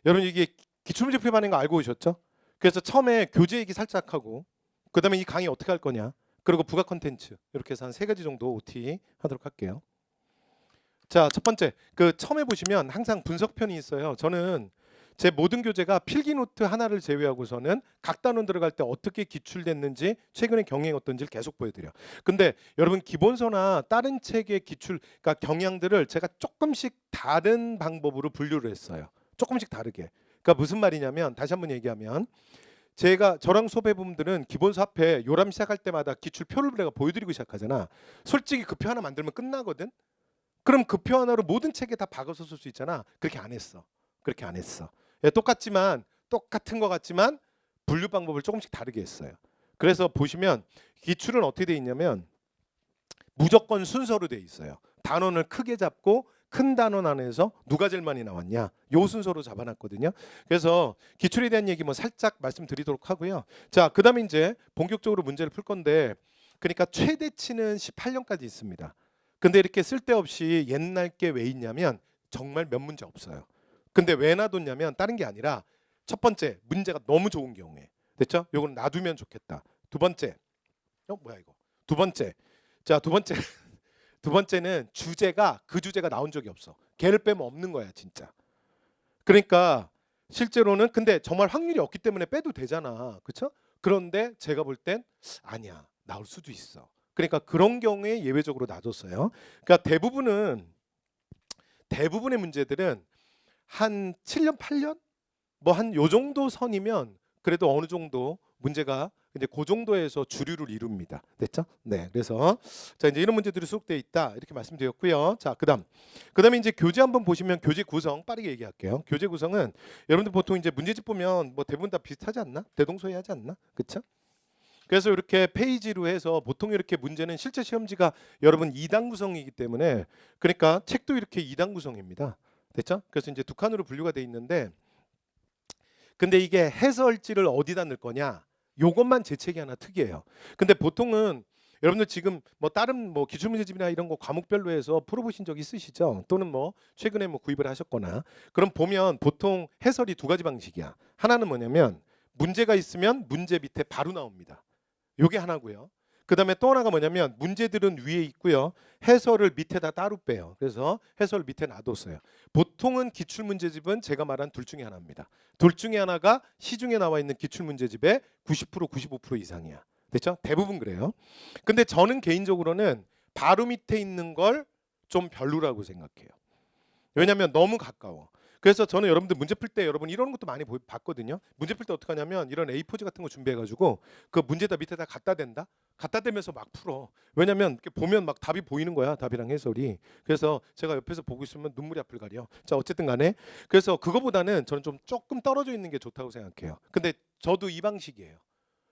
여러분 이게 기출문제 풀이반인 거 알고 오셨죠? 그래서 처음에 교재 얘기 살짝 하고 그다음에 이 강의 어떻게 할 거냐 그리고 부가 컨텐츠 이렇게 해서 한 3가지 정도 OT 하도록 할게요. 자, 첫 번째 그 처음에 보시면 항상 분석편이 있어요. 저는 제 모든 교재가 필기노트 하나를 제외하고서는 각 단원 들어갈 때 어떻게 기출됐는지 최근의 경향이 어떤지를 계속 보여드려. 근데 여러분 기본서나 다른 책의 기출, 그러니까 경향들을 제가 조금씩 다른 방법으로 분류를 했어요. 조금씩 다르게. 그러니까 무슨 말이냐면 다시 한번 얘기하면 제가 저랑 수업해분들은 기본서 앞에 요람 시작할 때마다 기출표를 내가 보여드리고 시작하잖아. 솔직히 그 표 하나 만들면 끝나거든. 그럼 그 표 하나로 모든 책에 다 박아서 쓸 수 있잖아. 그렇게 안 했어. 그렇게 안 했어. 예, 똑같지만 똑같은 것 같지만 분류 방법을 조금씩 다르게 했어요. 그래서 보시면 기출은 어떻게 돼 있냐면 무조건 순서로 돼 있어요. 단원을 크게 잡고 큰 단원 안에서 누가 제일 많이 나왔냐 요 순서로 잡아놨거든요. 그래서 기출에 대한 얘기 뭐 살짝 말씀드리도록 하고요. 자, 그다음에 이제 본격적으로 문제를 풀 건데 그러니까 최대치는 18년까지 있습니다. 근데 이렇게 쓸데없이 옛날 게 왜 있냐면 정말 몇 문제 없어요. 근데 왜 놔뒀냐면 다른 게 아니라 첫 번째 문제가 너무 좋은 경우에 됐죠? 요건 놔두면 좋겠다. 두 번째 뭐야 이거 두 번째 자 두 번째 두 번째는 주제가 그 주제가 나온 적이 없어. 걔를 빼면 없는 거야 진짜. 그러니까 실제로는 근데 정말 확률이 없기 때문에 빼도 되잖아. 그렇죠? 그런데 제가 볼 땐 아니야. 나올 수도 있어. 그러니까 그런 경우에 예외적으로 놔뒀어요. 그러니까 대부분의 문제들은 한 7년, 8년 뭐 한 요 정도 선이면 그래도 어느 정도 문제가 이제 그 정도에서 주류를 이룹니다. 됐죠? 네. 그래서 자 이제 이런 문제들이 수록되어 있다 이렇게 말씀드렸고요. 자 그다음에 이제 교재 한번 보시면 교재 구성 빠르게 얘기할게요. 교재 구성은 여러분들 보통 이제 문제집 보면 뭐 대부분 다 비슷하지 않나? 대동소이하지 않나? 그렇죠? 그래서 이렇게 페이지로 해서 보통 이렇게 문제는 실제 시험지가 여러분 2단 구성이기 때문에 그러니까 책도 이렇게 2단 구성입니다. 됐죠? 그래서 이제 두 칸으로 분류가 돼 있는데 근데 이게 해설지를 어디다 넣을 거냐? 요것만 제 책이 하나 특이해요. 근데 보통은 여러분들 지금 뭐 다른 뭐 기출문제집이나 이런 거 과목별로 해서 풀어보신 적 있으시죠? 또는 뭐 최근에 뭐 구입을 하셨거나 그럼 보면 보통 해설이 2가지 방식이야. 하나는 뭐냐면 문제가 있으면 문제 밑에 바로 나옵니다. 요게 하나고요. 그 다음에 또 하나가 뭐냐면 문제들은 위에 있고요. 해설을 밑에다 따로 빼요. 그래서 해설 밑에 놔뒀어요. 보통은 기출문제집은 제가 말한 둘 중에 하나입니다. 둘 중에 하나가 시중에 나와 있는 기출문제집의 90% 95% 이상이야. 됐죠? 대부분 그래요. 근데 저는 개인적으로는 바로 밑에 있는 걸 좀 별로라고 생각해요. 왜냐하면 너무 가까워. 그래서 저는 여러분들 문제 풀 때 여러분 이런 것도 많이 봤거든요. 문제 풀 때 어떻게 하냐면 이런 A4지 같은 거 준비해가지고 그 문제다 밑에다 갖다 댄다. 갖다 대면서 막 풀어. 왜냐면 이렇게 보면 막 답이 보이는 거야. 답이랑 해설이. 그래서 제가 옆에서 보고 있으면 눈물이 앞을 가려. 자 어쨌든 간에 그래서 그거보다는 저는 좀 조금 떨어져 있는 게 좋다고 생각해요. 근데 저도 이 방식이에요.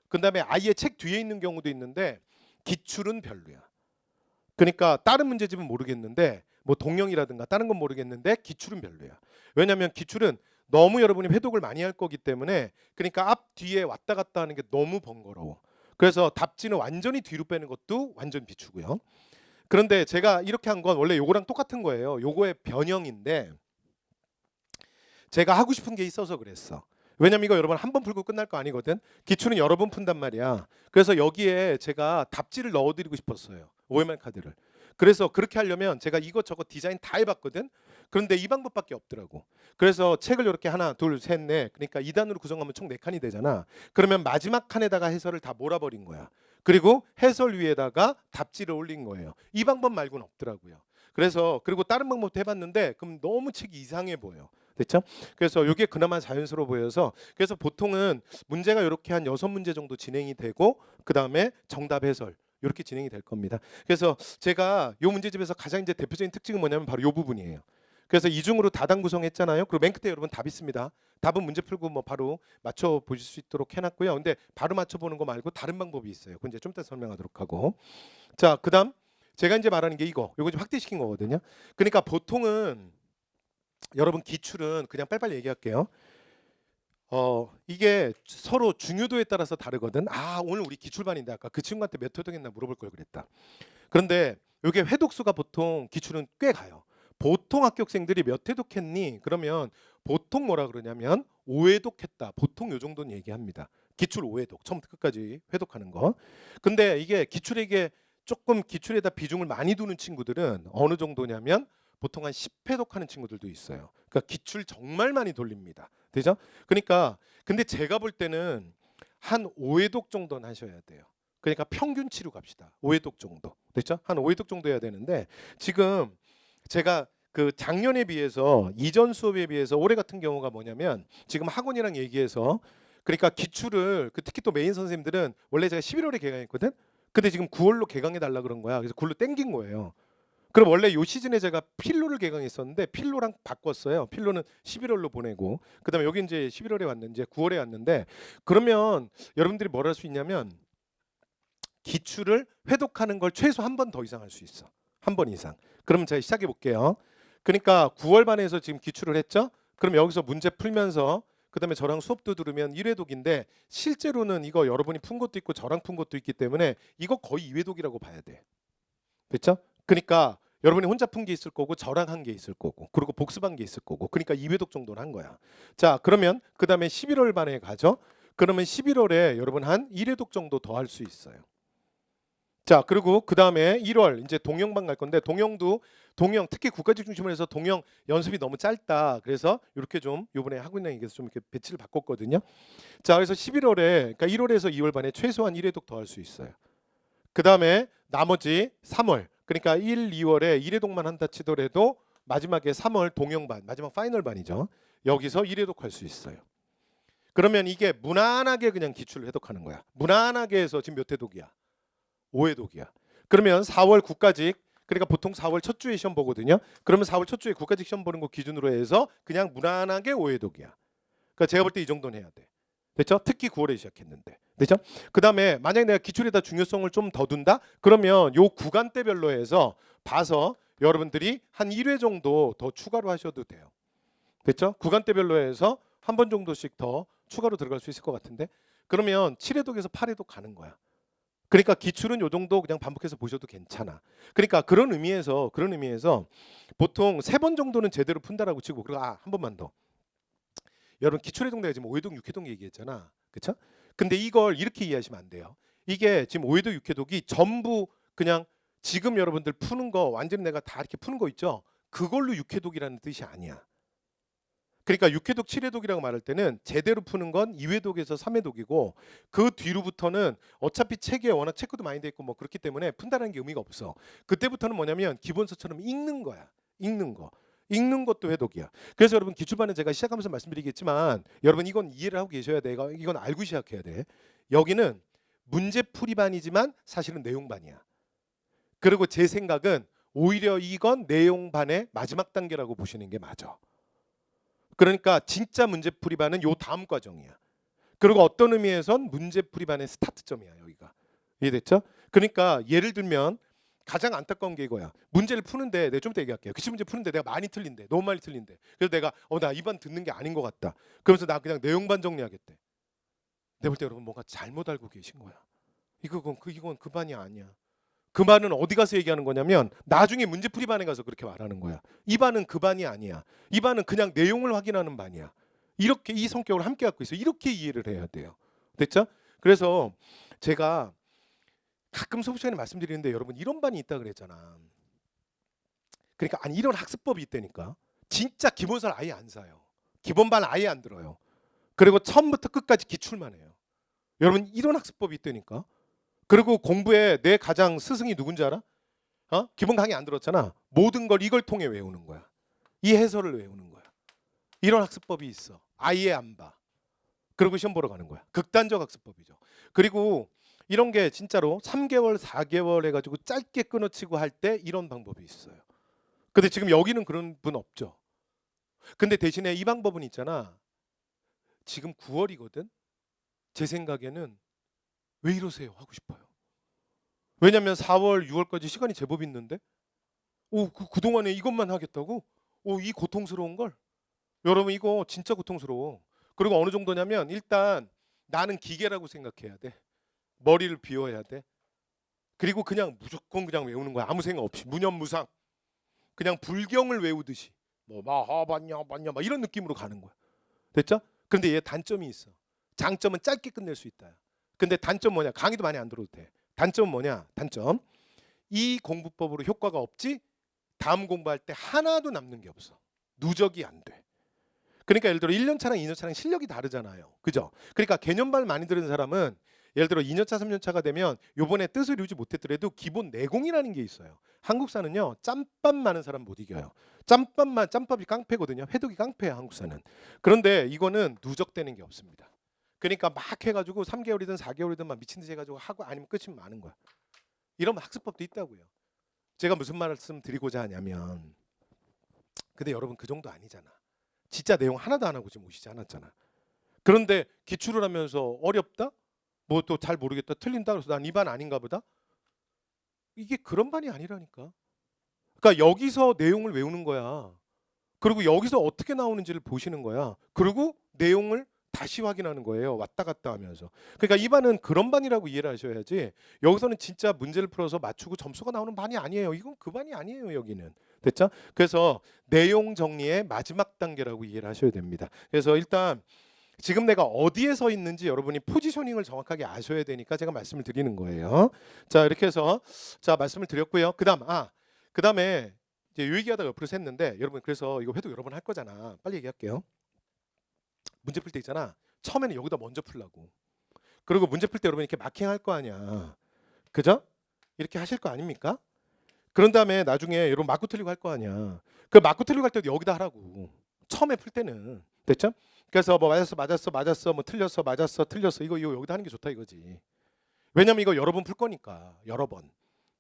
그다음에 아예 책 뒤에 있는 경우도 있는데 기출은 별로야. 그러니까 다른 문제집은 모르겠는데 뭐 동영이라든가 다른 건 모르겠는데 기출은 별로야. 왜냐하면 기출은 너무 여러분이 회독을 많이 할 거기 때문에 그러니까 앞 뒤에 왔다 갔다 하는 게 너무 번거로워. 그래서 답지는 완전히 뒤로 빼는 것도 완전 비추고요. 그런데 제가 이렇게 한 건 원래 요거랑 똑같은 거예요. 요거의 변형인데 제가 하고 싶은 게 있어서 그랬어. 왜냐면 이거 여러분 한 번 풀고 끝날 거 아니거든. 기출은 여러 번 푼단 말이야. 그래서 여기에 제가 답지를 넣어드리고 싶었어요. OMR 카드를. 그래서 그렇게 하려면 제가 이것저것 디자인 다 해봤거든. 그런데 이 방법밖에 없더라고. 그래서 책을 이렇게 하나, 둘, 셋, 넷. 그러니까 2단으로 구성하면 총 4칸이 되잖아. 그러면 마지막 칸에다가 해설을 다 몰아버린 거야. 그리고 해설 위에다가 답지를 올린 거예요. 이 방법 말고는 없더라고요. 그래서 그리고 다른 방법도 해봤는데 그럼 너무 책이 이상해 보여. 됐죠? 그래서 이게 그나마 자연스러워 보여서 그래서 보통은 문제가 이렇게 한 6문제 정도 진행이 되고 그 다음에 정답 해설 이렇게 진행이 될 겁니다. 그래서 제가 이 문제집에서 가장 이제 대표적인 특징은 뭐냐면 바로 이 부분이에요. 그래서 이중으로 다단 구성했잖아요. 그리고 맨 끝에 여러분 답 있습니다. 답은 문제 풀고 뭐 바로 맞춰 보실 수 있도록 해놨고요. 근데 바로 맞춰 보는 거 말고 다른 방법이 있어요. 그건 이제 좀 이따 설명하도록 하고. 자, 그다음 제가 이제 말하는 게 이거 좀 확대시킨 거거든요. 그러니까 보통은 여러분 기출은 그냥 빨리빨리 얘기할게요. 이게 서로 중요도에 따라서 다르거든. 아 오늘 우리 기출반인데 아까 그 친구한테 몇 회독했나 물어볼 걸 그랬다. 그런데 이게 회독수가 보통 기출은 꽤 가요. 보통 합격생들이 몇 회독했니? 그러면 보통 뭐라 그러냐면 5회독 했다. 보통 요 정도는 얘기합니다. 기출 5회독 처음부터 끝까지 회독하는 거. 근데 이게 기출에게 조금 기출에다 비중을 많이 두는 친구들은 어느 정도냐면 보통 한 10회독 하는 친구들도 있어요. 그러니까 기출 정말 많이 돌립니다. 되죠? 그러니까 근데 제가 볼 때는 한 5회독 정도는 하셔야 돼요. 그러니까 평균치로 갑시다. 5회독 정도. 됐죠? 한 5회독 정도 해야 되는데 지금 제가 그 작년에 비해서 이전 수업에 비해서 올해 같은 경우가 뭐냐면 지금 학원이랑 얘기해서 그러니까 기출을 특히 또 메인 선생님들은 원래 제가 11월에 개강했거든. 근데 지금 9월로 개강해 달라 그런 거야. 그래서 9월로 땡긴 거예요. 그럼 원래 요 시즌에 제가 필로를 개강했었는데 필로랑 바꿨어요. 필로는 11월로 보내고 그다음에 여기 이제 11월에 왔는데 이제 9월에 왔는데 그러면 여러분들이 뭘 할 수 있냐면 기출을 회독하는 걸 최소 한 번 더 이상 할 수 있어. 한 번 이상. 그러면 제가 시작해 볼게요. 그러니까 9월 반에서 지금 기출을 했죠. 그럼 여기서 문제 풀면서 그다음에 저랑 수업도 들으면 1회독인데 실제로는 이거 여러분이 푼 것도 있고 저랑 푼 것도 있기 때문에 이거 거의 2회독이라고 봐야 돼. 됐죠? 그러니까 여러분이 혼자 푼 게 있을 거고 저랑 한 게 있을 거고 그리고 복습한 게 있을 거고 그러니까 2회독 정도는 한 거야. 자, 그러면 그다음에 11월 반에 가죠. 그러면 11월에 여러분 한 1회독 정도 더 할 수 있어요. 자, 그리고 그다음에 1월 이제 동영반 갈 건데 동영도 동영 특히 국가직 중심으로 해서 동영 연습이 너무 짧다. 그래서 이렇게 좀 이번에 학원이랑 얘기해서 좀 이렇게 배치를 바꿨거든요. 자, 그래서 11월에 그러니까 1월에서 2월 반에 최소한 1회독 더 할 수 있어요. 그다음에 나머지 3월 그러니까 1, 2월에 1회독만 한다 치더라도 마지막에 3월 동영반 마지막 파이널 반이죠. 여기서 1회독 할 수 있어요. 그러면 이게 무난하게 그냥 기출을 회독하는 거야. 무난하게 해서 지금 몇 회독이야? 5회독이야. 그러면 4월 국가직 그러니까 보통 4월 첫 주에 시험 보거든요. 그러면 4월 첫 주에 국가직 시험 보는 거 기준으로 해서 그냥 무난하게 5회독이야. 그러니까 제가 볼 때 이 정도는 해야 돼. 됐죠? 특히 9월에 시작했는데. 됐죠? 그다음에 만약에 내가 기출에다 중요성을 좀 더 둔다? 그러면 요 구간대별로 해서 봐서 여러분들이 한 1회 정도 더 추가로 하셔도 돼요. 됐죠? 구간대별로 해서 한 번 정도씩 더 추가로 들어갈 수 있을 것 같은데 그러면 7회독에서 8회독 가는 거야. 그러니까 기출은 요 정도 그냥 반복해서 보셔도 괜찮아. 그러니까 그런 의미에서 보통 3번 정도는 제대로 푼다라고 치고 그리고 한 번만 더. 여러분 기출회독 내가 지금 5회독, 6회독 얘기했잖아. 그렇죠? 근데 이걸 이렇게 이해하시면 안 돼요. 이게 지금 5회독, 6회독이 전부 그냥 지금 여러분들 푸는 거 완전히 내가 다 이렇게 푸는 거 있죠? 그걸로 6회독이라는 뜻이 아니야. 그러니까 6회독, 7회독이라고 말할 때는 제대로 푸는 건 2회독에서 3회독이고 그 뒤로부터는 어차피 책에 워낙 체크도 많이 돼 있고 뭐 그렇기 때문에 푼다는 게 의미가 없어. 그때부터는 뭐냐면 기본서처럼 읽는 거야. 읽는 거. 읽는 것도 회독이야. 그래서 여러분 기출반은 제가 시작하면서 말씀드리겠지만 여러분 이건 이해를 하고 계셔야 돼. 이건 알고 시작해야 돼. 여기는 문제풀이반이지만 사실은 내용반이야. 그리고 제 생각은 오히려 이건 내용반의 마지막 단계라고 보시는 게 맞아. 그러니까 진짜 문제풀이반은 요 다음 과정이야. 그리고 어떤 의미에선 문제풀이반의 스타트점이야 여기가. 이해됐죠? 그러니까 예를 들면 가장 안타까운 게 이거야. 문제를 푸는데 내가 좀 이따 얘기할게요. 기출 문제 푸는데 내가 많이 틀린대. 너무 많이 틀린대. 그래서 내가 나 이 반 듣는 게 아닌 것 같다. 그러면서 나 그냥 내용반 정리하겠대. 내가 볼 때 여러분 뭔가 잘못 알고 계신 거야. 이건 그 반이 아니야. 그 반은 어디 가서 얘기하는 거냐면 나중에 문제풀이반에 가서 그렇게 말하는 거야. 이 반은 그 반이 아니야. 이 반은 그냥 내용을 확인하는 반이야. 이렇게 이 성격을 함께 갖고 있어. 이렇게 이해를 해야 돼요. 됐죠? 그래서 제가 가끔 수업 시간에 말씀드리는데 여러분 이런 반이 있다 그랬잖아. 그러니까 아니 이런 학습법이 있다니까. 진짜 기본서를 아예 안 사요. 기본반 아예 안 들어요. 그리고 처음부터 끝까지 기출만 해요. 여러분 이런 학습법이 있다니까. 그리고 공부에 내 가장 스승이 누군지 알아? 기본 강의 안 들었잖아. 모든 걸 이걸 통해 외우는 거야. 이 해설을 외우는 거야. 이런 학습법이 있어. 아예 안 봐. 그리고 시험 보러 가는 거야. 극단적 학습법이죠. 그리고 이런 게 진짜로 3개월, 4개월 해가지고 짧게 끊어치고 할 때 이런 방법이 있어요. 근데 지금 여기는 그런 분 없죠. 근데 대신에 이 방법은 있잖아. 지금 9월이거든. 제 생각에는 왜 이러세요? 하고 싶어요. 왜냐면 4월, 6월까지 시간이 제법 있는데 그동안에 이것만 하겠다고? 이 고통스러운 걸? 여러분 이거 진짜 고통스러워. 그리고 어느 정도냐면 일단 나는 기계라고 생각해야 돼. 머리를 비워야 돼. 그리고 그냥 무조건 그냥 외우는 거야. 아무 생각 없이 무념무상. 그냥 불경을 외우듯이. 뭐 봤냐 막 이런 느낌으로 가는 거야. 됐죠? 근데 얘 단점이 있어. 장점은 짧게 끝낼 수 있다. 근데 단점 뭐냐? 강의도 많이 안 들어도 돼. 단점 뭐냐? 단점. 이 공부법으로 효과가 없지. 다음 공부할 때 하나도 남는 게 없어. 누적이 안 돼. 그러니까 예를 들어 1년 차랑 2년 차랑 실력이 다르잖아요. 그죠? 그러니까 개념발 많이 들은 사람은 예를 들어 2년 차, 3년 차가 되면 요번에 뜻을 이루지 못했더라도 기본 내공이라는 게 있어요. 한국사는요. 짬밥 많은 사람 못 이겨요. 짬밥이 깡패거든요. 회독이 깡패야, 한국사는. 그런데 이거는 누적되는 게 없습니다. 그러니까 막 해가지고 3개월이든 4개월이든 막 미친 듯이 해가지고 하고 아니면 끝이 많은 거야. 이런 학습법도 있다고요. 제가 무슨 말씀 드리고자 하냐면, 근데 여러분 그 정도 아니잖아. 진짜 내용 하나도 안 하고 지금 오시지 않았잖아. 그런데 기출을 하면서 어렵다? 뭐 또 잘 모르겠다, 틀린다, 그래서 난 이 반 아닌가 보다. 이게 그런 반이 아니라니까. 그러니까 여기서 내용을 외우는 거야. 그리고 여기서 어떻게 나오는지를 보시는 거야. 그리고 내용을 다시 확인하는 거예요. 왔다 갔다 하면서. 그러니까 이 반은 그런 반이라고 이해를 하셔야지. 여기서는 진짜 문제를 풀어서 맞추고 점수가 나오는 반이 아니에요. 이건 그 반이 아니에요, 여기는. 됐죠? 그래서 내용 정리의 마지막 단계라고 이해를 하셔야 됩니다. 그래서 일단 지금 내가 어디에 서 있는지 여러분이 포지셔닝을 정확하게 아셔야 되니까 제가 말씀을 드리는 거예요. 자, 이렇게 해서 자, 말씀을 드렸고요. 그다음에 이제 요 얘기하다가 옆으로 샜는데 여러분, 그래서 이거 회도 여러 번 할 거잖아. 빨리 얘기할게요. 문제 풀 때 있잖아. 처음에는 여기다 먼저 풀라고. 그리고 문제 풀 때 여러분 이렇게 마킹할 거 아니야. 그죠? 이렇게 하실 거 아닙니까? 그런 다음에 나중에 여러분 맞고 틀리고 할 거 아니야. 그 맞고 틀리고 할 때도 여기다 하라고. 처음에 풀 때는. 됐죠? 그래서 뭐 맞았어, 뭐 틀렸어, 맞았어, 틀렸어. 이거 여기다 하는 게 좋다 이거지. 왜냐면 이거 여러 번 풀 거니까. 여러 번.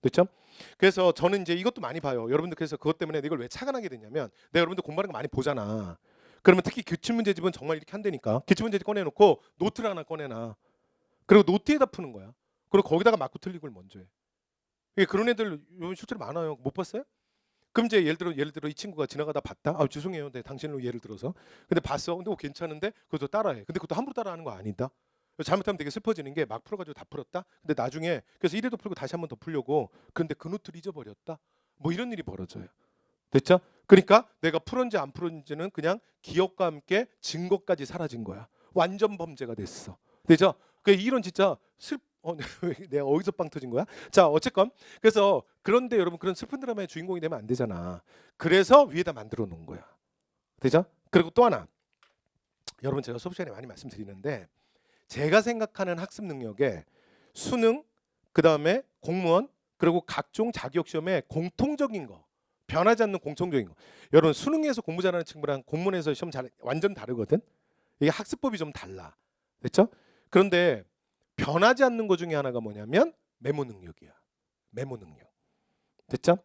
됐죠? 그래서 저는 이제 이것도 많이 봐요. 여러분들 그래서 그것 때문에 이걸 왜 착안하게 됐냐면, 내가 여러분들 공부하는 거 많이 보잖아. 그러면 특히 기출문제집은 정말 이렇게 한다니까. 기출문제집 꺼내놓고 노트를 하나 꺼내놔. 그리고 노트에다 푸는 거야. 그리고 거기다가 맞고 틀리고를 먼저 해. 이게 그런 애들 실제로 많아요. 못 봤어요? 그럼 이제 예를 들어 이 친구가 지나가다 봤다. 아, 죄송해요. 네, 당신으로 예를 들어서. 근데 봤어. 근데 괜찮은데 그것도 따라해. 근데 그것도 함부로 따라하는 거 아니다. 잘못하면 되게 슬퍼지는 게 막 풀어가지고 다 풀었다. 근데 나중에 그래서 1회도 풀고 다시 한 번 더 풀려고. 그런데 그 노트를 잊어버렸다. 뭐 이런 일이 벌어져요. 됐죠? 그러니까 내가 풀었는지 안 풀었는지는 그냥 기억과 함께 증거까지 사라진 거야. 완전 범죄가 됐어. 됐죠? 그 이런 진짜 내가 어디서 빵 터진 거야? 자, 어쨌건 그래서 그런데 여러분 그런 슬픈 드라마의 주인공이 되면 안 되잖아. 그래서 위에다 만들어 놓은 거야. 되죠? 그리고 또 하나, 여러분 제가 수업 시간에 많이 말씀드리는데, 제가 생각하는 학습 능력에 수능, 그 다음에 공무원, 그리고 각종 자격 시험에 공통적인 거, 변하지 않는 공통적인 거. 여러분 수능에서 공부 잘하는 친구랑 공무원에서 시험 잘 완전 다르거든. 이게 학습법이 좀 달라. 됐죠? 그런데 변하지 않는 것 중에 하나가 뭐냐면 메모 능력이야. 메모 능력. 됐죠?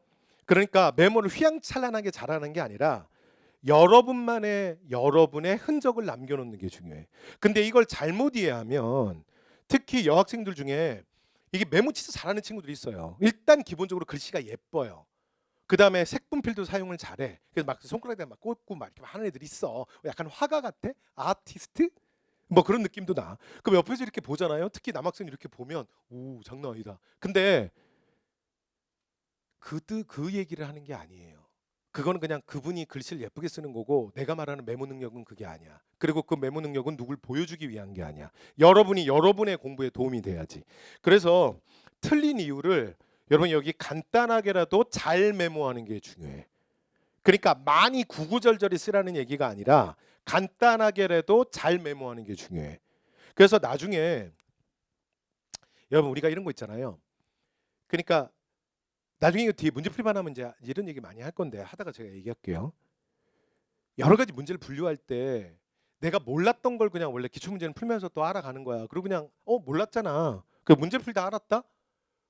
그러니까 메모를 휘황찬란하게 잘하는 게 아니라 여러분의 흔적을 남겨놓는 게 중요해. 근데 이걸 잘못 이해하면 특히 여학생들 중에 이게 메모 진짜 잘하는 친구들이 있어요. 일단 기본적으로 글씨가 예뻐요. 그 다음에 색분필도 사용을 잘해. 그래서 막 손가락에 막 꽂고 막 이렇게 하는 애들이 있어. 약간 화가 같아? 아티스트? 뭐 그런 느낌도 나. 그럼 옆에서 이렇게 보잖아요. 특히 남학생 이렇게 보면 오, 장난 아니다. 근데 그 얘기를 하는 게 아니에요. 그거는 그냥 그분이 글씨를 예쁘게 쓰는 거고, 내가 말하는 메모 능력은 그게 아니야. 그리고 그 메모 능력은 누굴 보여주기 위한 게 아니야. 여러분이 여러분의 공부에 도움이 돼야지. 그래서 틀린 이유를 여러분 여기 간단하게라도 잘 메모하는 게 중요해. 그러니까 많이 구구절절히 쓰라는 얘기가 아니라 간단하게라도 잘 메모하는 게 중요해. 그래서 나중에 여러분 우리가 이런 거 있잖아요. 그러니까 나중에 이거 뒤에 문제풀이만 하면 이제 이런 얘기 많이 할 건데 하다가 제가 얘기할게요. 여러 가지 문제를 분류할 때 내가 몰랐던 걸 그냥 원래 기출 문제는 풀면서 또 알아가는 거야. 그리고 그냥 몰랐잖아. 그 문제 풀다 알았다.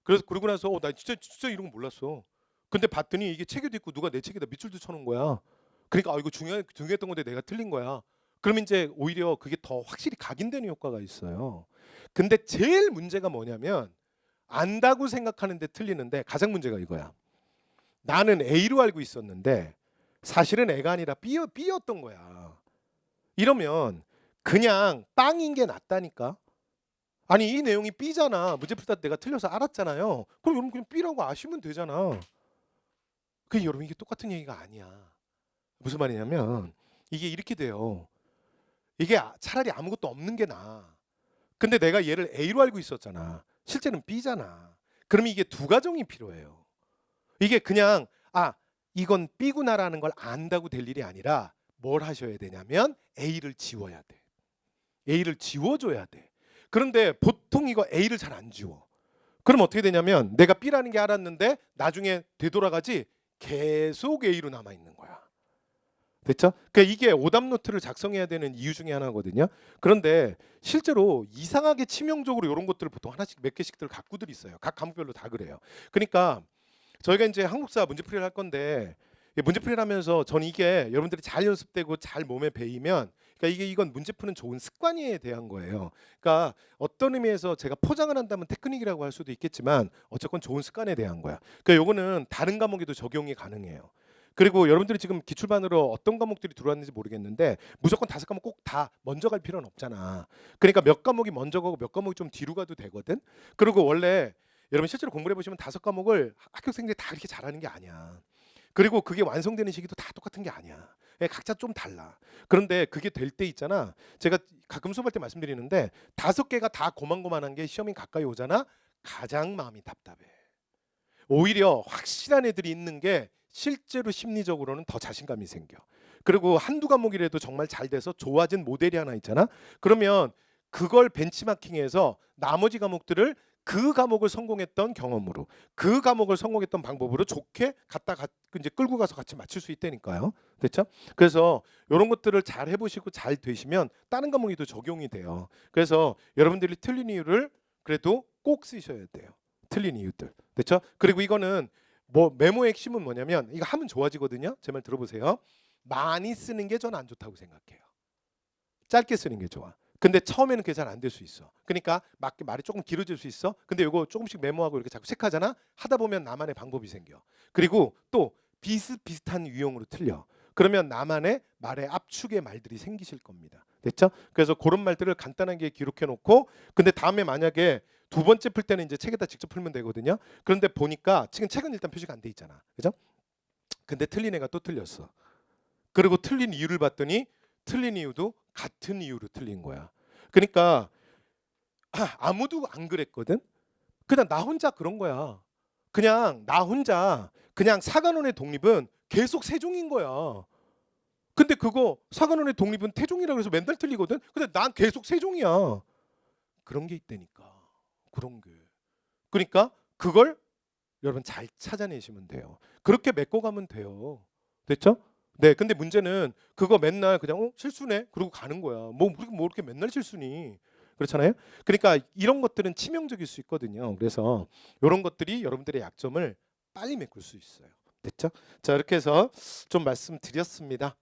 그래서 그러고 나서 나 진짜 이런 거 몰랐어. 근데 봤더니 이게 책에도 있고 누가 내 책에다 밑줄도 쳐놓은 거야. 그러니까 이거 중요했던 건데 내가 틀린 거야. 그러면 이제 오히려 그게 더 확실히 각인되는 효과가 있어요. 근데 제일 문제가 뭐냐면 안다고 생각하는데 틀리는데, 가장 문제가 이거야. 나는 A로 알고 있었는데 사실은 A가 아니라 B였던 거야. 이러면 그냥 빵인 게 낫다니까. 아니 이 내용이 B잖아. 문제 풀다 내가 틀려서 알았잖아요. 그럼 여러분 그냥 B라고 아시면 되잖아. 그게 여러분 이게 똑같은 얘기가 아니야. 무슨 말이냐면 이게 이렇게 돼요. 이게 차라리 아무것도 없는 게 나아. 근데 내가 얘를 A로 알고 있었잖아. 실제는 B잖아. 그럼 이게 두 가정이 필요해요. 이게 그냥 이건 B구나라는 걸 안다고 될 일이 아니라 뭘 하셔야 되냐면 A를 지워야 돼. A를 지워줘야 돼. 그런데 보통 이거 A를 잘 안 지워. 그럼 어떻게 되냐면 내가 B라는 게 알았는데 나중에 되돌아가지 계속 A로 남아 있는 거야. 됐죠? 그러니까 이게 오답 노트를 작성해야 되는 이유 중에 하나거든요. 그런데 실제로 이상하게 치명적으로 이런 것들을 보통 하나씩 몇 개씩들 갖고들 있어요. 각 과목별로 다 그래요. 그러니까 저희가 이제 한국사 문제풀이를 할 건데 문제풀이를 하면서 전 이게 여러분들이 잘 연습되고 잘 몸에 배이면 그러니까 이건 문제 푸는 좋은 습관에 대한 거예요. 그러니까 어떤 의미에서 제가 포장을 한다면 테크닉이라고 할 수도 있겠지만 어쨌건 좋은 습관에 대한 거야. 그러니까 요거는 다른 과목에도 적용이 가능해요. 그리고 여러분들이 지금 기출반으로 어떤 과목들이 들어왔는지 모르겠는데 무조건 5과목 꼭 다 먼저 갈 필요는 없잖아. 그러니까 몇 과목이 먼저 가고 몇 과목이 좀 뒤로 가도 되거든. 그리고 원래 여러분 실제로 공부를 해보시면 5과목을 합격생들이 다 이렇게 잘하는 게 아니야. 그리고 그게 완성되는 시기도 다 똑같은 게 아니야. 각자 좀 달라. 그런데 그게 될 때 있잖아. 제가 가끔 수업할 때 말씀드리는데 5개가 다 고만고만한 게 시험이 가까이 오잖아. 가장 마음이 답답해. 오히려 확실한 애들이 있는 게 실제로 심리적으로는 더 자신감이 생겨. 그리고 한두 과목이라도 정말 잘 돼서 좋아진 모델이 하나 있잖아. 그러면 그걸 벤치마킹해서 나머지 과목들을 그 과목을 성공했던 경험으로 그 과목을 성공했던 방법으로 좋게 이제 끌고 가서 같이 맞출 수 있다니까요. 됐죠? 그래서 이런 것들을 잘 해보시고 잘 되시면 다른 과목에도 적용이 돼요. 그래서 여러분들이 틀린 이유를 그래도 꼭 쓰셔야 돼요. 틀린 이유들. 됐죠? 그리고 이거는 뭐 메모의 핵심은 뭐냐면 이거 하면 좋아지거든요. 제 말 들어보세요. 많이 쓰는 게 저는 안 좋다고 생각해요. 짧게 쓰는 게 좋아. 근데 처음에는 그게 잘 안 될 수 있어. 그러니까 말이 조금 길어질 수 있어. 근데 이거 조금씩 메모하고 이렇게 자꾸 체크하잖아. 하다 보면 나만의 방법이 생겨. 그리고 또 비슷비슷한 유형으로 틀려. 그러면 나만의 말의 압축의 말들이 생기실 겁니다. 됐죠? 그래서 그런 말들을 간단하게 기록해 놓고 근데 다음에 만약에 두 번째 풀 때는 이제 책에다 직접 풀면 되거든요. 그런데 보니까 지금 책은 일단 표시가 안 돼 있잖아. 그죠? 근데 틀린 애가 또 틀렸어. 그리고 틀린 이유를 봤더니 틀린 이유도 같은 이유로 틀린 거야. 그러니까 아무도 안 그랬거든. 그냥 나 혼자 그런 거야. 그냥 나 혼자 그냥 사관원의 독립은 계속 세종인 거야. 근데 그거 사관원의 독립은 태종이라고 해서 맨날 틀리거든. 근데 난 계속 세종이야. 그런 게 있다니까. 그런 게. 그러니까 그걸 여러분 잘 찾아내시면 돼요. 그렇게 메꿔가면 돼요. 됐죠? 네, 근데 문제는 그거 맨날 그냥 실수네 그러고 가는 거야. 뭐 이렇게 맨날 실수니 그렇잖아요. 그러니까 이런 것들은 치명적일 수 있거든요. 그래서 이런 것들이 여러분들의 약점을 빨리 메꿀 수 있어요. 됐죠? 자, 이렇게 해서 좀 말씀드렸습니다.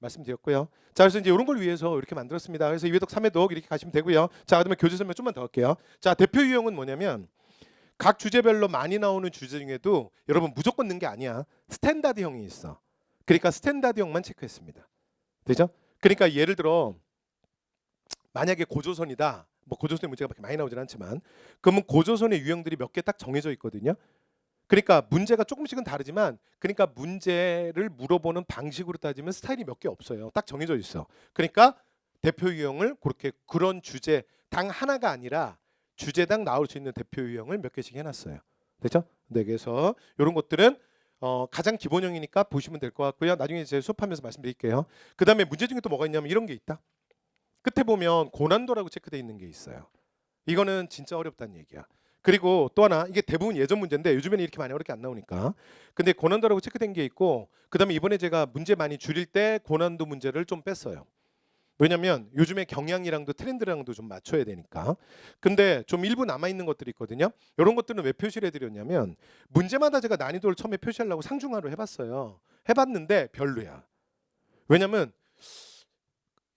말씀드렸고요. 자, 그래서 이제 이런 걸 위해서 이렇게 만들었습니다. 그래서 2회독, 3회독 이렇게 가시면 되고요. 자, 그다음에 교재 설명 좀만 더 할게요. 자, 대표 유형은 뭐냐면 각 주제별로 많이 나오는 주제 중에도 여러분 무조건 넣는 게 아니야. 스탠다드형이 있어. 그러니까 스탠다드형만 체크했습니다. 되죠? 그러니까 예를 들어 만약에 고조선이다. 뭐 고조선의 문제가 그렇게 많이 나오진 않지만 그러면 고조선의 유형들이 몇 개 딱 정해져 있거든요. 그러니까 문제가 조금씩은 다르지만 그러니까 문제를 물어보는 방식으로 따지면 스타일이 몇 개 없어요. 딱 정해져 있어. 그러니까 대표 유형을 그렇게 그런 주제 당 하나가 아니라 주제당 나올 수 있는 대표 유형을 몇 개씩 해놨어요. 됐죠? 네, 그래서 이런 것들은 가장 기본형이니까 보시면 될 것 같고요. 나중에 제 수업하면서 말씀드릴게요. 그 다음에 문제 중에 또 뭐가 있냐면 이런 게 있다. 끝에 보면 고난도라고 체크되어 있는 게 있어요. 이거는 진짜 어렵다는 얘기야. 그리고 또 하나 이게 대부분 예전 문제인데 요즘에는 이렇게 많이 어렵게 안 나오니까 근데 고난도라고 체크된 게 있고 그 다음에 이번에 제가 문제 많이 줄일 때 고난도 문제를 좀 뺐어요. 왜냐면 요즘에 경향이랑도 트렌드랑도 좀 맞춰야 되니까. 근데 좀 일부 남아있는 것들이 있거든요. 이런 것들은 왜 표시를 해드렸냐면 문제마다 제가 난이도를 처음에 표시하려고 상중하로 해봤어요. 해봤는데 별로야. 왜냐면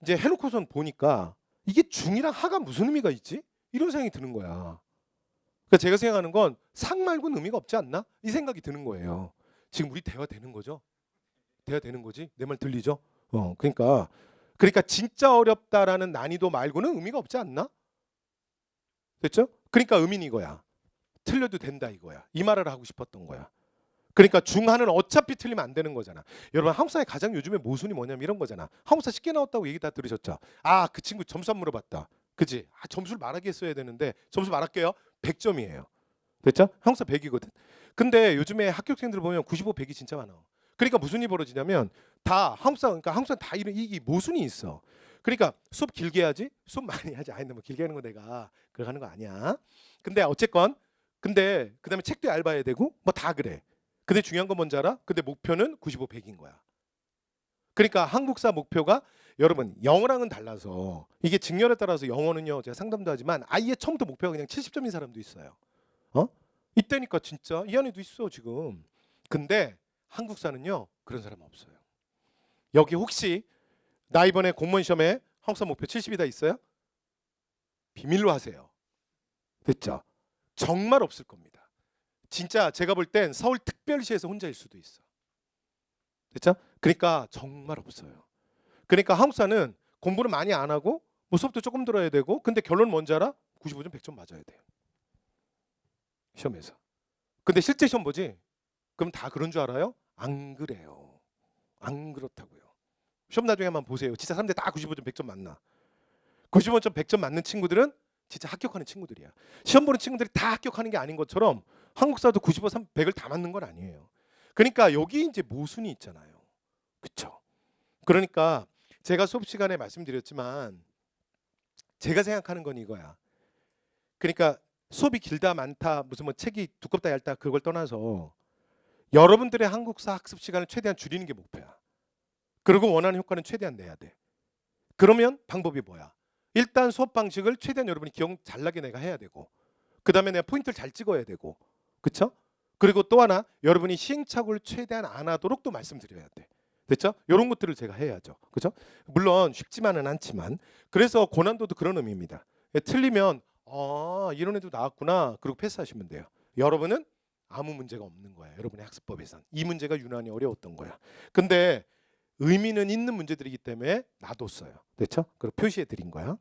이제 해놓고선 보니까 이게 중이랑 하가 무슨 의미가 있지? 이런 생각이 드는 거야. 그러니까 제가 생각하는 건 상 말고는 의미가 없지 않나? 이 생각이 드는 거예요. 지금 우리 대화 되는 거죠? 대화 되는 거지? 내 말 들리죠? 그러니까 진짜 어렵다라는 난이도 말고는 의미가 없지 않나? 됐죠? 그러니까 의미는 이거야. 틀려도 된다 이거야. 이 말을 하고 싶었던 거야. 그러니까 중하는 어차피 틀리면 안 되는 거잖아. 여러분 한국사의 가장 요즘에 모순이 뭐냐면 이런 거잖아. 한국사 쉽게 나왔다고 얘기 다 들으셨죠? 아, 그 친구 점수 안 물어봤다. 그지? 아, 점수를 말하게 했어야 되는데 점수 말할게요. 100점이에요. 됐죠? 한국사 100이거든. 근데 요즘에 학교생들 보면 95, 100이 진짜 많아. 그러니까 무슨 일이 벌어지냐면 다 한국사, 그러니까 한국사 다 이런 이 모순이 있어. 그러니까 수업 길게 하지, 수업 많이 하지. 아니, 뭐 길게 하는 거 내가 그렇게 하는 거 아니야. 근데 어쨌건 근데 그다음에 책도 얇아야 되고 뭐 다 그래. 근데 중요한 건 뭔지 알아? 근데 목표는 95, 100인 거야. 그러니까 한국사 목표가 여러분 영어랑은 달라서 이게 직렬에 따라서 영어는요 제가 상담도 하지만 아예 처음부터 목표가 그냥 70점인 사람도 있어요. 어? 이때니까 진짜 이 안에도 있어 지금. 근데 한국사는요 그런 사람 없어요. 여기 혹시 나 이번에 공무원 시험에 한국사 목표 70이다 있어요? 비밀로 하세요. 됐죠? 정말 없을 겁니다. 진짜 제가 볼 땐 서울특별시에서 혼자일 수도 있어. 됐죠? 그러니까 정말 없어요. 그러니까 한국사는 공부를 많이 안 하고 뭐 수업도 조금 들어야 되고 근데 결론은 뭔지 알아? 95점 100점 맞아야 돼요. 시험에서. 근데 실제 시험 보지? 그럼 다 그런 줄 알아요? 안 그래요. 안 그렇다고요. 시험 나중에 한번 보세요. 진짜 사람들 다 95점 100점 맞나? 95점 100점 맞는 친구들은 진짜 합격하는 친구들이야. 시험 보는 친구들이 다 합격하는 게 아닌 것처럼 한국사도 95, 100을 다 맞는 건 아니에요. 그러니까 여기 이제 모순이 있잖아요. 그렇죠? 그러니까 제가 수업 시간에 말씀드렸지만 제가 생각하는 건 이거야. 그러니까 수업이 길다 많다 무슨 뭐 책이 두껍다 얇다 그걸 떠나서 여러분들의 한국사 학습 시간을 최대한 줄이는 게 목표야. 그리고 원하는 효과는 최대한 내야 돼. 그러면 방법이 뭐야? 일단 수업 방식을 최대한 여러분이 기억 잘 나게 내가 해야 되고 그 다음에 내가 포인트를 잘 찍어야 되고 그쵸? 그리고 또 하나 여러분이 시행착오를 최대한 안 하도록 또 말씀드려야 돼. 됐죠? 이런 것들을 제가 해야죠. 그죠? 물론 쉽지만은 않지만 그래서 고난도도 그런 의미입니다. 틀리면 이런 애도 나왔구나 그리고 패스하시면 돼요. 여러분은 아무 문제가 없는 거야. 여러분의 학습법에선 이 문제가 유난히 어려웠던 거야. 근데 의미는 있는 문제들이기 때문에 놔뒀어요. 됐죠? 그리고 표시해 드린 거야.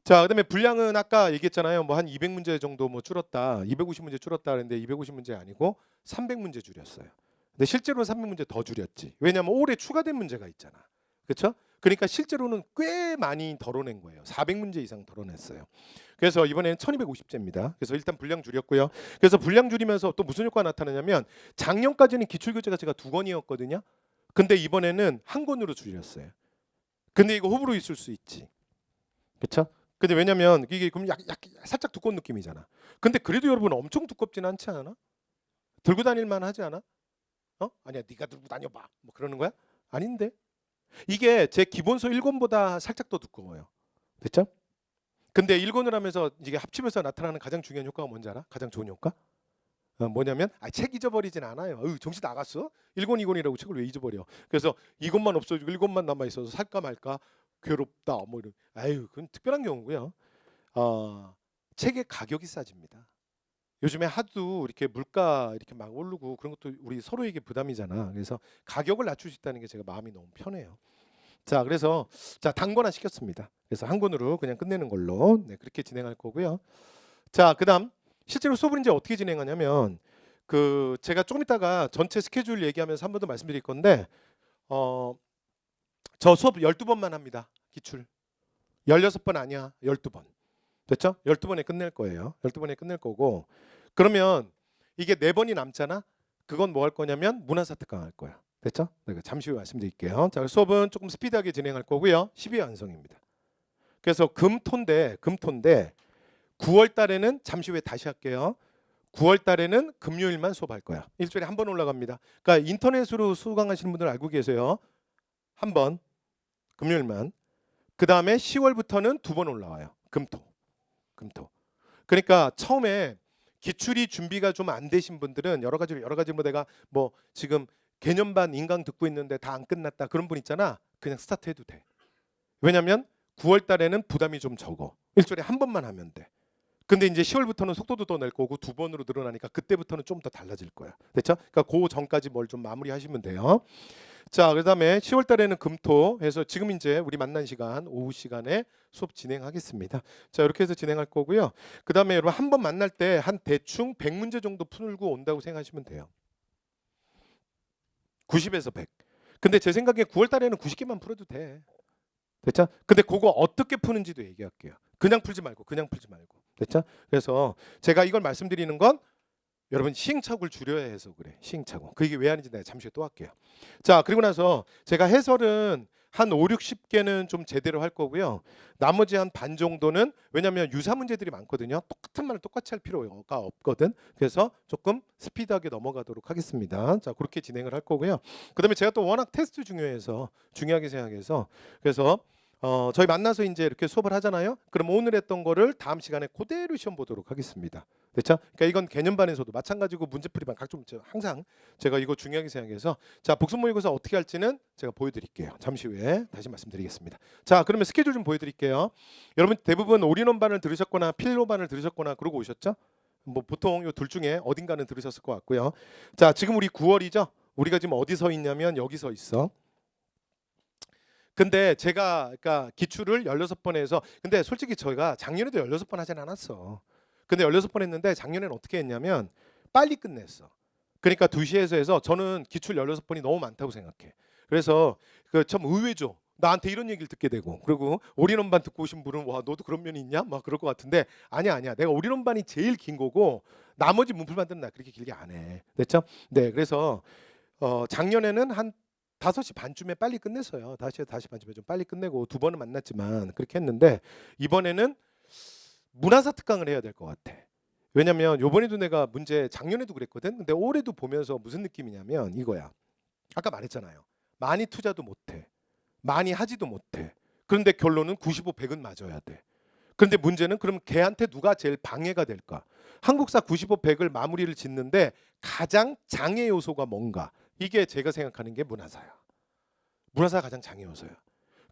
자, 그다음에 분량은 아까 얘기했잖아요. 뭐 한 200문제 정도 뭐 줄었다. 250문제 줄었다 그랬는데 250문제 아니고 300문제 줄였어요. 근데 실제로는 300문제 더 줄였지. 왜냐면 올해 추가된 문제가 있잖아. 그렇죠? 그러니까 실제로는 꽤 많이 덜어낸 거예요. 400문제 이상 덜어냈어요. 그래서 이번에는 1250제입니다. 그래서 일단 분량 줄였고요. 그래서 분량 줄이면서 또 무슨 효과가 나타나냐면 작년까지는 기출교재가 제가 2권이었거든요. 근데 이번에는 한 권으로 줄였어요. 근데 이거 호불호 있을 수 있지. 그렇죠? 근데 왜냐면 이게 그럼 살짝 두꺼운 느낌이잖아. 근데 그래도 여러분 엄청 두껍진 않지 않아? 들고 다닐만 하지 않아? 아니야, 네가 들고 다녀봐. 뭐 그러는 거야? 아닌데. 이게 제 기본서 1권보다 살짝 더 두꺼워요. 됐죠? 근데 1권을 하면서 이게 합치면서 나타나는 가장 중요한 효과가 뭔지 알아? 가장 좋은 효과? 뭐냐면 책 잊어버리진 않아요. 정신 나갔어? 1권 2권이라고 책을 왜 잊어버려? 그래서 이것만 없어지고 1권만 남아 있어서 살까 말까 괴롭다 뭐 이런. 그건 특별한 경우고요. 책의 가격이 싸집니다. 요즘에 하도 이렇게 물가 이렇게 막 오르고 그런 것도 우리 서로에게 부담이잖아. 그래서 가격을 낮출 수 있다는 게 제가 마음이 너무 편해요. 자, 그래서 단권화 시켰습니다. 그래서 한 권으로 그냥 끝내는 걸로 그렇게 진행할 거고요. 자, 그다음 실제로 수업을 이제 어떻게 진행하냐면 제가 조금 있다가 전체 스케줄 얘기하면서 한 번 더 말씀드릴 건데 저 수업 12번만 합니다. 기출. 16번 아니야. 12번. 됐죠? 12번에 끝낼 거예요. 12번에 끝낼 거고 그러면 이게 4번이 남잖아. 그건 뭐 할 거냐면 문화사 특강 할 거야. 됐죠? 내가 잠시 후에 말씀드릴게요. 자, 수업은 조금 스피드하게 진행할 거고요. 12회 완성입니다. 그래서 금토인데 9월 달에는 잠시 후에 다시 할게요. 9월 달에는 금요일만 수업할 거야. 일주일에 한 번 올라갑니다. 그러니까 인터넷으로 수강하시는 분들 알고 계세요. 한 번 금요일만. 그 다음에 10월부터는 2번 올라와요. 금토. 그러니까 처음에 기출이 준비가 좀 안 되신 분들은 여러 가지로 내가 뭐 지금 개념반 인강 듣고 있는데 다 안 끝났다 그런 분 있잖아. 그냥 스타트해도 돼. 왜냐면 9월 달에는 부담이 좀 적어. 일주일에 한 번만 하면 돼. 근데 이제 10월부터는 속도도 더 낼 거고 2번으로 늘어나니까 그때부터는 좀 더 달라질 거야. 됐죠? 그러니까 그 전까지 뭘 좀 마무리하시면 돼요. 자, 그다음에 10월 달에는 금토 해서 지금 이제 우리 만난 시간 오후 시간에 수업 진행하겠습니다. 자, 이렇게 해서 진행할 거고요. 그다음에 여러분 한 번 만날 때 한 대충 100문제 정도 풀고 온다고 생각하시면 돼요. 90에서 100. 근데 제 생각에 9월 달에는 90개만 풀어도 돼. 됐죠? 근데 그거 어떻게 푸는지도 얘기할게요. 그냥 풀지 말고. 됐죠? 그래서 제가 이걸 말씀드리는 건 여러분 시행착오를 줄여야 해서 그래. 시행착오. 그 얘기 왜 하는지 내가 잠시 후에 또 할게요. 자, 그리고 나서 제가 해설은 한 5, 60개는 좀 제대로 할 거고요. 나머지 한 반 정도는 왜냐하면 유사 문제들이 많거든요. 똑같은 말을 똑같이 할 필요가 없거든. 그래서 조금 스피드하게 넘어가도록 하겠습니다. 자, 그렇게 진행을 할 거고요. 그다음에 제가 또 워낙 테스트 중요하게 생각해서 그래서 저희 만나서 이제 이렇게 수업을 하잖아요. 그럼 오늘 했던 거를 다음 시간에 그대로 시험 보도록 하겠습니다. 됐죠? 그러니까 이건 개념반에서도 마찬가지고 문제풀이반 각종 항상 제가 이거 중요하게 생각해서 자, 복습 모의고사 어떻게 할지는 제가 보여드릴게요. 잠시 후에 다시 말씀드리겠습니다. 자, 그러면 스케줄 좀 보여드릴게요. 여러분 대부분 올인원반을 들으셨거나 필로반을 들으셨거나 그러고 오셨죠? 뭐 보통 요 둘 중에 어딘가는 들으셨을 것 같고요. 자, 지금 우리 9월이죠? 우리가 지금 어디 서 있냐면 여기 서 있어. 근데 제가 그러니까 기출을 16번 해서 근데 솔직히 저희가 작년에도 16번 하진 않았어. 근데 16번 했는데 작년에는 어떻게 했냐면 빨리 끝냈어. 그러니까 2시에서 해서 저는 기출 16번이 너무 많다고 생각해. 그래서 그 참 의외죠. 나한테 이런 얘기를 듣게 되고 그리고 올인원반 듣고 오신 분은 와 너도 그런 면이 있냐? 막 그럴 것 같은데 아니야. 내가 올인원반이 제일 긴 거고 나머지 문풀반들은 나 그렇게 길게 안 해. 됐죠? 네. 그래서 작년에는 한 5시 반쯤에 빨리 끝냈어요. 5시 반쯤에 좀 빨리 끝내고 2번은 만났지만 그렇게 했는데 이번에는 문화사 특강을 해야 될 것 같아. 왜냐면 요번에도 내가 문제 작년에도 그랬거든. 근데 올해도 보면서 무슨 느낌이냐면 이거야. 아까 말했잖아요. 많이 투자도 못해. 많이 하지도 못해. 그런데 결론은 95, 100은 맞아야 돼. 그런데 문제는 그럼 걔한테 누가 제일 방해가 될까? 한국사 95, 100을 마무리를 짓는데 가장 장애 요소가 뭔가? 이게 제가 생각하는 게 문화사야. 문화사가 가장 장애 요소야.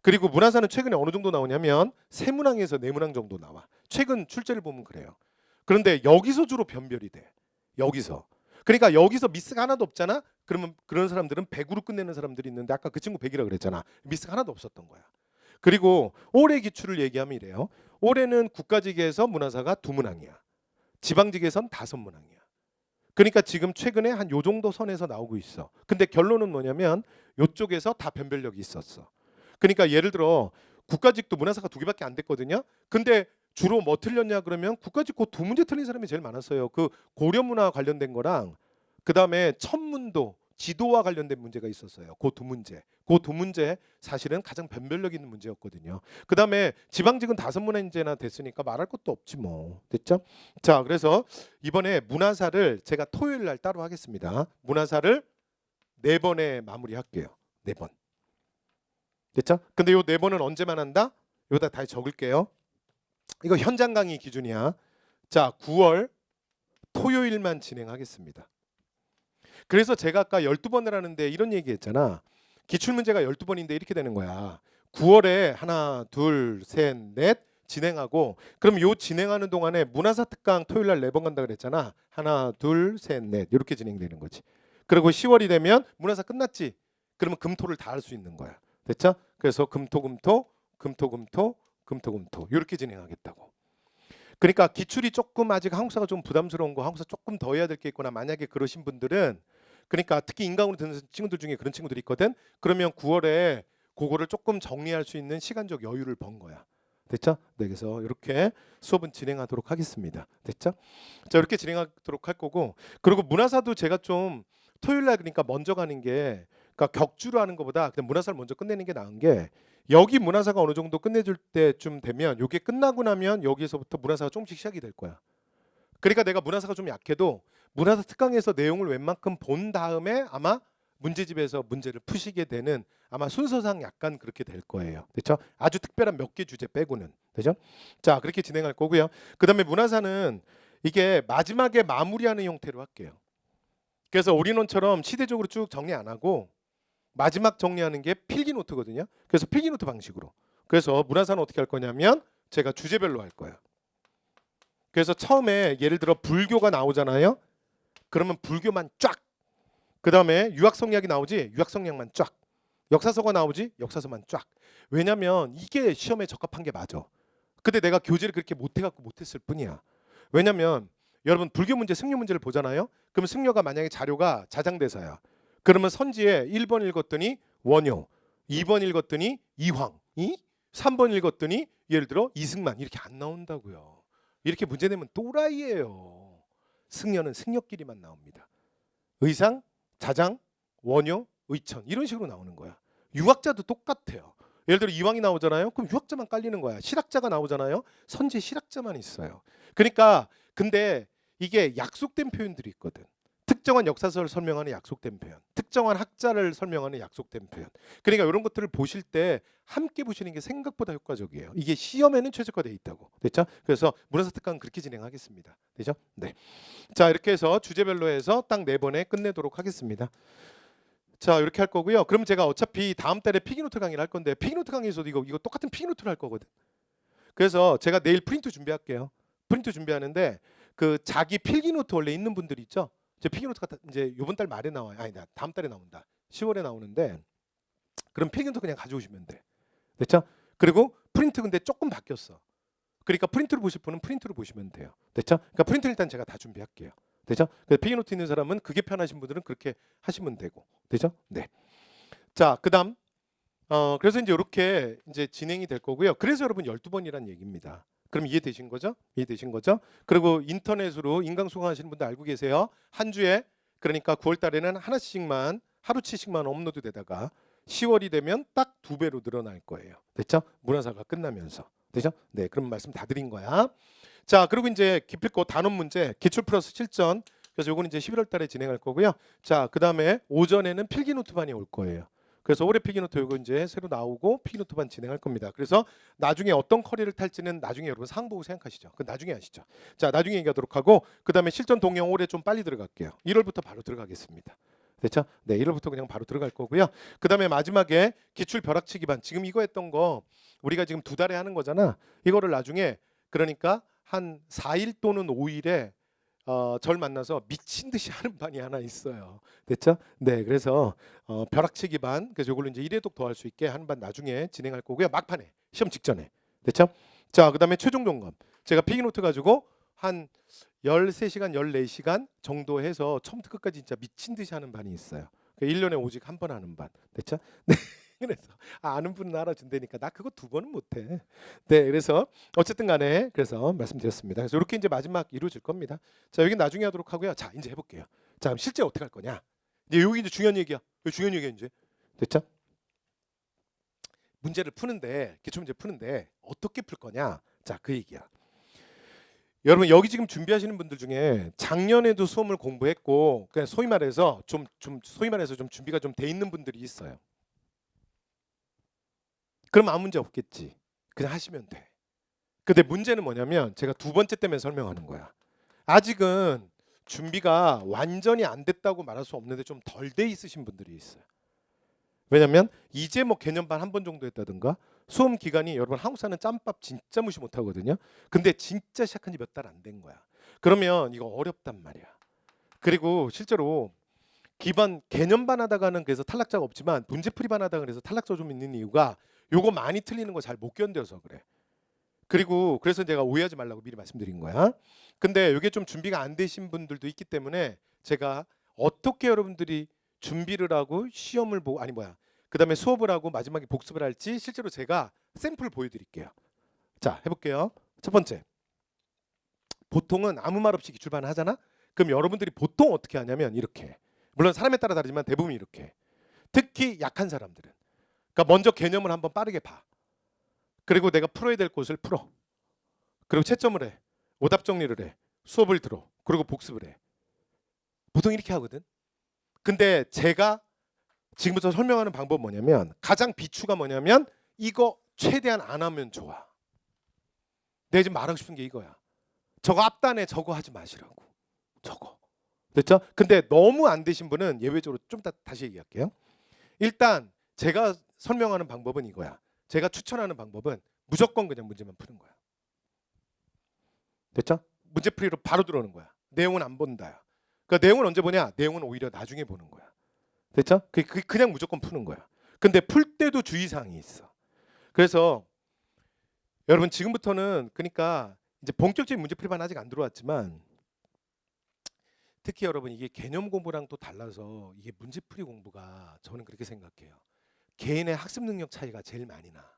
그리고 문화사는 최근에 어느 정도 나오냐면 세 문항에서 네 문항 정도 나와. 최근 출제를 보면 그래요. 그런데 여기서 주로 변별이 돼. 여기서. 그러니까 여기서 미스가 하나도 없잖아. 그러면 그런 사람들은 100으로 끝내는 사람들이 있는데 아까 그 친구 100이라 그랬잖아. 미스가 하나도 없었던 거야. 그리고 올해 기출을 얘기하면 이래요. 올해는 국가직에서 문화사가 2문항이야. 지방직에선 5문항이야. 그러니까 지금 최근에 한 요 정도 선에서 나오고 있어. 근데 결론은 뭐냐면 요쪽에서 다 변별력이 있었어. 그러니까 예를 들어 국가직도 문화사가 2개밖에 안 됐거든요. 근데 주로 뭐 틀렸냐 그러면 국가직 그 2문제 틀린 사람이 제일 많았어요. 그 고려 문화 관련된 거랑 그다음에 천문도 지도와 관련된 문제가 있었어요. 그 2문제. 그 2문제 사실은 가장 변별력 있는 문제였거든요. 그다음에 지방직은 5문제나 됐으니까 말할 것도 없지 뭐. 됐죠? 자, 그래서 이번에 문화사를 제가 토요일 날 따로 하겠습니다. 문화사를 4번에 마무리할게요. 4번. 됐죠? 근데 요 4번은 언제만 한다? 여기다 다시 적을게요. 이거 현장 강의 기준이야. 자, 9월 토요일만 진행하겠습니다. 그래서 제가 아까 12번을 하는데 이런 얘기 했잖아. 기출문제가 12번인데 이렇게 되는 거야. 9월에 하나, 둘, 셋, 넷 진행하고 그럼 요 진행하는 동안에 문화사 특강 토요일 날 4번 간다 그랬잖아. 하나, 둘, 셋, 넷 이렇게 진행되는 거지. 그리고 10월이 되면 문화사 끝났지. 그러면 금토를 다 할 수 있는 거야. 됐죠? 그래서 금토 이렇게 진행하겠다고. 그러니까 기출이 조금 아직 한국사가 좀 부담스러운 거 한국사 조금 더 해야 될 게 있거나 만약에 그러신 분들은 그러니까 특히 인강으로 듣는 친구들 중에 그런 친구들이 있거든. 그러면 9월에 그거를 조금 정리할 수 있는 시간적 여유를 번 거야. 됐죠? 네, 그래서 이렇게 수업은 진행하도록 하겠습니다. 됐죠? 자, 이렇게 진행하도록 할 거고 그리고 문화사도 제가 좀 토요일 날 그러니까 먼저 가는 게 그러니까 격주로 하는 것보다 그냥 문화사를 먼저 끝내는 게 나은 게 여기 문화사가 어느 정도 끝내줄 때쯤 되면 이게 끝나고 나면 여기서부터 문화사가 조금씩 시작이 될 거야. 그러니까 내가 문화사가 좀 약해도 문화사 특강에서 내용을 웬만큼 본 다음에 아마 문제집에서 문제를 푸시게 되는 아마 순서상 약간 그렇게 될 거예요. 그렇죠? 아주 특별한 몇 개 주제 빼고는. 그렇죠? 자, 그렇게 진행할 거고요. 그다음에 문화사는 이게 마지막에 마무리하는 형태로 할게요. 그래서 올인원처럼 시대적으로 쭉 정리 안 하고 마지막 정리하는 게 필기 노트거든요. 그래서 필기 노트 방식으로. 그래서 문화사는 어떻게 할 거냐면 제가 주제별로 할 거예요. 그래서 처음에 예를 들어 불교가 나오잖아요. 그러면 불교만 쫙. 그다음에 유학성리학이 나오지. 유학성리학만 쫙. 역사서가 나오지. 역사서만 쫙. 왜냐면 이게 시험에 적합한 게 맞아. 근데 내가 교재를 그렇게 못해갖고 못했을 뿐이야. 왜냐면 여러분 불교 문제 승려 문제를 보잖아요. 그럼 승려가 만약에 자료가 자장대사야. 그러면 선지에 1번 읽었더니 원효, 2번 읽었더니 이황이, 3번 읽었더니 예를 들어 이승만 이렇게 안 나온다고요. 이렇게 문제 내면 또라이예요. 승려는 승려끼리만 나옵니다. 의상, 자장, 원효, 의천 이런 식으로 나오는 거야. 유학자도 똑같아요. 예를 들어 이황이 나오잖아요. 그럼 유학자만 깔리는 거야. 실학자가 나오잖아요. 선지 실학자만 있어요. 그러니까 근데 이게 약속된 표현들이 있거든. 특정한 역사서를 설명하는 약속된 표현, 특정한 학자를 설명하는 약속된 표현. 그러니까 이런 것들을 보실 때 함께 보시는 게 생각보다 효과적이에요. 이게 시험에는 최적화되어 있다고. 됐죠? 그래서 문화사 특강은 그렇게 진행하겠습니다. 되죠? 네. 자, 이렇게 해서 주제별로 해서 딱 4번에 끝내도록 하겠습니다. 자, 이렇게 할 거고요. 그럼 제가 어차피 다음 달에 피기노트 강의를 할 건데 피기노트 강의에서도 이거 똑같은 피기노트를 할 거거든. 그래서 제가 내일 프린트 준비할게요. 프린트 준비하는데 그 자기 필기노트 원래 있는 분들 있죠? 제 필기노트가 이제 이번 달 말에 나와요. 아니, 다음 달에 나온다. 10월에 나오는데 그럼 필기노트 그냥 가져오시면 돼. 됐죠? 그리고 프린트 근데 조금 바뀌었어. 그러니까 프린트를 보실 분은 프린트를 보시면 돼요. 됐죠? 그러니까 프린트 일단 제가 다 준비할게요. 되죠? 필기노트 있는 사람은 그게 편하신 분들은 그렇게 하시면 되고. 되죠? 네. 자, 그다음 그래서 이제 이렇게 이제 진행이 될 거고요. 그래서 여러분 12번이란 얘기입니다. 그럼 이해되신 거죠? 이해되신 거죠? 그리고 인터넷으로 인강수강 하시는 분들 알고 계세요? 한 주에 그러니까 9월 달에는 하나씩만 하루치씩만 업로드 되다가 10월이 되면 딱 2배로 늘어날 거예요. 됐죠? 문화사가 끝나면서. 되죠? 네, 그럼 말씀 다 드린 거야. 자, 그리고 이제 기필코 단원 문제 기출 플러스 실전. 그래서 요거는 이제 11월 달에 진행할 거고요. 자, 그다음에 오전에는 필기노트반이 올 거예요. 그래서 올해 피기노트 이거 이제 새로 나오고 피기노트반 진행할 겁니다. 그래서 나중에 어떤 커리를 탈지는 나중에 여러분 상황 보고 생각하시죠. 그 나중에 아시죠. 자, 나중에 얘기하도록 하고 그다음에 실전 동영 올해 좀 빨리 들어갈게요. 1월부터 바로 들어가겠습니다. 됐죠? 네, 1월부터 그냥 바로 들어갈 거고요. 그다음에 마지막에 기출 벼락치 기반. 지금 이거 했던 거 우리가 지금 2달에 하는 거잖아. 이거를 나중에 그러니까 한 4일 또는 5일에 절 만나서 미친 듯이 하는 반이 하나 있어요. 됐죠? 네, 그래서 벼락치기 반, 그래서 이걸로 이제 1회독 더 할 수 있게 하는 반 나중에 진행할 거고요. 막판에 시험 직전에. 됐죠? 자, 그다음에 최종 점검. 제가 피기노트 가지고 한 13시간, 14시간 정도 해서 처음부터 끝까지 진짜 미친 듯이 하는 반이 있어요. 1년에 오직 한 번 하는 반. 됐죠? 네. 그래서 아는 분은 알아준다니까 나 그거 2번은 못해. 네, 그래서 어쨌든 간에 그래서 말씀드렸습니다. 그래서 이렇게 이제 마지막 이루어질 겁니다. 자, 여기 나중에 하도록 하고요. 자, 이제 해볼게요. 자, 그럼 실제 어떻게 할 거냐? 이제 여기 이제 중요한 얘기야. 여기 중요한 얘기야 이제. 됐죠? 문제를 푸는데 기출 문제 푸는데 어떻게 풀 거냐? 자, 그 얘기야. 여러분 여기 지금 준비하시는 분들 중에 작년에도 수험을 공부했고 그냥 소위 말해서 좀 준비가 좀 돼 있는 분들이 있어요. 그럼 아무 문제 없겠지. 그냥 하시면 돼. 근데 문제는 뭐냐면 제가 2번째 때문에 설명하는 거야. 아직은 준비가 완전히 안 됐다고 말할 수 없는데 좀 덜 돼 있으신 분들이 있어요. 왜냐면 이제 뭐 개념반 한 번 정도 했다든가 수험 기간이 여러분 한국사는 짬밥 진짜 무시 못 하거든요. 근데 진짜 시작한 지 몇 달 안 된 거야. 그러면 이거 어렵단 말이야. 그리고 실제로 기반 개념반 하다가는 그래서 탈락자가 없지만 문제풀이반 하다가 그래서 탈락자 좀 있는 이유가 요거 많이 틀리는 거 잘 못 견뎌서 그래. 그리고 그래서 제가 오해하지 말라고 미리 말씀드린 거야. 근데 이게 좀 준비가 안 되신 분들도 있기 때문에 제가 어떻게 여러분들이 준비를 하고 시험을 보고 그다음에 수업을 하고 마지막에 복습을 할지 실제로 제가 샘플 보여드릴게요. 자, 해볼게요. 첫 번째, 보통은 아무 말 없이 기출반 하잖아. 그럼 여러분들이 보통 어떻게 하냐면 이렇게. 물론 사람에 따라 다르지만 대부분 이렇게. 특히 약한 사람들은. 그러니까 먼저 개념을 한번 빠르게 봐. 그리고 내가 풀어야 될 곳을 풀어. 그리고 채점을 해. 오답 정리를 해. 수업을 들어. 그리고 복습을 해. 보통 이렇게 하거든. 근데 제가 지금부터 설명하는 방법은 뭐냐면 가장 비추가 뭐냐면 이거 최대한 안 하면 좋아. 내가 지금 말하고 싶은 게 이거야. 저거 앞단에 저거 하지 마시라고. 저거. 됐죠? 근데 너무 안 되신 분은 예외적으로 좀 다시 얘기할게요. 일단 제가 설명하는 방법은 이거야. 제가 추천하는 방법은 무조건 그냥 문제만 푸는 거야. 됐죠? 문제풀이로 바로 들어오는 거야. 내용은 안 본다. 그러니까 내용은 언제 보냐? 내용은 오히려 나중에 보는 거야. 됐죠? 그냥 무조건 푸는 거야. 근데 풀 때도 주의사항이 있어. 그래서 여러분 지금부터는 그러니까 이제 본격적인 문제풀이반 아직 안 들어왔지만 특히 여러분 이게 개념 공부랑 또 달라서 이게 문제풀이 공부가 저는 그렇게 생각해요. 개인의 학습 능력 차이가 제일 많이 나.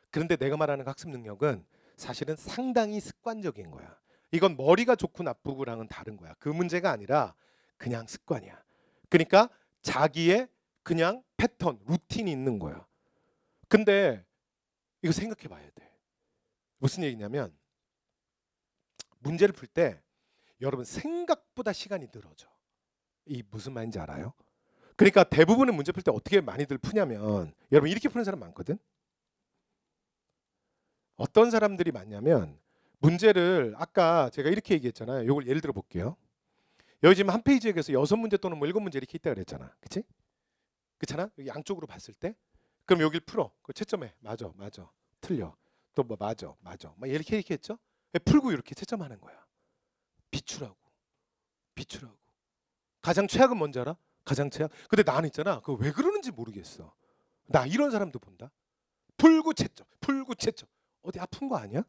그런데 내가 말하는 학습 능력은 사실은 상당히 습관적인 거야. 이건 머리가 좋고 나쁘고랑은 다른 거야. 그 문제가 아니라 그냥 습관이야. 그러니까 자기의 그냥 패턴, 루틴이 있는 거야. 근데 이거 생각해 봐야 돼. 무슨 얘기냐면 문제를 풀 때 여러분 생각보다 시간이 늘어져. 이 무슨 말인지 알아요? 그러니까 대부분의 문제 풀 때 어떻게 많이들 푸냐면 여러분 이렇게 푸는 사람 많거든. 어떤 사람들이 많냐면 문제를 아까 제가 이렇게 얘기했잖아요. 이걸 예를 들어 볼게요. 여기 지금 한 페이지에 그래서 6문제 또는 뭐 7문제 이렇게 있다 그랬잖아. 그치? 그렇잖아? 여기 양쪽으로 봤을 때 그럼 여기를 풀어. 그 채점해. 맞아. 틀려. 또 뭐 맞아. 막 이렇게 했죠? 풀고 이렇게 채점하는 거야. 비추라고. 가장 최악은 뭔지 알아? 가장 최악. 근데 나는 있잖아. 그거 왜 그러는지 모르겠어. 나 이런 사람도 본다. 풀고 채점. 어디 아픈 거 아니야?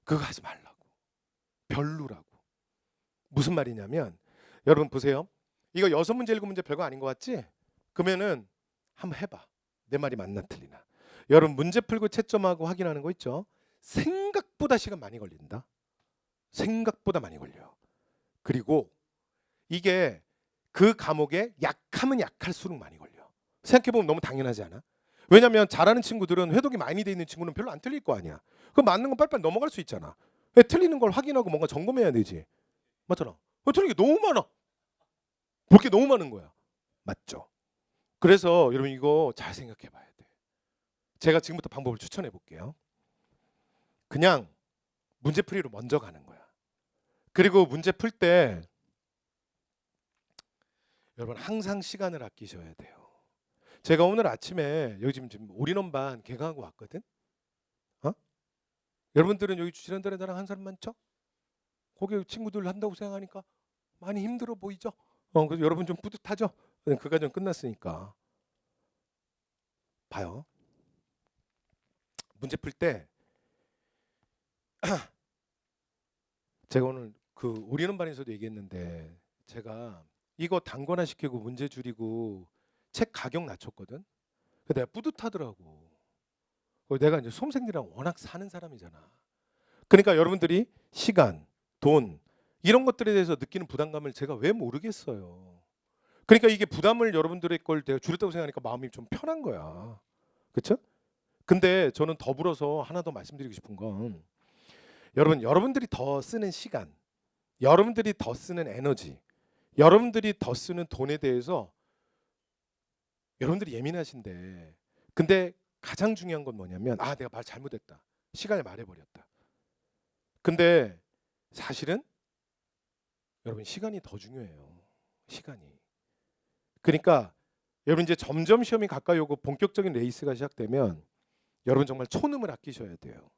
그거 하지 말라고. 별로라고. 무슨 말이냐면 여러분 보세요. 이거 6문제 7문제 별거 아닌 것 같지? 그러면은 한번 해봐. 내 말이 맞나 틀리나. 여러분 문제 풀고 채점하고 확인하는 거 있죠? 생각보다 시간 많이 걸린다. 생각보다 많이 걸려. 그리고 이게 그 과목에 약하면 약할수록 많이 걸려. 생각해보면 너무 당연하지 않아? 왜냐면 잘하는 친구들은 회독이 많이 돼 있는 친구는 별로 안 틀릴 거 아니야. 그럼 맞는 건 빨리빨리 넘어갈 수 있잖아. 왜 틀리는 걸 확인하고 뭔가 점검해야 되지. 맞잖아. 틀린 게 너무 많아. 볼 게 너무 많은 거야. 맞죠? 그래서 여러분 이거 잘 생각해 봐야 돼. 제가 지금부터 방법을 추천해 볼게요. 그냥 문제풀이로 먼저 가는 거야. 그리고 문제 풀 때 여러분 항상 시간을 아끼셔야 돼요. 제가 오늘 아침에 여기 지금 올인원반 개강하고 왔거든. 여러분들은 여기 지난달에 나랑 한 사람 많죠? 거기 친구들 한다고 생각하니까 많이 힘들어 보이죠? 그래서 여러분 좀 뿌듯하죠? 그 과정 끝났으니까. 봐요. 문제 풀 때 제가 오늘 그 올인원반에서도 얘기했는데 제가 이거 단권화 시키고 문제 줄이고 책 가격 낮췄거든. 내가 뿌듯하더라고. 내가 이제 수험생들이랑 워낙 사는 사람이잖아. 그러니까 여러분들이 시간, 돈 이런 것들에 대해서 느끼는 부담감을 제가 왜 모르겠어요. 그러니까 이게 부담을 여러분들의 걸 내가 줄였다고 생각하니까 마음이 좀 편한 거야. 그렇죠? 근데 저는 더불어서 하나 더 말씀드리고 싶은 건 여러분들이 더 쓰는 시간, 여러분들이 더 쓰는 에너지, 여러분들이 더 쓰는 돈에 대해서 여러분들이 예민하신데 근데 가장 중요한 건 뭐냐면 내가 말 잘못했다. 시간을 말해버렸다. 근데 사실은 여러분 시간이 더 중요해요. 시간이. 그러니까 여러분 이제 점점 시험이 가까이 오고 본격적인 레이스가 시작되면 여러분 정말 촌음을 아끼셔야 돼요.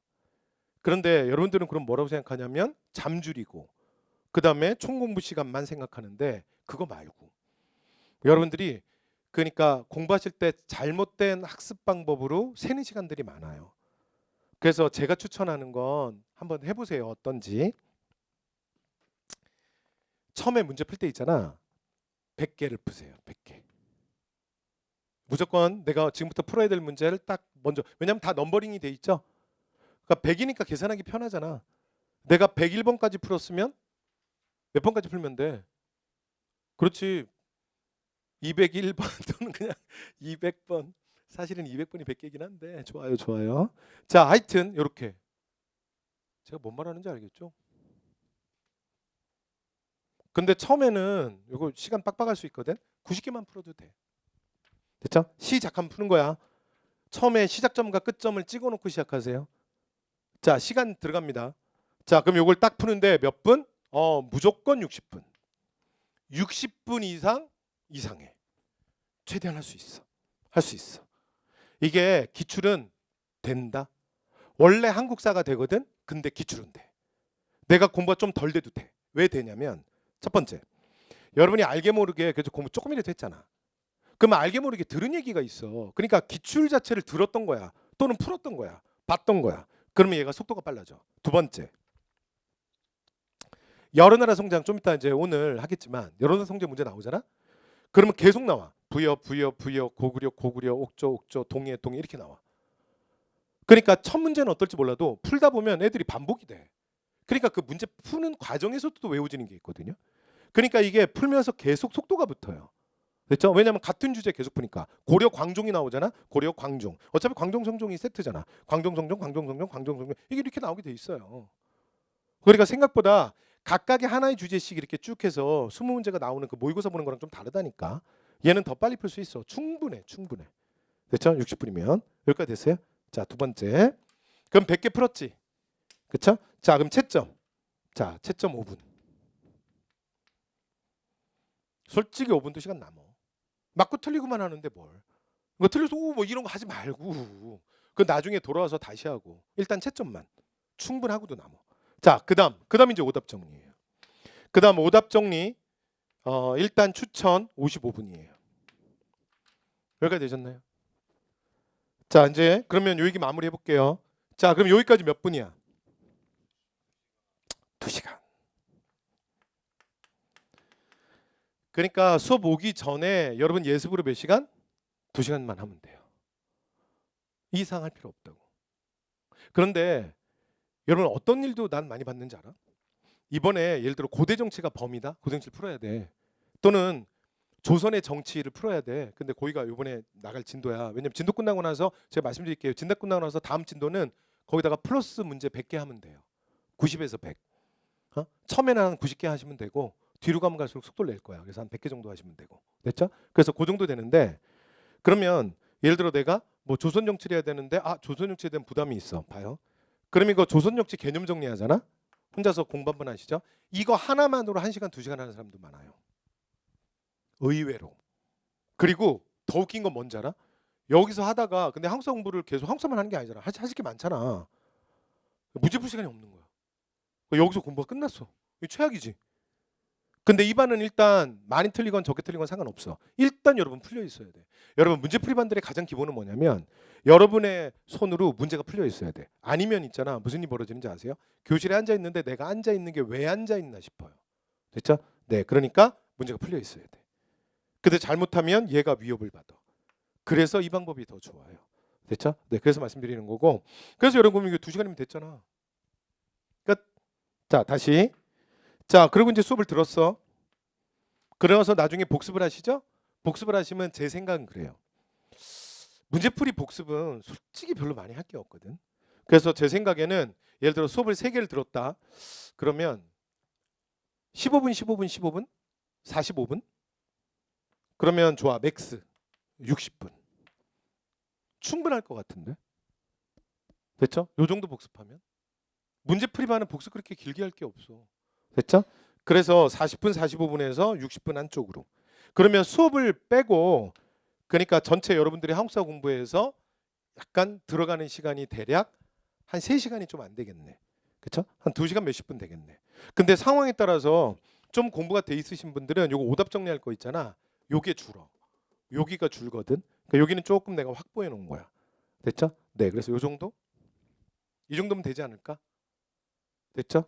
그런데 여러분들은 그럼 뭐라고 생각하냐면 잠 줄이고 그 다음에 총 공부 시간만 생각하는데 그거 말고 여러분들이 그러니까 공부하실 때 잘못된 학습 방법으로 새는 시간들이 많아요. 그래서 제가 추천하는 건 한번 해보세요. 어떤지. 처음에 문제 풀 때 있잖아. 100개를 푸세요. 100개. 무조건 내가 지금부터 풀어야 될 문제를 딱 먼저. 왜냐면 다 넘버링이 돼 있죠. 그러니까 100이니까 계산하기 편하잖아. 내가 101번까지 풀었으면 몇 번까지 풀면 돼? 그렇지. 201번 또는 그냥 200번. 사실은 200번이 100개긴 한데 좋아요. 자, 하여튼 이렇게. 제가 뭔 말하는지 알겠죠? 근데 처음에는 이거 시간 빡빡할 수 있거든. 90개만 풀어도 돼. 됐죠? 시작 한번 푸는 거야. 처음에 시작점과 끝점을 찍어놓고 시작하세요. 자, 시간 들어갑니다. 자, 그럼 이걸 딱 푸는데 몇 분? 무조건 60분. 60분 이상해. 최대한 할 수 있어. 할 수 있어. 이게 기출은 된다. 원래 한국사가 되거든. 근데 기출은 돼. 내가 공부가 좀 덜 돼도 돼. 왜 되냐면 첫 번째, 여러분이 알게 모르게 그래도 공부 조금이라도 했잖아. 그러면 알게 모르게 들은 얘기가 있어. 그러니까 기출 자체를 들었던 거야. 또는 풀었던 거야. 봤던 거야. 그러면 얘가 속도가 빨라져. 두 번째, 여러 나라 성장 좀 이따 이제 오늘 하겠지만 여러 나라 성장 문제 나오잖아. 그러면 계속 나와. 부여, 고구려, 옥조, 동해 이렇게 나와. 그러니까 첫 문제는 어떨지 몰라도 풀다 보면 애들이 반복이 돼. 그러니까 그 문제 푸는 과정에서도 또 외워지는 게 있거든요. 그러니까 이게 풀면서 계속 속도가 붙어요. 됐죠? 왜냐면 같은 주제 계속 푸니까. 고려 광종이 나오잖아. 고려 광종. 어차피 광종 성종이 세트잖아. 광종 성종 이게 이렇게 나오게 돼 있어요. 그러니까 생각보다 각각의 하나의 주제씩 이렇게 쭉 해서 20문제가 나오는 그 모의고사 보는 거랑 좀 다르다니까. 얘는 더 빨리 풀 수 있어. 충분해. 됐죠? 60분이면. 여기까지 됐어요? 자, 두 번째. 그럼 100개 풀었지? 그쵸? 자, 그럼 채점. 자, 채점 5분. 솔직히 5분도 시간 남어. 맞고 틀리고만 하는데 뭘. 뭐 틀려서 뭐 이런 거 하지 말고. 그 나중에 돌아와서 다시 하고. 일단 채점만. 충분하고도 남어. 자, 그다음 이제 오답 정리예요. 그다음 오답 정리. 일단 추천 55분이에요. 여기까지 되셨나요? 자, 이제 그러면 요 얘기 마무리 해볼게요. 자, 그럼 여기까지 몇 분이야? 2시간. 그러니까 수업 오기 전에 여러분 예습으로 몇 시간? 2시간만 하면 돼요. 이상 할 필요 없다고. 그런데 여러분 어떤 일도 난 많이 봤는지 알아? 이번에 예를 들어 고대 정치가 범이다. 고대 정치를 풀어야 돼. 또는 조선의 정치를 풀어야 돼. 근데 거기가 이번에 나갈 진도야. 왜냐면 진도 끝나고 나서 제가 말씀드릴게요. 진도 끝나고 나서 다음 진도는 거기다가 플러스 문제 100개 하면 돼요. 90에서 100. 처음에는 한 90개 하시면 되고 뒤로 가면 갈수록 속도를 낼 거야. 그래서 한 100개 정도 하시면 되고. 됐죠? 그래서 그 정도 되는데 그러면 예를 들어 내가 뭐 조선 정치를 해야 되는데 조선 정치에 대한 부담이 있어. 봐요. 그러면 이거 조선 정치 개념 정리하잖아. 혼자서 공부 한번 하시죠. 이거 하나만으로 1시간, 2시간 하는 사람도 많아요. 의외로. 그리고 더 웃긴 건 뭔지 알아? 여기서 하다가 근데 한국사 공부를 계속 한국사만 하는 게 아니잖아. 하실 게 많잖아. 문제 풀 시간이 없는 거야. 여기서 공부가 끝났어. 이거 최악이지. 근데 이반은 일단 많이 틀리건 적게 틀리건 상관없어. 일단 여러분 풀려 있어야 돼. 여러분 문제풀이반들의 가장 기본은 뭐냐면 여러분의 손으로 문제가 풀려 있어야 돼. 아니면 있잖아. 무슨 일이 벌어지는지 아세요? 교실에 앉아 있는데 내가 앉아 있는 게 왜 앉아 있나 싶어요. 됐죠? 네, 그러니까 문제가 풀려 있어야 돼. 근데 잘못하면 얘가 위협을 받아. 그래서 이 방법이 더 좋아요. 됐죠? 네, 그래서 말씀드리는 거고. 그래서 여러분 이거 2시간이면 됐잖아. 끝. 자, 다시. 자, 그리고 이제 수업을 들었어. 그러서 나중에 복습을 하시죠? 복습을 하시면 제 생각은 그래요. 문제풀이 복습은 솔직히 별로 많이 할 게 없거든. 그래서 제 생각에는 예를 들어 수업을 3개를 들었다. 그러면 15분, 45분? 그러면 좋아. 맥스 60분. 충분할 것 같은데. 됐죠? 요 정도 복습하면. 문제풀이반은 복습 그렇게 길게 할 게 없어. 됐죠? 그래서 40분, 45분에서 60분 한쪽으로. 그러면 수업을 빼고 그러니까 전체 여러분들이 한국사 공부에서 약간 들어가는 시간이 대략 한 3시간이 좀 안 되겠네. 그렇죠? 한 2시간 몇십 분 되겠네. 근데 상황에 따라서 좀 공부가 돼 있으신 분들은 요거 오답 정리할 거 있잖아. 요게 줄어. 여기가 줄거든. 그러니까 여기는 조금 내가 확보해 놓은 거야. 됐죠? 네. 그래서 요 정도? 이 정도면 되지 않을까? 됐죠?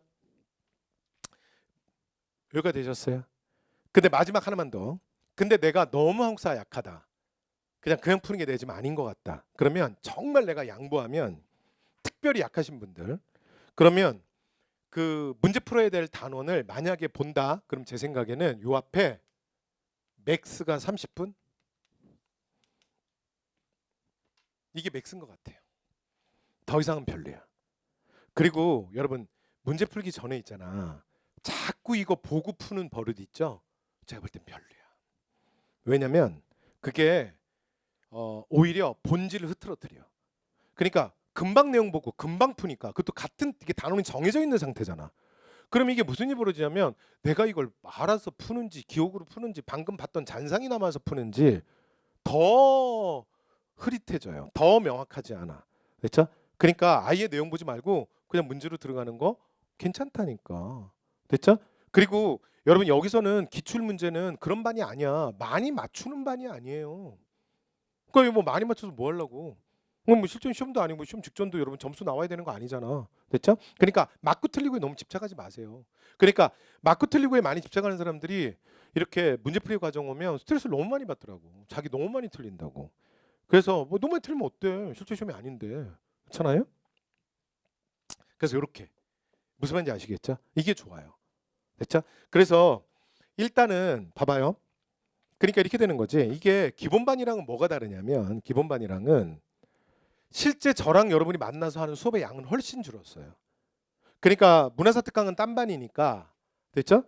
여기가 되셨어요? 근데 마지막 하나만 더. 근데 내가 너무 한국사 약하다. 그냥 푸는 게 내 좀 아닌 것 같다. 그러면 정말 내가 양보하면 특별히 약하신 분들 그러면 그 문제 풀어야 될 단원을 만약에 본다. 그럼 제 생각에는 요 앞에 맥스가 30분? 이게 맥스인 것 같아요. 더 이상은 별로야. 그리고 여러분 문제 풀기 전에 있잖아. 자꾸 이거 보고 푸는 버릇 있죠? 제가 볼 땐 별로야. 왜냐면 그게 오히려 본질을 흐트러뜨려. 그러니까 금방 내용 보고 금방 푸니까 그것도 같은 이게 단원이 정해져 있는 상태잖아. 그럼 이게 무슨 일이 벌어지냐면 내가 이걸 알아서 푸는지 기억으로 푸는지 방금 봤던 잔상이 남아서 푸는지 더 흐릿해져요. 더 명확하지 않아. 그렇죠? 그러니까 아예 내용 보지 말고 그냥 문제로 들어가는 거 괜찮다니까. 됐죠? 그리고 여러분 여기서는 기출 문제는 그런 반이 아니야. 많이 맞추는 반이 아니에요. 그러니까 뭐 많이 맞춰서 뭐 하려고? 뭐 실전 시험도 아니고 뭐 시험 직전도 여러분 점수 나와야 되는 거 아니잖아. 됐죠? 그러니까 맞고 틀리고에 너무 집착하지 마세요. 그러니까 맞고 틀리고에 많이 집착하는 사람들이 이렇게 문제풀이 과정 오면 스트레스를 너무 많이 받더라고. 자기 너무 많이 틀린다고. 그래서 뭐 너무 많이 틀리면 어때? 실제 시험이 아닌데. 그렇잖아요? 그래서 이렇게 무슨 말인지 아시겠죠? 이게 좋아요. 됐죠? 그래서 일단은 봐봐요. 그러니까 이렇게 되는 거지. 이게 기본반이랑은 뭐가 다르냐면 기본반이랑은 실제 저랑 여러분이 만나서 하는 수업의 양은 훨씬 줄었어요. 그러니까 문화사 특강은 딴 반이니까 됐죠?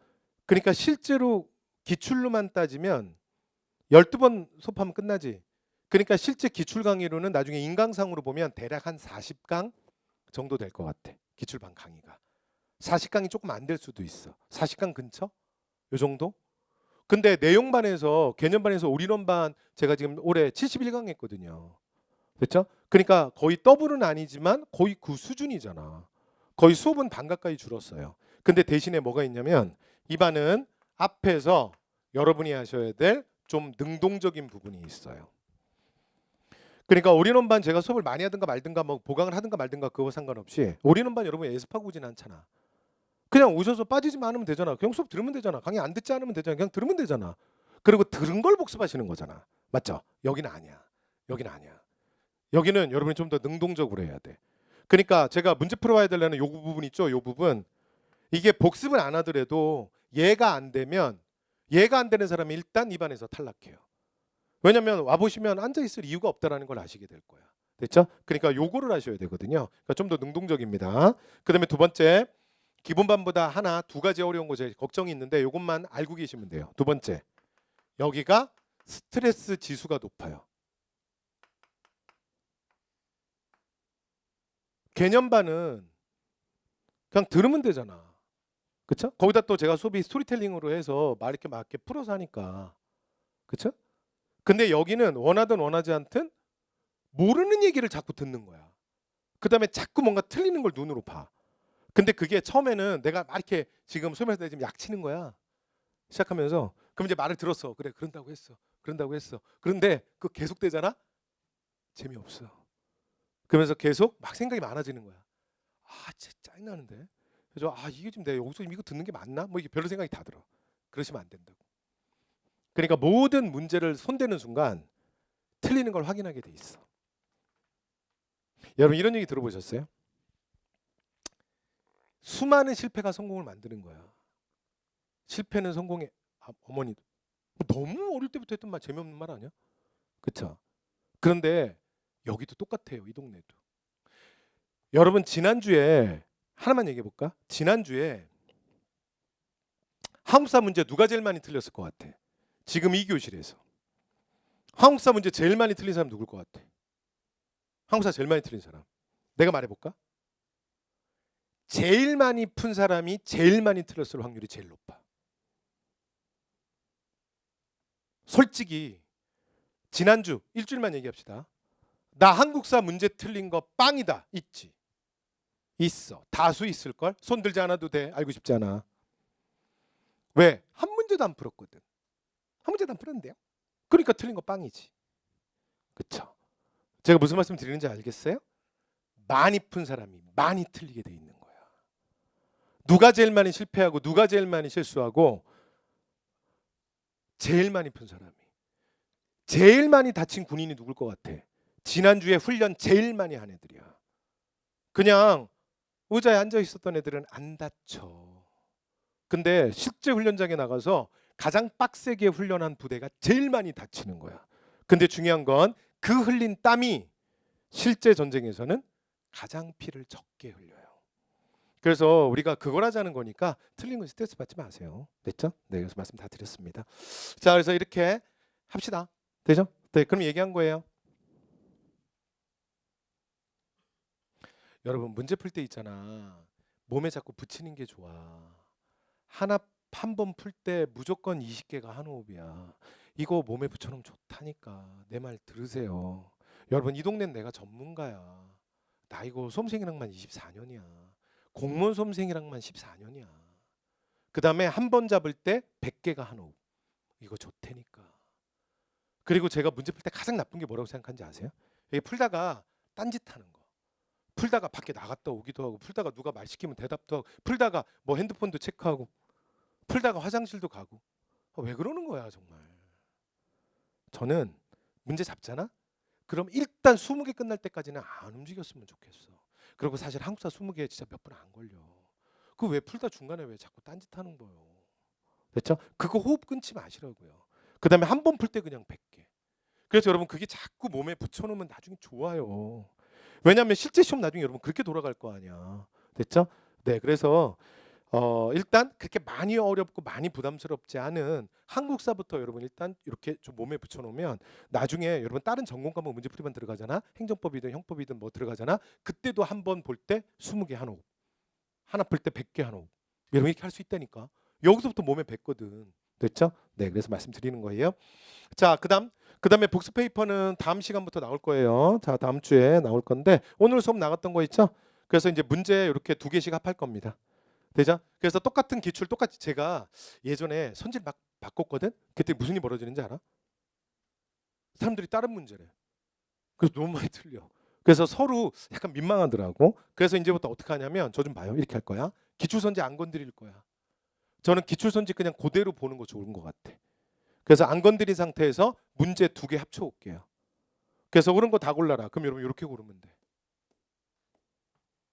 그러니까 실제로 기출로만 따지면 12번 수업하면 끝나지. 그러니까 실제 기출 강의로는 나중에 인강상으로 보면 대략 한 40강 정도 될 것 같아. 기출반 강의가. 40강이 조금 안 될 수도 있어. 40강 근처? 요 정도? 근데 내용반에서 개념반에서 올인원반 제가 지금 올해 71강 했거든요. 그렇죠? 그러니까 거의 더블은 아니지만 거의 그 수준이잖아. 거의 수업은 반 가까이 줄었어요. 근데 대신에 뭐가 있냐면 이 반은 앞에서 여러분이 하셔야 될 좀 능동적인 부분이 있어요. 그러니까 올인원반 제가 수업을 많이 하든가 말든가 뭐 보강을 하든가 말든가 그거 상관없이 올인원반 여러분 예습하고 오진 않잖아. 그냥 오셔서 빠지지만 않으면 되잖아. 그냥 수업 들으면 되잖아. 강의 안 듣지 않으면 되잖아. 그냥 들으면 되잖아. 그리고 들은 걸 복습하시는 거잖아. 맞죠? 여기는 아니야. 여기는 아니야. 여기는 여러분이 좀 더 능동적으로 해야 돼. 그러니까 제가 문제 풀어와야 되려는 요 부분 있죠? 요 부분. 이게 복습을 안 하더라도 얘가 안 되면 얘가 안 되는 사람이 일단 입안에서 탈락해요. 왜냐면 와보시면 앉아있을 이유가 없다라는 걸 아시게 될 거야. 됐죠? 그러니까 요거를 하셔야 되거든요. 그러니까 좀 더 능동적입니다. 그 다음에 두 번째, 기본반보다 하나, 두 가지 어려운 거 제가 걱정이 있는데 요것만 알고 계시면 돼요. 두 번째, 여기가 스트레스 지수가 높아요. 개념반은 그냥 들으면 되잖아. 그쵸? 거기다 또 제가 수업이 스토리텔링으로 해서 말 이렇게 맞게 풀어서 하니까. 그쵸? 근데 여기는 원하든 원하지 않든 모르는 얘기를 자꾸 듣는 거야. 그 다음에 자꾸 뭔가 틀리는 걸 눈으로 봐. 근데 그게 처음에는 내가 막 이렇게 지금 소리면서 지금 약치는 거야. 시작하면서. 그럼 이제 말을 들었어. 그래, 그런다고 했어. 그런다고 했어. 그런데 그거 계속 되잖아? 재미없어. 그러면서 계속 막 생각이 많아지는 거야. 아, 진짜 짜증나는데. 그래서 이게 지금 내가 여기서 이거 듣는 게 맞나? 뭐 이게 별로 생각이 다 들어. 그러시면 안 된다고. 그러니까 모든 문제를 손대는 순간 틀리는 걸 확인하게 돼 있어. 여러분 이런 얘기 들어보셨어요? 수많은 실패가 성공을 만드는 거야. 실패는 성공의 어머니. 너무 어릴 때부터 했던 말 재미없는 말 아니야? 그쵸? 그런데 여기도 똑같아요. 이 동네도. 여러분 지난주에 하나만 얘기해 볼까? 지난주에 한국사 문제 누가 제일 많이 틀렸을 것 같아? 지금 이 교실에서 한국사 문제 제일 많이 틀린 사람 누굴 것 같아? 한국사 제일 많이 틀린 사람. 내가 말해볼까? 제일 많이 푼 사람이 제일 많이 틀렸을 확률이 제일 높아. 솔직히 지난주 일주일만 얘기합시다. 나 한국사 문제 틀린 거 빵이다. 있지? 있어. 다수 있을걸? 손 들지 않아도 돼. 알고 싶지 않아. 왜? 한 문제도 안 풀었거든. 한 문제도 안 풀었는데요. 그러니까 틀린 거 빵이지. 그쵸? 제가 무슨 말씀 드리는지 알겠어요? 많이 푼 사람이 많이 틀리게 돼 있는 거야. 누가 제일 많이 실패하고 누가 제일 많이 실수하고 제일 많이 푼 사람이 제일 많이 다친 군인이 누굴 것 같아? 지난주에 훈련 제일 많이 한 애들이야. 그냥 의자에 앉아 있었던 애들은 안 다쳐. 근데 실제 훈련장에 나가서 가장 빡세게 훈련한 부대가 제일 많이 다치는 거야. 근데 중요한 건 그 흘린 땀이 실제 전쟁에서는 가장 피를 적게 흘려요. 그래서 우리가 그걸 하자는 거니까 틀린 거 스트레스 받지 마세요. 됐죠? 네, 그래서 말씀 다 드렸습니다. 자, 그래서 이렇게 합시다. 되죠? 네, 그럼 얘기한 거예요. 여러분 문제 풀 때 있잖아. 몸에 자꾸 붙이는 게 좋아. 하나 한 번 풀 때 무조건 20개가 한 호흡이야. 이거 몸에 붙여놓으면 좋다니까. 내 말 들으세요. 여러분 이 동네는 내가 전문가야. 나 이거 수험생이랑만 24년이야. 공무원 수험생이랑만 14년이야. 그 다음에 한 번 잡을 때 100개가 한 호흡. 이거 좋다니까. 그리고 제가 문제 풀 때 가장 나쁜 게 뭐라고 생각하는지 아세요? 이게 풀다가 딴짓하는 거. 풀다가 밖에 나갔다 오기도 하고, 풀다가 누가 말 시키면 대답도 하고, 풀다가 뭐 핸드폰도 체크하고, 풀다가 화장실도 가고. 왜 그러는 거야 정말. 저는 문제 잡잖아? 그럼 일단 20개 끝날 때까지는 안 움직였으면 좋겠어. 그리고 사실 한국사 20개 진짜 몇 분 안 걸려. 그 왜 풀다 중간에 왜 자꾸 딴짓하는 거예요. 됐죠? 그거 호흡 끊지 마시라고요. 그 다음에 한 번 풀 때 그냥 100개. 그래서 여러분 그게 자꾸 몸에 붙여놓으면 나중에 좋아요. 왜냐하면 실제 시험 나중에 여러분 그렇게 돌아갈 거 아니야. 됐죠? 네, 그래서 일단 그렇게 많이 어렵고 많이 부담스럽지 않은 한국사부터 여러분 일단 이렇게 좀 몸에 붙여놓으면 나중에 여러분 다른 전공 과목 문제풀이만 들어가잖아. 행정법이든 형법이든 뭐 들어가잖아. 그때도 한 번 볼 때 20개 한 호흡, 하나 풀 때 100개 한 호흡. 여러분 이렇게 할 수 있다니까. 여기서부터 몸에 뱉거든. 됐죠? 네, 그래서 말씀드리는 거예요. 자, 그다음에 복습 페이퍼는 다음 시간부터 나올 거예요. 자, 다음 주에 나올 건데 오늘 수업 나갔던 거 있죠? 그래서 이제 문제 이렇게 2개씩 합할 겁니다. 되죠? 그래서 똑같은 기출 똑같이 제가 예전에 선질 막 바꿨거든. 그때 무슨 일이 벌어지는지 알아? 사람들이 다른 문제래. 그래서 너무 많이 틀려. 그래서 서로 약간 민망하더라고. 그래서 이제부터 어떻게 하냐면 저 좀 봐요. 이렇게 할 거야. 기출 선지 안 건드릴 거야. 저는 기출 선지 그냥 그대로 보는 거 좋은 것 같아. 그래서 안 건드린 상태에서 문제 2개 합쳐 올게요. 그래서 옳은 거 다 골라라. 그럼 여러분 이렇게 고르면 돼.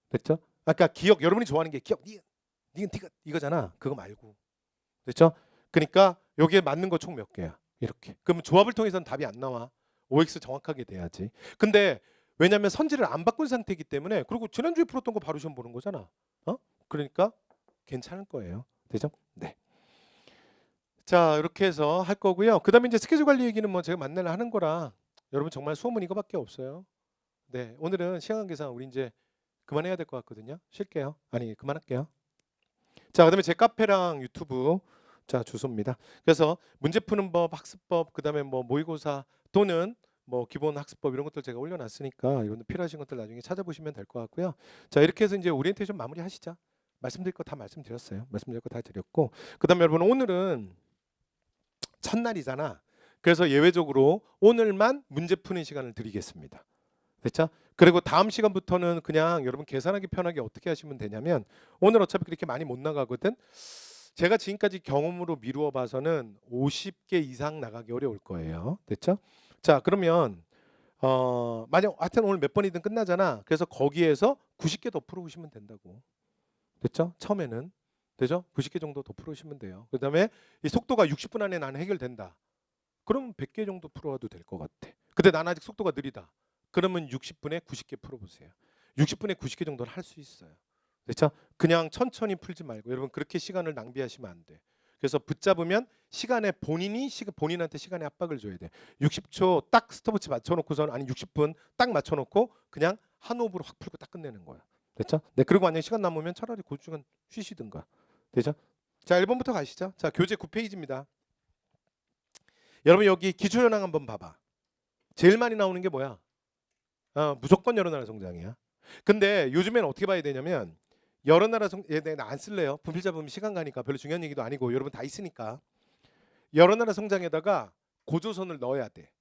됐죠? 아까 기억 여러분이 좋아하는 게 기억 니은 티귿 이거잖아. 그거 말고. 됐죠? 그러니까 여기에 맞는 거 총 몇 개야? 이렇게. 그러면 조합을 통해서는 답이 안 나와. OX 정확하게 돼야지. 근데 왜냐면 선지를 안 바꾼 상태이기 때문에 그리고 지난주에 풀었던 거 바로 시험 보는 거잖아. 그러니까 괜찮을 거예요. 되죠? 네. 자, 이렇게 해서 할 거고요. 그다음에 이제 스케줄 관리 얘기는 뭐 제가 만날 하는 거라 여러분 정말 수업은 이거밖에 없어요. 네, 오늘은 시간 관계상 우리 이제 그만해야 될 것 같거든요. 쉴게요. 아니, 그만할게요. 자, 그다음에 제 카페랑 유튜브 자 주소입니다. 그래서 문제 푸는 법, 학습법, 그다음에 뭐 모의고사 또는 뭐 기본 학습법 이런 것들 제가 올려놨으니까 이런 필요하신 것들 나중에 찾아보시면 될 것 같고요. 자, 이렇게 해서 이제 오리엔테이션 마무리하시죠. 말씀드릴 거 다 말씀드렸어요. 말씀드릴 거 다 드렸고, 그다음에 여러분 오늘은 첫날이잖아. 그래서 예외적으로 오늘만 문제 푸는 시간을 드리겠습니다. 됐죠? 그리고 다음 시간부터는 그냥 여러분 계산하기 편하게 어떻게 하시면 되냐면 오늘 어차피 그렇게 많이 못 나가거든. 제가 지금까지 경험으로 미루어 봐서는 50개 이상 나가기 어려울 거예요. 됐죠? 자, 그러면 만약 하여튼 오늘 몇 번이든 끝나잖아. 그래서 거기에서 90개 더 풀어오시면 된다고. 됐죠? 처음에는. 되죠? 90개 정도 더 풀어오시면 돼요. 그 다음에 이 속도가 60분 안에 나는 해결된다. 그럼 100개 정도 풀어와도 될 것 같아. 근데 난 아직 속도가 느리다. 그러면 60분에 90개 풀어보세요. 60분에 90개 정도는 할 수 있어요. 그렇죠? 그냥 천천히 풀지 말고 여러분 그렇게 시간을 낭비하시면 안 돼. 그래서 붙잡으면 시간에 본인한테 시간에 압박을 줘야 돼. 60초 딱 스톱워치 맞춰놓고선 아니 60분 딱 맞춰놓고 그냥 한 호흡으로 확 풀고 딱 끝내는 거야. 됐죠? 네, 그리고 만약에 시간 남으면 차라리 그 시간 쉬시든가. 되죠? 자, 1번부터 가시죠. 자, 교재 9페이지입니다. 여러분 여기 기초현황 한번 봐봐. 제일 많이 나오는 게 뭐야? 무조건 여러 나라 성장이야. 근데 요즘에는 어떻게 봐야 되냐면 여러 나라 내가 안 쓸래요. 분필 잡으면 시간 가니까 별로 중요한 얘기도 아니고 여러분 다 있으니까 여러 나라 성장에다가 고조선을 넣어야 돼.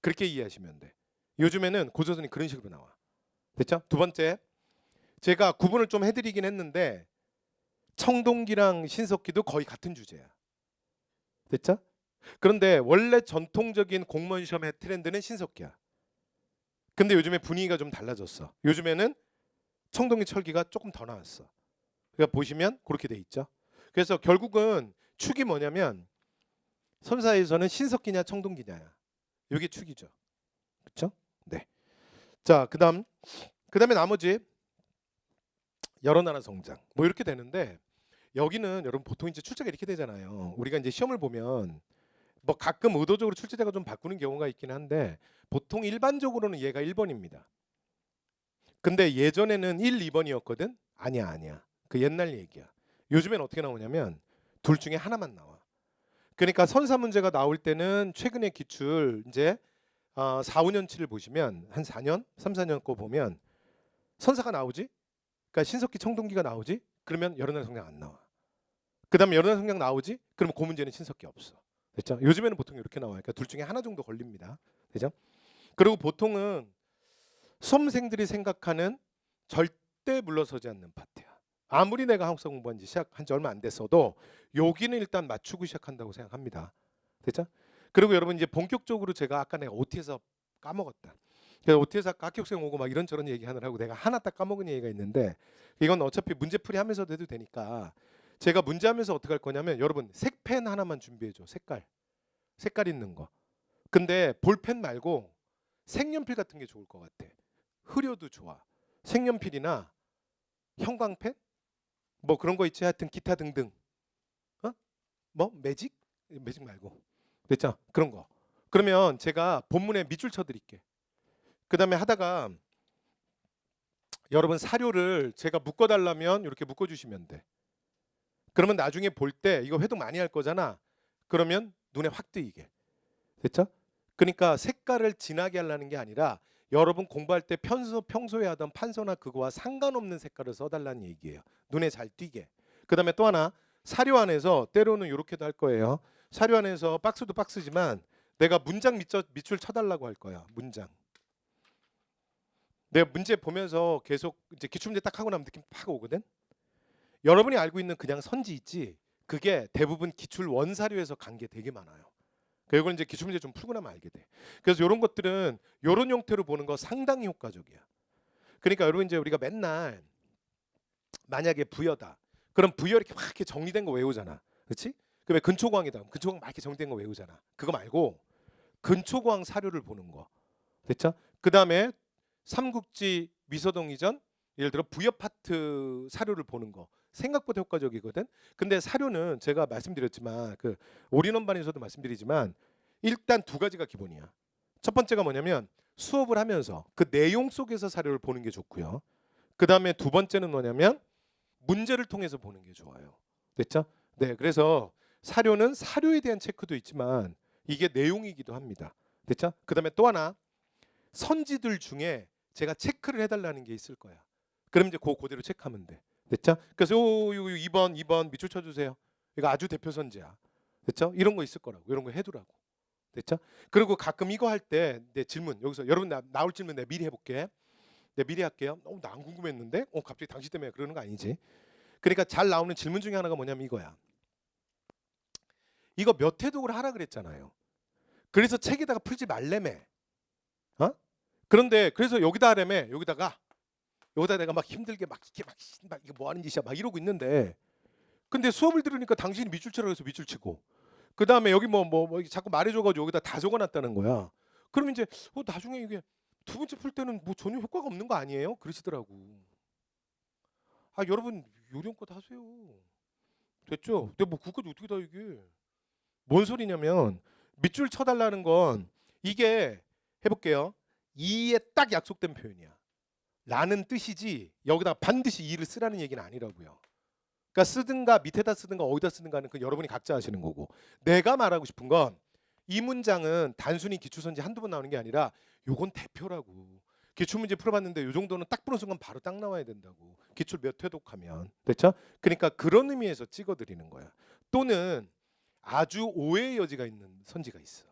그렇게 이해하시면 돼. 요즘에는 고조선이 그런 식으로 나와. 됐죠? 두 번째, 제가 구분을 좀 해드리긴 했는데 청동기랑 신석기도 거의 같은 주제야. 됐죠? 그런데 원래 전통적인 공무원 시험의 트렌드는 신석기야. 근데 요즘에 분위기가 좀 달라졌어. 요즘에는 청동기 철기가 조금 더 나왔어. 그러니까 보시면 그렇게 돼 있죠. 그래서 결국은 축이 뭐냐면 선사에서는 신석기냐 청동기냐야. 이게 축이죠. 그렇죠? 네. 자, 그다음에 나머지 여러 나라 성장 뭐 이렇게 되는데 여기는 여러분 보통 이제 출제가 이렇게 되잖아요. 우리가 이제 시험을 보면 뭐 가끔 의도적으로 출제자가 좀 바꾸는 경우가 있긴 한데 보통 일반적으로는 얘가 1번입니다. 근데 예전에는 1, 2번이었거든? 아니야. 그 옛날 얘기야. 요즘엔 어떻게 나오냐면 둘 중에 하나만 나와. 그러니까 선사 문제가 나올 때는 최근에 기출 이제 4, 5년치를 보시면 한 4년, 3, 4년 거 보면 선사가 나오지? 그러니까 신석기 청동기가 나오지? 그러면 여러 나라 성장 안 나와. 그다음에 여러 나라 성장 나오지? 그러면 그 문제는 신석기 없어. 됐죠? 요즘에는 보통 이렇게 나와요. 그러니까 둘 중에 하나 정도 걸립니다. 되죠? 그리고 보통은 수험생들이 생각하는 절대 물러서지 않는 파트야. 아무리 내가 한국사 공부한 지 시작한 지 얼마 안 됐어도 여기는 일단 맞추고 시작한다고 생각합니다. 됐죠? 그리고 여러분 이제 본격적으로 제가 아까 내가 OT에서 까먹었다. 그래서 OT에서 아까 학교생 오고 막 이런저런 얘기하느라고 내가 하나 딱 까먹은 얘기가 있는데 이건 어차피 문제풀이 하면서도 해도 되니까 제가 문제하면서 어떻게 할 거냐면 여러분 색펜 하나만 준비해줘. 색깔 있는 거. 근데 볼펜 말고 색연필 같은 게 좋을 것 같아. 흐려도 좋아. 색연필이나 형광펜? 뭐 그런 거 있지. 하여튼 기타 등등. 어? 뭐 매직? 매직 말고. 됐죠? 그런 거. 그러면 제가 본문에 밑줄 쳐 드릴게. 그다음에 하다가 여러분 사료를 제가 묶어 달라면 이렇게 묶어 주시면 돼. 그러면 나중에 볼 때 이거 회동 많이 할 거잖아. 그러면 눈에 확 띄게. 됐죠? 그러니까 색깔을 진하게 하려는 게 아니라 여러분 공부할 때 평소에 하던 판서나 그거와 상관없는 색깔을 써달라는 얘기예요. 눈에 잘 띄게. 그 다음에 또 하나 사료 안에서 때로는 이렇게도 할 거예요. 사료 안에서 박스도 박스지만 내가 문장 밑줄 쳐달라고 할 거야. 문장. 내가 문제 보면서 계속 이제 기출문제 딱 하고 나면 느낌 팍 오거든. 여러분이 알고 있는 그냥 선지 있지. 그게 대부분 기출 원사료에서 간 게 되게 많아요. 이걸 이제 기출문제 좀 풀고 나면 알게 돼. 그래서 이런 것들은 이런 형태로 보는 거 상당히 효과적이야. 그러니까 여러분 이제 우리가 맨날 만약에 부여다. 그럼 부여 이렇게 정리된 거 외우잖아. 그렇지? 그러면 근초광이다. 근초광 막 이렇게 정리된 거 외우잖아. 그거 말고 근초광 사료를 보는 거. 됐죠? 그다음에 삼국지 미서동 이전 예를 들어 부여 파트 사료를 보는 거. 생각보다 효과적이거든. 근데 사료는 제가 말씀드렸지만 그 올인원반에서도 말씀드리지만 일단 두 가지가 기본이야. 첫 번째가 뭐냐면 수업을 하면서 그 내용 속에서 사료를 보는 게 좋고요. 그다음에 두 번째는 뭐냐면 문제를 통해서 보는 게 좋아요. 됐죠? 네, 그래서 사료는 사료에 대한 체크도 있지만 이게 내용이기도 합니다. 됐죠? 그다음에 또 하나 선지들 중에 제가 체크를 해달라는 게 있을 거야. 그럼 이제 그대로 체크하면 돼. 됐죠? 그래서 요 2번 밑줄 쳐주세요. 이거 아주 대표 선지야. 됐죠? 이런 거 있을 거라고. 이런 거 해두라고. 됐죠? 그리고 가끔 이거 할 때 내 질문 여기서 여러분 나올 질문 내가 미리 해볼게. 내가 미리 할게요. 나 안 궁금했는데 갑자기 당신 때문에 그러는 거 아니지? 그러니까 잘 나오는 질문 중에 하나가 뭐냐면 이거야. 이거 몇 회독을 하라 그랬잖아요. 그래서 책에다가 풀지 말래매. 어? 그런데 그래서 여기다 하래매. 여기다 내가 막 힘들게 막 이거 뭐 하는 짓이야 막 이러고 있는데 근데 수업을 들으니까 당신이 밑줄 치라고 해서 밑줄 치고 그 다음에 여기 뭐 자꾸 말해줘가지고 여기다 다 적어놨다는 거야. 그럼 이제 나중에 이게 두 번째 풀 때는 뭐 전혀 효과가 없는 거 아니에요? 그러시더라고. 아 여러분 요령껏 하세요. 됐죠? 근데 뭐 그것까지 어떻게 다 이게 뭔 소리냐면 밑줄 쳐달라는 건 이게 해볼게요. 이에 딱 약속된 표현이야. 라는 뜻이지 여기다 반드시 이를 쓰라는 얘기는 아니라고요. 그러니까 쓰든가 밑에다 쓰든가 어디다 쓰든가는 그 여러분이 각자 하시는 거고 내가 말하고 싶은 건 이 문장은 단순히 기출선지 한두 번 나오는 게 아니라 요건 대표라고. 기출문제 풀어봤는데 요 정도는 딱 보는 순간 바로 딱 나와야 된다고. 기출 몇 회독하면. 됐죠? 그러니까 그런 의미에서 찍어드리는 거야. 또는 아주 오해의 여지가 있는 선지가 있어.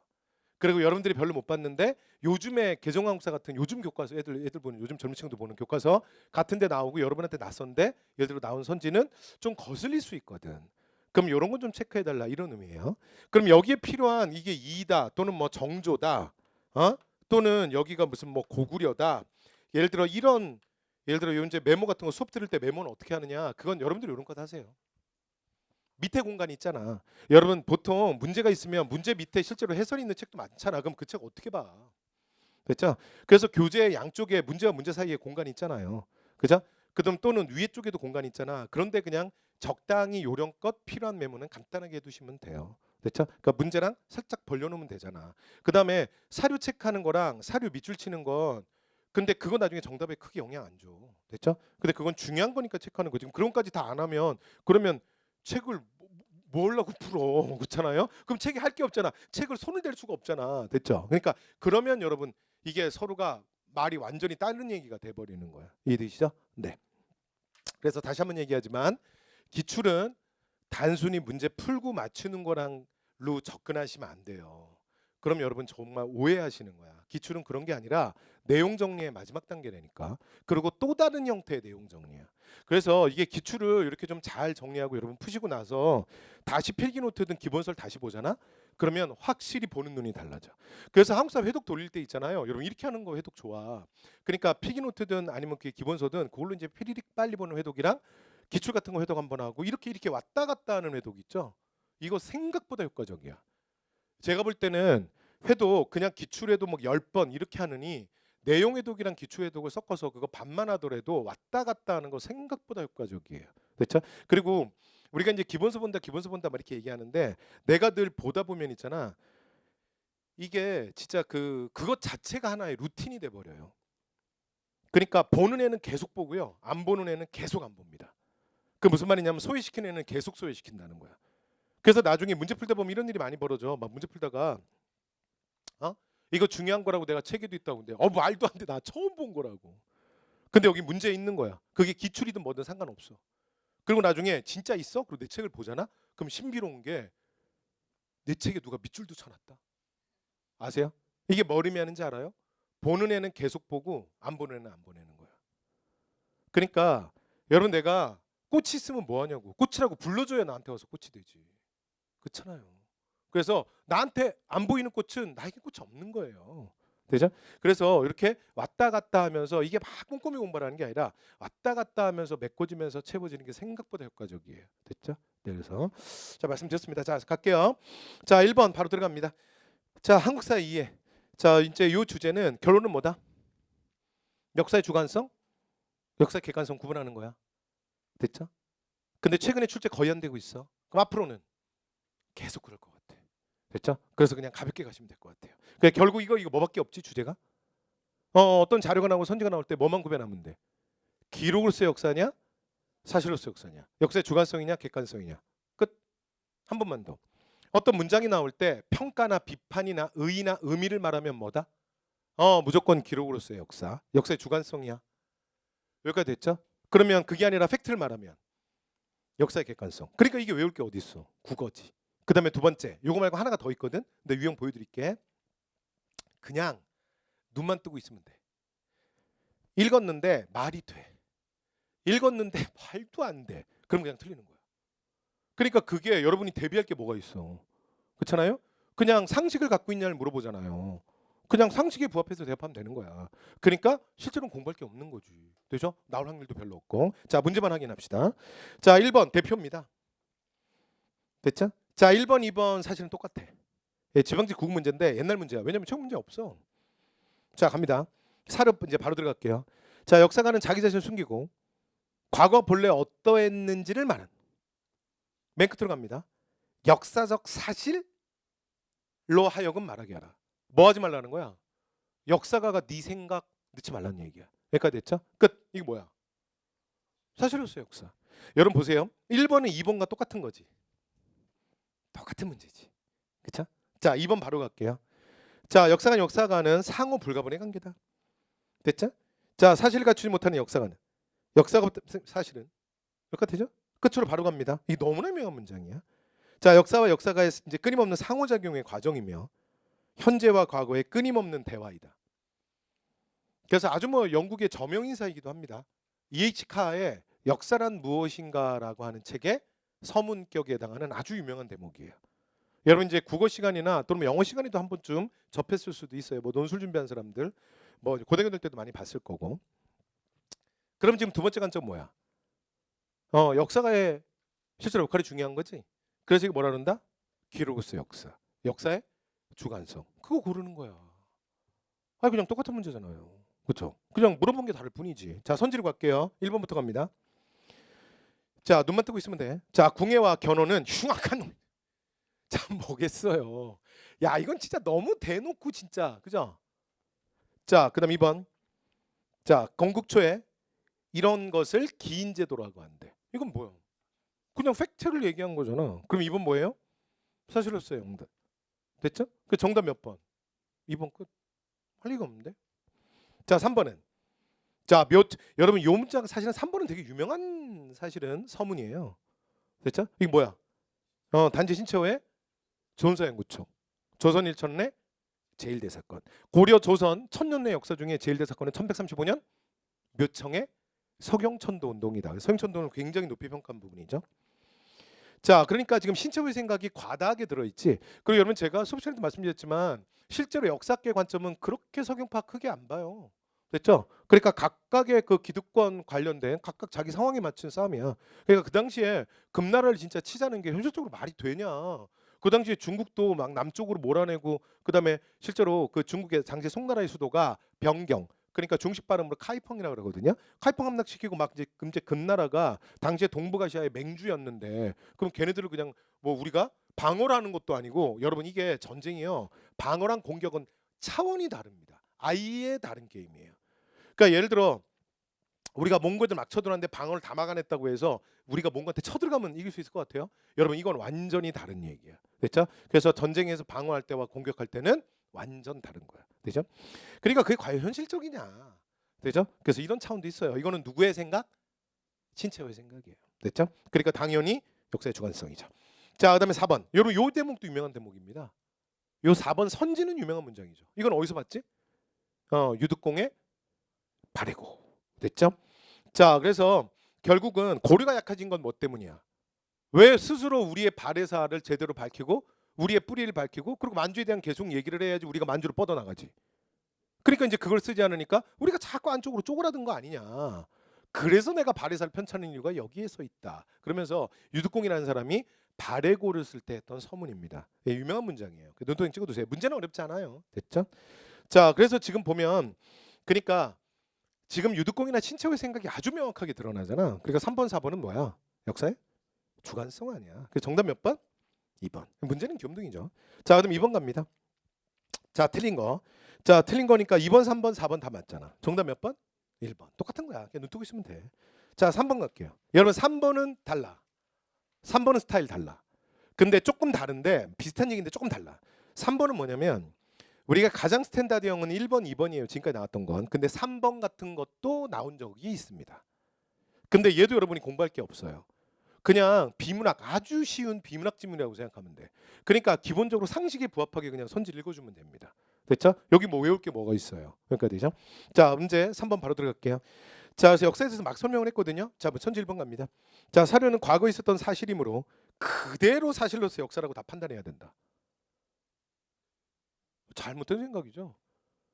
그리고 여러분들이 별로 못 봤는데 요즘에 개정한국사 같은 요즘 교과서 애들 보는 요즘 젊은 친구들 보는 교과서 같은 데 나오고 여러분한테 낯선데 예를 들어 나온 선지는 좀 거슬릴 수 있거든. 그럼 이런 건 좀 체크해 달라 이런 의미예요. 그럼 여기에 필요한 이게 이다 또는 뭐 정조다. 또는 여기가 무슨 뭐 고구려다. 예를 들어 이제 메모 같은 거 수업 들을 때 메모는 어떻게 하느냐. 그건 여러분들이 이런 거 하세요. 밑에 공간이 있잖아. 여러분 보통 문제가 있으면 문제 밑에 실제로 해설이 있는 책도 많잖아. 그럼 그 책 어떻게 봐? 됐죠? 그래서 교재 양쪽에 문제와 문제 사이에 공간이 있잖아요. 그죠? 그다음 또는 위에 쪽에도 공간이 있잖아. 그런데 그냥 적당히 요령껏 필요한 메모는 간단하게 해두시면 돼요. 됐죠? 그러니까 문제랑 살짝 벌려놓으면 되잖아. 그다음에 사료 체크하는 거랑 사료 밑줄 치는 건 근데 그건 나중에 정답에 크게 영향 안 줘. 됐죠? 근데 그건 중요한 거니까 체크하는 거지. 그런 것까지 다 안 하면 그러면 책을 뭐 하려고 풀어. 그렇잖아요. 그럼 책이 할 게 없잖아. 책을 손을 댈 수가 없잖아. 됐죠? 그러니까 그러면 여러분 이게 서로가 말이 완전히 다른 얘기가 돼버리는 거야. 이해되시죠? 네. 그래서 다시 한번 얘기하지만 기출은 단순히 문제 풀고 맞추는 거랑로 접근하시면 안 돼요. 그럼 여러분 정말 오해하시는 거야. 기출은 그런 게 아니라 내용 정리의 마지막 단계라니까. 그리고 또 다른 형태의 내용 정리야. 그래서 이게 기출을 이렇게 좀 잘 정리하고 여러분 푸시고 나서 다시 필기노트든 기본서를 다시 보잖아. 그러면 확실히 보는 눈이 달라져. 그래서 한국사 회독 돌릴 때 있잖아요. 여러분 이렇게 하는 거 회독 좋아. 그러니까 필기노트든 아니면 그 기본서든 그걸로 이제 피리릭 빨리 보는 회독이랑 기출 같은 거 회독 한번 하고 이렇게 왔다 갔다 하는 회독 있죠. 이거 생각보다 효과적이야. 제가 볼 때는 회독 그냥 기출회독 뭐 10번 이렇게 하느니 내용 회독이랑 기출 회독을 섞어서 그거 반만 하더라도 왔다 갔다 하는 거 생각보다 효과적이에요. 그렇죠? 그리고 우리가 이제 기본서 본다 막 이렇게 얘기하는데 내가 늘 보다 보면 있잖아. 이게 진짜 그것 자체가 하나의 루틴이 돼 버려요. 그러니까 보는 애는 계속 보고요. 안 보는 애는 계속 안 봅니다. 그 무슨 말이냐면 소외시키는 애는 계속 소외시킨다는 거야. 그래서 나중에 문제 풀다 보면 이런 일이 많이 벌어져. 막 문제 풀다가 이거 중요한 거라고 내가 책에도 있다고 근데 말도 안 돼. 나 처음 본 거라고. 근데 여기 문제 있는 거야. 그게 기출이든 뭐든 상관없어. 그리고 나중에 진짜 있어? 그리고 내 책을 보잖아? 그럼 신비로운 게 내 책에 누가 밑줄도 쳐놨다. 아세요? 이게 뭐 의미하는지 알아요? 보는 애는 계속 보고 안 보는 애는 안 보내는 거야. 그러니까 여러분 내가 꽃이 있으면 뭐 하냐고. 꽃이라고 불러줘야 나한테 와서 꽃이 되지. 그렇잖아요. 그래서 나한테 안 보이는 꽃은 나에게 꽃이 없는 거예요. 되죠? 그래서 이렇게 왔다 갔다 하면서 이게 막 꼼꼼히 공부하는 게 아니라 왔다 갔다 하면서 메꿔지면서 채워지는 게 생각보다 효과적이에요. 됐죠? 네, 그래서 자 말씀드렸습니다. 자 갈게요. 자 1번 바로 들어갑니다. 자 한국사 이해. 자 이제 이 주제는 결론은 뭐다? 역사의 주관성, 역사의 객관성 구분하는 거야. 됐죠? 근데 최근에 출제 거의 안 되고 있어. 그럼 앞으로는 계속 그럴 것 같아. 됐죠? 그래서 그냥 가볍게 가시면 될 것 같아요. 그러니까 결국 이거 뭐밖에 없지 주제가? 어떤 자료가 나오고 선지가 나올 때 뭐만 구별하면 돼? 기록으로서의 역사냐? 사실로서의 역사냐? 역사의 주관성이냐? 객관성이냐? 끝. 한 번만 더. 어떤 문장이 나올 때 평가나 비판이나 의의나 의미를 말하면 뭐다? 무조건 기록으로서의 역사. 역사의 주관성이야. 여기까지 됐죠? 그러면 그게 아니라 팩트를 말하면 역사의 객관성. 그러니까 이게 외울 게 어디 있어? 국어지. 그 다음에 두 번째, 요거 말고 하나가 더 있거든. 근데 유형 보여드릴게. 그냥 눈만 뜨고 있으면 돼. 읽었는데 말이 돼. 읽었는데 말도 안 돼. 그럼 그냥 틀리는 거야. 그러니까 그게 여러분이 대비할 게 뭐가 있어. 그렇잖아요? 그냥 상식을 갖고 있냐를 물어보잖아요. 그냥 상식에 부합해서 대답하면 되는 거야. 그러니까 실제로는 공부할 게 없는 거지. 되죠? 나올 확률도 별로 없고. 자, 문제만 확인합시다. 자, 1번 대표입니다. 됐죠? 자, 1번, 2번 사실은 똑같아. 예, 지방직 국어 문제인데 옛날 문제야. 왜냐면 처음 문제 없어. 자, 갑니다. 사료 이제 바로 들어갈게요. 자, 역사가는 자기 자신을 숨기고 과거 본래 어떠했는지를 말한 맨 끝으로 갑니다. 역사적 사실로 하여금 말하게 하라. 뭐 하지 말라는 거야? 역사가가 네 생각 넣지 말라는 얘기야. 여기까지 됐죠? 끝. 이게 뭐야? 사실로서의 역사. 여러분 보세요. 1번은 2번과 똑같은 거지. 똑같은 문제지. 그쵸? 자, 2번 바로 갈게요. 자, 역사가는 상호 불가분의 관계다. 됐죠? 자, 사실을 갖추지 못하는 역사가는 역사가 사실은 똑같죠? 끝으로 바로 갑니다. 이게 너무나 유명한 문장이야. 자, 역사와 역사가의 이제 끊임없는 상호작용의 과정이며 현재와 과거의 끊임없는 대화이다. 그래서 아주 뭐 영국의 저명인사이기도 합니다. E.H. 카의 역사란 무엇인가라고 하는 책의 서문격에 해당하는 아주 유명한 대목이에요. 여러분 이제 국어 시간이나 또는 영어 시간에도 한 번쯤 접했을 수도 있어요. 뭐 논술 준비한 사람들, 뭐 고등학교 될 때도 많이 봤을 거고. 그럼 지금 두 번째 관점 뭐야? 역사가의 실제로 역할이 중요한 거지. 그래서 이게 뭐라 그런다? 기록으로서 역사. 역사의 주관성. 그거 고르는 거야. 그냥 똑같은 문제잖아요. 그렇죠? 그냥 물어본 게 다를 뿐이지. 자, 선지로 갈게요. 1번부터 갑니다. 자, 눈만 뜨고 있으면 돼. 자, 궁예와 견호는 흉악한 놈. 자, 뭐겠어요. 야, 이건 진짜 너무 대놓고 진짜. 그죠? 자, 그다음 2번. 자, 건국초에 이런 것을 기인제도라고 한대. 이건 뭐야? 그냥 팩트를 얘기한 거잖아. 그럼 2번 뭐예요? 사실로서의 응답. 됐죠? 그 정답 몇 번? 2번 끝. 할 리가 없는데. 자, 3번은 자, 여러분 요 문자가 사실은 3번은 되게 유명한 사실은 서문이에요. 됐죠? 이게 뭐야? 단지 신채호의 조선사연구청. 조선 일천내 제일대 사건. 고려 조선 천년의 역사 중에 제일대 사건은 1135년 묘청의 서경천도 운동이다. 서경천도는 굉장히 높이 평가한 부분이죠. 자, 그러니까 지금 신체의 생각이 과다하게 들어있지. 그리고 여러분 제가 수업 시간에도 말씀드렸지만 실제로 역사학계 관점은 그렇게 석영파 크게 안 봐요. 됐죠? 그러니까 각각의 그 기득권 관련된 각각 자기 상황에 맞춘 싸움이야. 그러니까 그 당시에 금나라를 진짜 치자는 게 현실적으로 말이 되냐? 그 당시에 중국도 막 남쪽으로 몰아내고 그다음에 실제로 그 중국의 당시 송나라의 수도가 병경. 그러니까 중식 발음으로 카이펑이라고 그러거든요. 카이펑 함락시키고 막 이제 금나라가 당시에 동북아시아의 맹주였는데 그럼 걔네들을 그냥 뭐 우리가 방어를 하는 것도 아니고 여러분 이게 전쟁이요. 방어랑 공격은 차원이 다릅니다. 아예 다른 게임이에요. 그러니까 예를 들어 우리가 몽골들 막 쳐들어왔는데 방어를 다 막아냈다고 해서 우리가 몽골한테 쳐들어가면 이길 수 있을 것 같아요? 여러분 이건 완전히 다른 얘기야. 됐죠? 그래서 전쟁에서 방어할 때와 공격할 때는 완전 다른 거야. 되죠? 그러니까 그게 과연 현실적이냐? 되죠? 그래서 이런 차원도 있어요. 이거는 누구의 생각? 신체의 생각이에요. 됐죠? 그러니까 당연히 역사의 주관성이죠. 자, 그다음에 4번. 여러분 요 대목도 유명한 대목입니다. 요 4번 선지는 유명한 문장이죠. 이건 어디서 봤지? 유득공의 발해고. 됐죠? 자, 그래서 결국은 고려가 약해진 건 뭐 때문이야? 왜 스스로 우리의 발해사를 제대로 밝히고 우리의 뿌리를 밝히고 그리고 만주에 대한 계속 얘기를 해야지 우리가 만주로 뻗어나가지. 그러니까 이제 그걸 쓰지 않으니까 우리가 자꾸 안쪽으로 쪼그라든 거 아니냐. 그래서 내가 발해사를 편찬하는 이유가 여기에서 있다. 그러면서 유득공이라는 사람이 발해고를 쓸 때 했던 서문입니다. 예, 유명한 문장이에요. 눈도장 찍어두세요. 문제는 어렵지 않아요. 됐죠? 자, 그래서 지금 보면 그러니까 지금 유득공이나 신체의 생각이 아주 명확하게 드러나잖아. 그러니까 3번, 4번은 뭐야? 역사의 주관성 아니야. 그 정답 몇 번? 2번. 문제는 귀염둥이죠. 자, 그럼 2번 갑니다. 자, 틀린 거. 자, 틀린 거니까 2번, 3번, 4번 다 맞잖아. 정답 몇 번? 1번. 똑같은 거야. 그냥 눈 뜨고 있으면 돼. 자, 3번 갈게요. 여러분 3번은 달라. 3번은 스타일 달라. 근데 조금 다른데 비슷한 얘기인데 조금 달라. 3번은 뭐냐면 우리가 가장 스탠다드형은 1번, 2번이에요. 지금까지 나왔던 건. 근데 3번 같은 것도 나온 적이 있습니다. 근데 얘도 여러분이 공부할 게 없어요. 그냥 비문학, 아주 쉬운 비문학 지문이라고 생각하면 돼. 그러니까 기본적으로 상식에 부합하게 그냥 선지를 읽어주면 됩니다. 됐죠? 여기 뭐 외울 게 뭐가 있어요. 그러니까 되죠? 자, 문제 3번 바로 들어갈게요. 자, 그래서 역사에 대해서 막 설명을 했거든요. 자, 뭐 선지 1번 갑니다. 자, 사료는 과거에 있었던 사실이므로 그대로 사실로서 역사라고 다 판단해야 된다. 잘못된 생각이죠.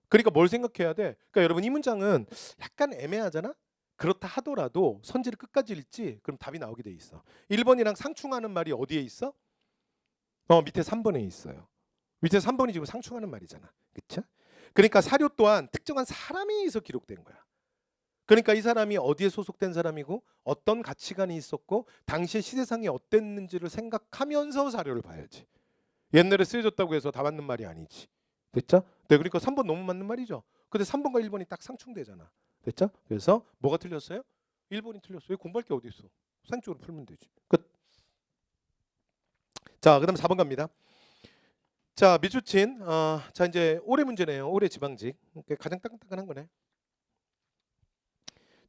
그러니까 뭘 생각해야 돼? 그러니까 여러분 이 문장은 약간 애매하잖아? 그렇다 하더라도 선지를 끝까지 읽지 그럼 답이 나오게 돼 있어. 1번이랑 상충하는 말이 어디에 있어? 밑에 3번에 있어요. 밑에 3번이 지금 상충하는 말이잖아. 그쵸? 그러니까 사료 또한 특정한 사람에 의해서 기록된 거야. 그러니까 이 사람이 어디에 소속된 사람이고 어떤 가치관이 있었고 당시의 시대상이 어땠는지를 생각하면서 사료를 봐야지. 옛날에 쓰여졌다고 해서 다 맞는 말이 아니지. 됐죠? 네, 그러니까 3번 너무 맞는 말이죠. 근데 3번과 1번이 딱 상충되잖아. 됐죠? 그래서 뭐가 틀렸어요? 1번이 틀렸어요. 왜 공부할 게 어디 있어? 상식적으로 풀면 되지. 끝. 자, 그다음 4번 갑니다. 자, 미주친. 자, 이제 올해 문제네요. 올해 지방직. 그러니까 가장 따끈따끈한 거네.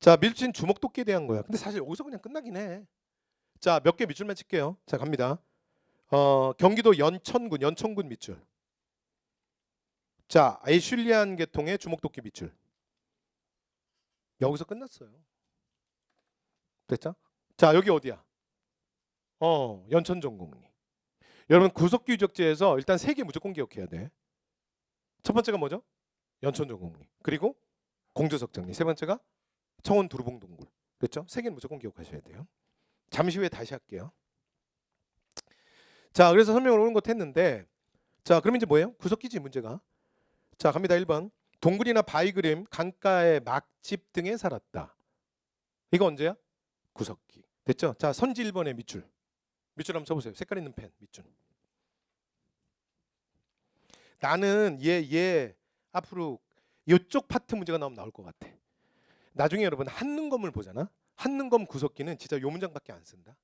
자, 미주친 주먹도끼에 대한 거야. 근데 사실 여기서 그냥 끝나긴 해. 자, 몇 개 밑줄만 칠게요. 자, 갑니다. 경기도 연천군 밑줄. 자, 애슐리안 계통의 주먹도끼 밑줄. 여기서 끝났어요. 됐죠? 자, 여기 어디야? 연천전공리. 여러분 구석기 유적지에서 일단 3개 무조건 기억해야 돼. 첫 번째가 뭐죠? 연천전공리. 그리고 공주석정리. 세 번째가 청원 두루봉동굴. 그렇죠? 3개는 무조건 기억하셔야 돼요. 잠시 후에 다시 할게요. 자, 그래서 설명을 오는 것 했는데 자, 그럼 이제 뭐예요? 구석기지 문제가. 자, 갑니다. 1번. 동굴이나 바위 그림, 강가의 막집 등에 살았다. 이거 언제야? 구석기. 됐죠? 자, 선지 1번의 밑줄. 밑줄 한번 써보세요. 색깔 있는 펜 밑줄. 나는 얘 앞으로 이쪽 파트 문제가 나오면 나올 것 같아. 나중에 여러분 한능검을 보잖아. 한능검 구석기는 진짜 요 문장밖에 안 쓴다.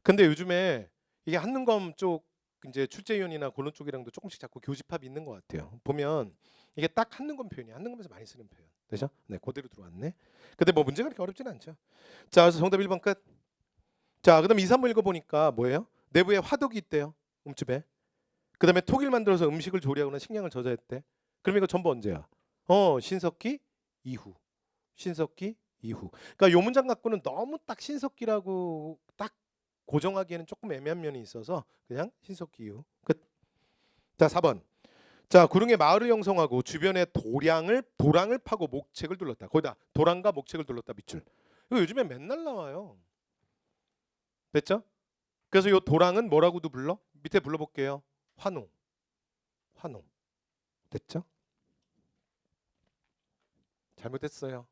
근데 요즘에 이게 한능검 쪽 이제 출제위원이나 고론 쪽이랑도 조금씩 자꾸 교집합이 있는 것 같아요. 보면 이게 딱 한능검 표현이야. 한능검에서 많이 쓰는 표현. 되죠? 네, 그대로 들어왔네. 근데 뭐 문제가 그렇게 어렵지는 않죠. 자, 그래서 정답 1번 끝. 자, 그다음 2, 3번 읽어보니까 뭐예요? 내부에 화덕이 있대요. 움집에. 그다음에 톡을 만들어서 음식을 조리하거나 식량을 저장했대. 그럼 이거 전부 언제야? 신석기 이후. 신석기 이후. 그러니까 요 문장 갖고는 너무 딱 신석기라고 딱 고정하기에는 조금 애매한 면이 있어서 그냥 신석기 이후. 끝. 자, 4번. 자, 구릉에 마을을 형성하고 주변에 도랑을 파고 목책을 둘렀다. 거기다 도랑과 목책을 둘렀다. 밑줄. 이거 요즘에 맨날 나와요. 됐죠? 그래서 요 도랑은 뭐라고도 불러? 밑에 불러볼게요. 환호. 환호. 됐죠? 잘못했어요.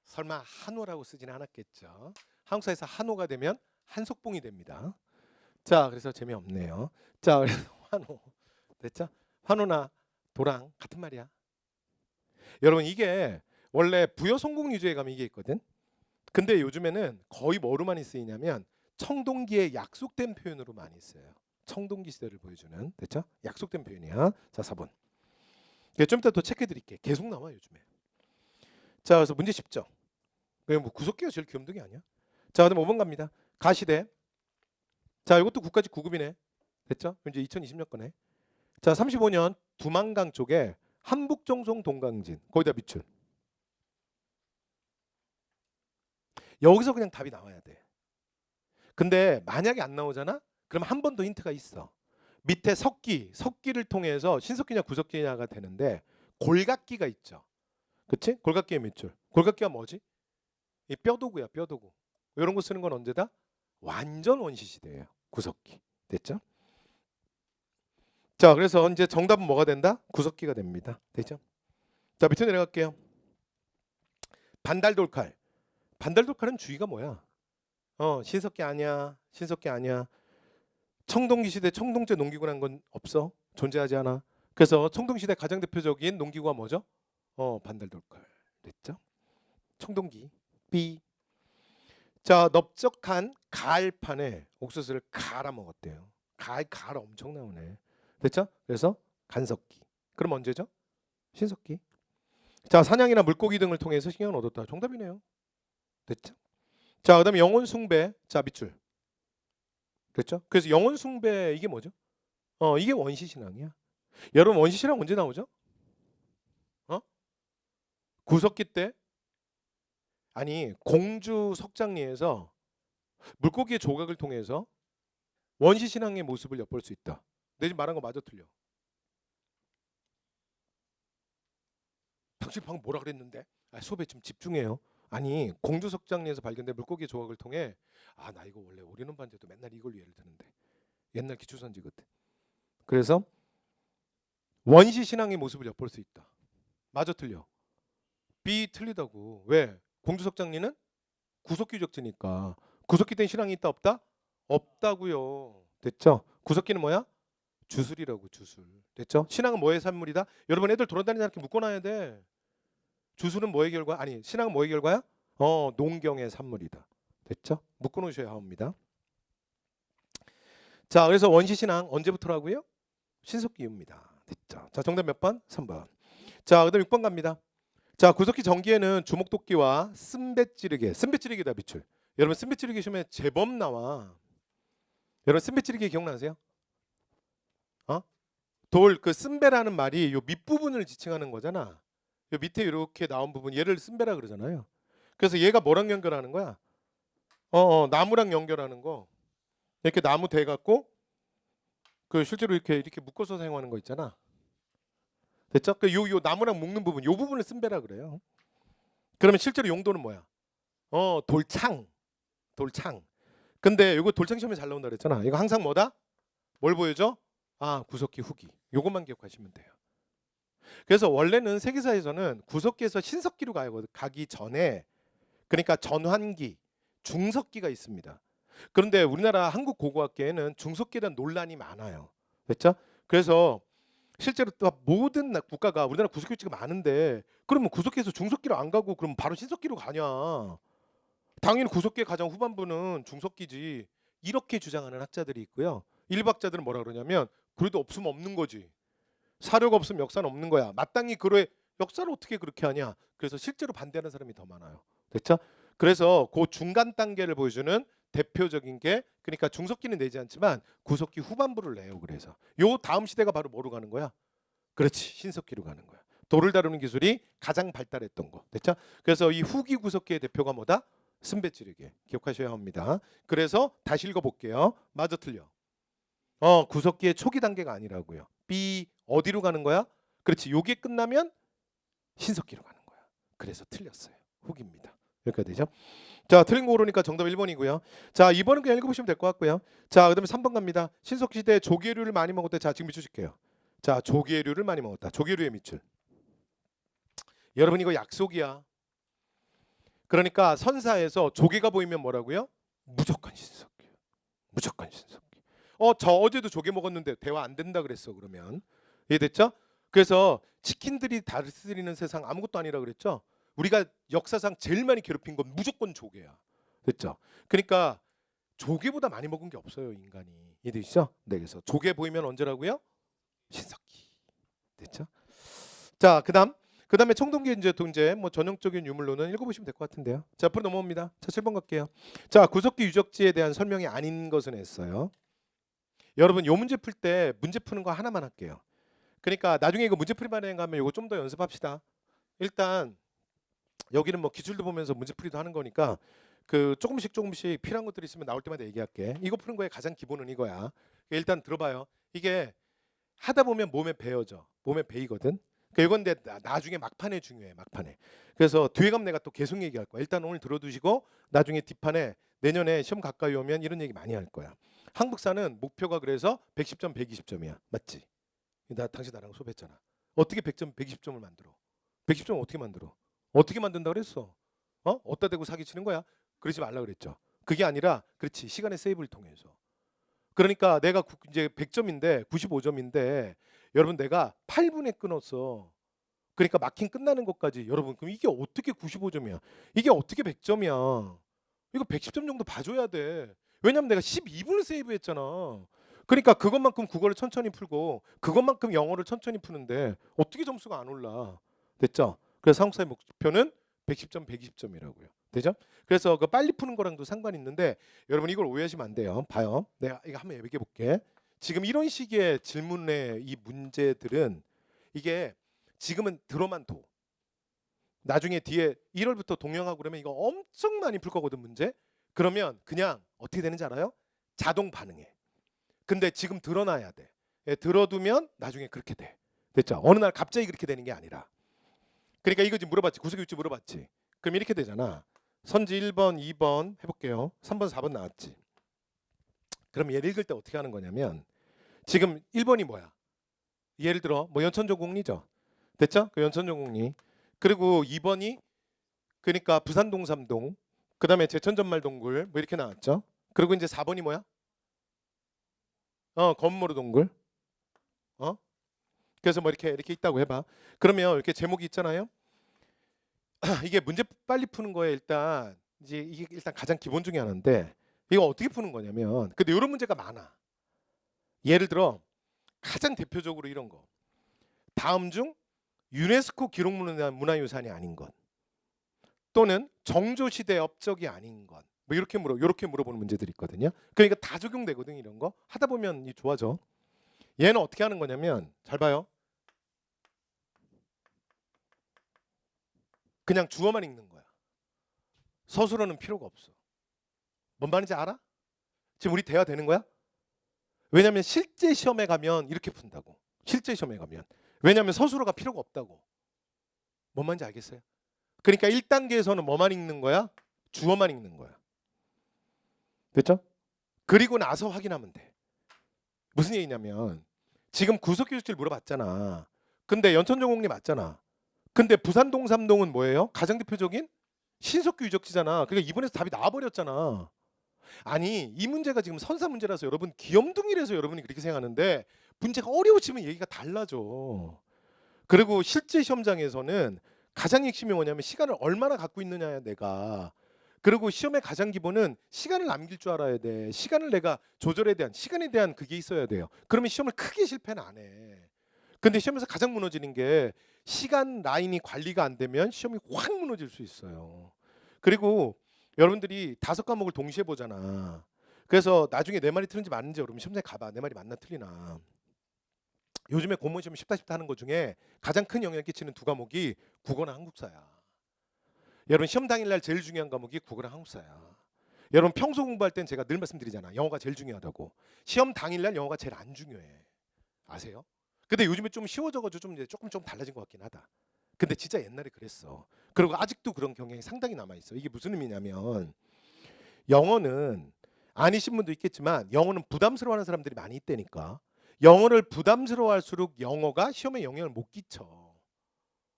설마 한호라고 쓰지는 않았겠죠. 한국사에서 한호가 되면 한석봉이 됩니다. 자, 그래서 재미없네요. 자, 그래서 환호. 됐죠? 환호나 도랑 같은 말이야. 여러분, 이게 원래 부여 성공 유제에 가면 이게 있거든. 근데 요즘에는 거의 뭐로 많이 쓰이냐면 청동기의 약속된 표현으로 많이 써요. 청동기 시대를 보여주는. 됐죠? 약속된 표현이야. 자, 4번. 좀 이따 더 체크해 드릴게. 계속 나와 요즘에. 자, 그래서 문제 쉽죠? 뭐 구석기가 제일 귀염둥이 아니야? 자, 그다음 5번 갑니다. 가시대. 자, 이것도 국가직 9급이네. 됐죠? 이제 2020년 거네. 자, 35년 두만강 쪽에 한북정송 동강진. 거기다 밑줄. 여기서 그냥 답이 나와야 돼. 근데 만약에 안 나오잖아? 그럼 한 번 더 힌트가 있어. 밑에 석기를 통해서 신석기냐 구석기냐가 되는데 골각기가 있죠. 그치? 골각기의 밑줄. 골각기가 뭐지? 이 뼈도구야, 뼈도구. 이런 거 쓰는 건 언제다? 완전 원시 시대예요. 구석기. 됐죠? 자, 그래서 이제 정답은 뭐가 된다? 구석기가 됩니다. 되죠? 자, 밑에 내려갈게요. 반달돌칼. 반달돌칼은 주의가 뭐야? 신석기 아니야. 신석기 아니야. 청동기 시대 청동제 농기구란 건 없어. 존재하지 않아. 그래서 청동 시대 가장 대표적인 농기구가 뭐죠? 반달돌칼. 됐죠? 청동기. B. 자, 넓적한 가을판에 옥수수를 갈아 먹었대요. 가을 엄청 나오네. 됐죠? 그래서 간석기. 그럼 언제죠? 신석기. 자, 사냥이나 물고기 등을 통해서 식량을 얻었다. 정답이네요. 됐죠? 자, 그다음에 영혼 숭배. 자, 밑줄. 됐죠? 그래서 영혼 숭배 이게 뭐죠? 이게 원시 신앙이야. 여러분, 원시 신앙 언제 나오죠? 구석기 때? 아니, 공주 석장리에서 물고기의 조각을 통해서 원시 신앙의 모습을 엿볼 수 있다. 내 지금 말한 거 맞아 틀려? 당신 방금 뭐라 그랬는데? 수업에 좀 집중해요. 아니, 공주 석장리에서 발견된 물고기의 조각을 통해 나 이거 원래 올인원 반제도 맨날 이걸 예를 드는데 옛날 기초선지거든. 그래서 원시 신앙의 모습을 엿볼 수 있다. 맞아 틀려? B 틀리다고. 왜? 공주 석장리는 구석기 적지니까. 구석기 된 신앙이 있다 없다? 없다고요. 됐죠? 구석기는 뭐야? 주술이라고. 주술. 됐죠? 신앙은 뭐의 산물이다? 여러분, 애들 돌아다니다 이렇게 묶어놔야 돼. 주술은 뭐의 결과? 아니, 신앙은 뭐의 결과야? 농경의 산물이다. 됐죠? 묶어놓으셔야 합니다. 자, 그래서 원시 신앙 언제부터라고요? 신석기 이후입니다. 됐죠? 자, 정답 몇 번? 3번. 자, 그다음 6번 갑니다. 자, 구석기 전기에는 주먹도끼와 쓴배찌르기다. 밑줄. 여러분, 쓴배찌르기 시험에 제법 나와. 여러분, 쓴배찌르기 기억나세요? 그 쓴배라는 말이 요 밑부분을 지칭하는 거잖아. 요 밑에 이렇게 나온 부분, 얘를 쓴배라 그러잖아요. 그래서 얘가 뭐랑 연결하는 거야? 나무랑 연결하는 거. 이렇게 나무 대 갖고 그 실제로 이렇게 묶어서 사용하는 거 있잖아. 됐죠? 그 요 나무랑 묶는 부분, 요 부분을 쓴배라 그래요. 그러면 실제로 용도는 뭐야? 돌창. 근데 요거 돌창 시험에 잘 나온다 그랬잖아. 이거 항상 뭐다? 뭘 보여줘? 구석기 후기. 요것만 기억하시면 돼요. 그래서 원래는 세계사에서는 구석기에서 신석기로 가기 전에, 그러니까 전환기, 중석기가 있습니다. 그런데 우리나라 한국 고고학계에는 중석기에 대한 논란이 많아요. 됐죠? 그래서 실제로 또 모든 국가가 우리나라 구석기가 많은데 그러면 구석기에서 중석기로 안 가고 그럼 바로 신석기로 가냐? 당연히 구석기의 가장 후반부는 중석기지. 이렇게 주장하는 학자들이 있고요. 일박자들은 뭐라 그러냐면 그래도 없으면 없는 거지. 사료가 없으면 역사는 없는 거야. 마땅히 그래 역사를 어떻게 그렇게 하냐. 그래서 실제로 반대하는 사람이 더 많아요. 됐죠? 그래서 그 중간 단계를 보여주는 대표적인 게 그러니까 중석기는 내지 않지만 구석기 후반부를 내요. 그래서 요 다음 시대가 바로 뭐로 가는 거야? 그렇지, 신석기로 가는 거야. 돌을 다루는 기술이 가장 발달했던 거. 됐죠? 그래서 이 후기 구석기의 대표가 뭐다? 승배찌르기. 기억하셔야 합니다. 그래서 다시 읽어볼게요. 맞아 틀려? 구석기의 초기 단계가 아니라고요. B 어디로 가는 거야? 그렇지. 요게 끝나면 신석기로 가는 거야. 그래서 틀렸어요. 후기입니다. 여기까지 되죠? 자, 틀린 거 모르니까 정답 1번이고요. 자, 2번은 그냥 읽어보시면 될 것 같고요. 자, 그다음에 3번 갑니다. 신석시대에 조개류를 많이 먹었다. 자, 지금 밑줄 칠게요. 자, 조개류를 많이 먹었다. 조개류의 밑줄. 여러분 이거 약속이야. 그러니까 선사에서 조개가 보이면 뭐라고요? 무조건 신석기. 무조건 신석기. 저 어제도 조개 먹었는데 대화 안 된다 그랬어. 그러면 이해됐죠? 그래서 치킨들이 다스리는 세상 아무것도 아니라 그랬죠? 우리가 역사상 제일 많이 괴롭힌 건 무조건 조개야. 됐죠? 그러니까 조개보다 많이 먹은 게 없어요, 인간이. 이해되시죠? 네, 그래서 조개 보이면 언제라고요? 신석기. 됐죠? 자, 그다음에 청동기 이제 동제 뭐 전형적인 유물로는 읽어보시면 될 것 같은데요. 자, 앞으로 넘어옵니다. 자, 7번 갈게요. 자, 구석기 유적지에 대한 설명이 아닌 것은 했어요. 여러분 요 문제 풀 때 문제 푸는 거 하나만 할게요. 그러니까 나중에 이거 문제풀이반에 가면 이거 좀 더 연습합시다. 일단 여기는 뭐 기출도 보면서 문제풀이도 하는 거니까 그 조금씩 필요한 것들이 있으면 나올 때마다 얘기할게. 이거 푸는 거의 가장 기본은 이거야. 일단 들어봐요. 이게 하다 보면 몸에 배어져. 몸에 배이거든. 그러니까 이건 근데 나중에 막판에 중요해. 막판에. 그래서 뒤에 가면 내가 또 계속 얘기할 거야. 일단 오늘 들어두시고 나중에 뒷판에 내년에 시험 가까이 오면 이런 얘기 많이 할 거야. 한국사는 목표가 그래서 110점 120점이야. 맞지? 당신 나랑 수업했잖아. 어떻게 100점 120점을 만들어? 110점 어떻게 만들어? 어떻게 만든다 그랬어? 어디다 대고 사기치는 거야? 그러지 말라 그랬죠. 그게 아니라 그렇지. 시간의 세이브를 통해서. 그러니까 내가 이제 100점인데 95점인데 여러분 내가 8분에 끊었어. 그러니까 마킹 끝나는 것까지 여러분 그럼 이게 어떻게 95점이야? 이게 어떻게 100점이야? 이거 110점 정도 봐줘야 돼. 왜냐면 내가 12분을 세이브했잖아. 그러니까 그것만큼 국어를 천천히 풀고 그것만큼 영어를 천천히 푸는데 어떻게 점수가 안 올라? 됐죠? 그래서 한국사의 목표는 110점, 120점이라고요. 되죠? 그래서 그 빨리 푸는 거랑도 상관이 있는데 여러분 이걸 오해하시면 안 돼요. 봐요. 내가 이거 한번 얘기해 볼게. 지금 이런 식의 질문의 이 문제들은 이게 지금은 들어만 둬. 나중에 뒤에 1월부터 동영하고 그러면 이거 엄청 많이 풀 거거든 문제. 그러면 그냥 어떻게 되는지 알아요? 자동 반응해. 근데 지금 들어놔야 돼. 들어두면 나중에 그렇게 돼. 됐죠? 어느 날 갑자기 그렇게 되는 게 아니라. 그러니까 이거 지금 물어봤지. 구석기 위치 물어봤지. 그럼 이렇게 되잖아. 선지 1번, 2번 해볼게요. 3번, 4번 나왔지. 그럼 얘를 읽을 때 어떻게 하는 거냐면 지금 1번이 뭐야? 예를 들어 뭐 연천전공리죠. 됐죠? 그 연천전공리. 그리고 2번이 그러니까 부산동삼동. 그 다음에 제천전말동굴 뭐 이렇게 나왔죠. 그리고 이제 4번이 뭐야? 건모루 동굴. 그래서 뭐 이렇게 있다고 해봐. 그러면 이렇게 제목이 있잖아요. 이게 문제 빨리 푸는 거에 일단 이제 이게 일단 가장 기본 중에 하나인데 이거 어떻게 푸는 거냐면 근데 이런 문제가 많아. 예를 들어 가장 대표적으로 이런 거. 다음 중 유네스코 기록문화유산이 아닌 것 또는 정조시대 업적이 아닌 것. 뭐 이렇게 물어보는 문제들이 있거든요. 그러니까 다 적용되거든 이런 거. 하다 보면 이 좋아져. 얘는 어떻게 하는 거냐면 잘 봐요. 그냥 주어만 읽는 거야. 서술어는 필요가 없어. 뭔 말인지 알아? 지금 우리 대화 되는 거야? 왜냐면 실제 시험에 가면 이렇게 푼다고. 실제 시험에 가면. 왜냐면 서술어가 필요가 없다고. 뭔 말인지 알겠어요? 그러니까 1단계에서는 뭐만 읽는 거야? 주어만 읽는 거야. 됐죠? 그리고 나서 확인하면 돼. 무슨 얘기냐면 지금 구석기 유적지를 물어봤잖아. 근데 연천전공리 맞잖아. 근데 부산동삼동은 뭐예요? 가장 대표적인 신석기 유적지잖아. 그러니까 이번에서 답이 나와버렸잖아. 아니 이 문제가 지금 선사 문제라서 여러분 귀염둥이라서 여러분이 그렇게 생각하는데 문제가 어려우시면 얘기가 달라져. 그리고 실제 시험장에서는 가장 핵심이 뭐냐면 시간을 얼마나 갖고 있느냐야 내가. 그리고 시험의 가장 기본은 시간을 남길 줄 알아야 돼. 시간을 내가 시간에 대한 그게 있어야 돼요. 그러면 시험을 크게 실패는 안 해. 근데 시험에서 가장 무너지는 게 시간 라인이 관리가 안 되면 시험이 확 무너질 수 있어요. 그리고 여러분들이 5과목을 동시에 보잖아. 그래서 나중에 내 말이 틀린지 맞는지 여러분 시험장에 가봐. 내 말이 맞나 틀리나. 요즘에 공무원 시험 쉽다 하는 것 중에 가장 큰 영향을 끼치는 2과목이 국어나 한국사야. 여러분 시험 당일날 제일 중요한 과목이 국어나 한국사야. 여러분 평소 공부할 땐 제가 늘 말씀드리잖아. 영어가 제일 중요하다고. 시험 당일날 영어가 제일 안 중요해. 아세요? 근데 요즘에 좀 쉬워져가지고 좀 이제 조금 달라진 것 같긴 하다. 근데 진짜 옛날에 그랬어. 그리고 아직도 그런 경향이 상당히 남아있어. 이게 무슨 의미냐면 영어는 아니신 분도 있겠지만 영어는 부담스러워하는 사람들이 많이 있다니까. 영어를 부담스러워할수록 영어가 시험에 영향을 못 끼쳐.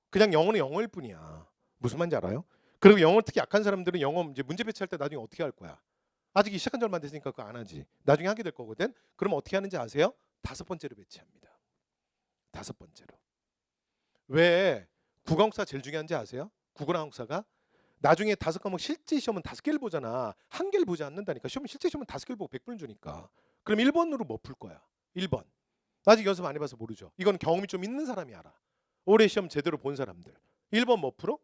그냥 영어는 영어일 뿐이야. 무슨 말인지 알아요? 그리고 영어 특히 약한 사람들은 영어 이제 문제 배치할 때 나중에 어떻게 할 거야? 아직 시작한 지 얼마 안 됐으니까 그거 안 하지. 나중에 하게 될 거거든. 그럼 어떻게 하는지 아세요? 5번째로 배치합니다. 5번째로. 왜 국어학사 제일 중요한지 아세요? 국어나 한국사가 나중에 5과목 실제 시험은 5개를 보잖아. 1개를 보지 않는다니까. 시험 실제 시험은 5개를 보고 100분 주니까. 그럼 1번으로 뭐 풀 거야? 1번. 아직 연습 안 해봐서 모르죠. 이건 경험이 좀 있는 사람이 알아. 올해 시험 제대로 본 사람들. 1번 뭐 풀어?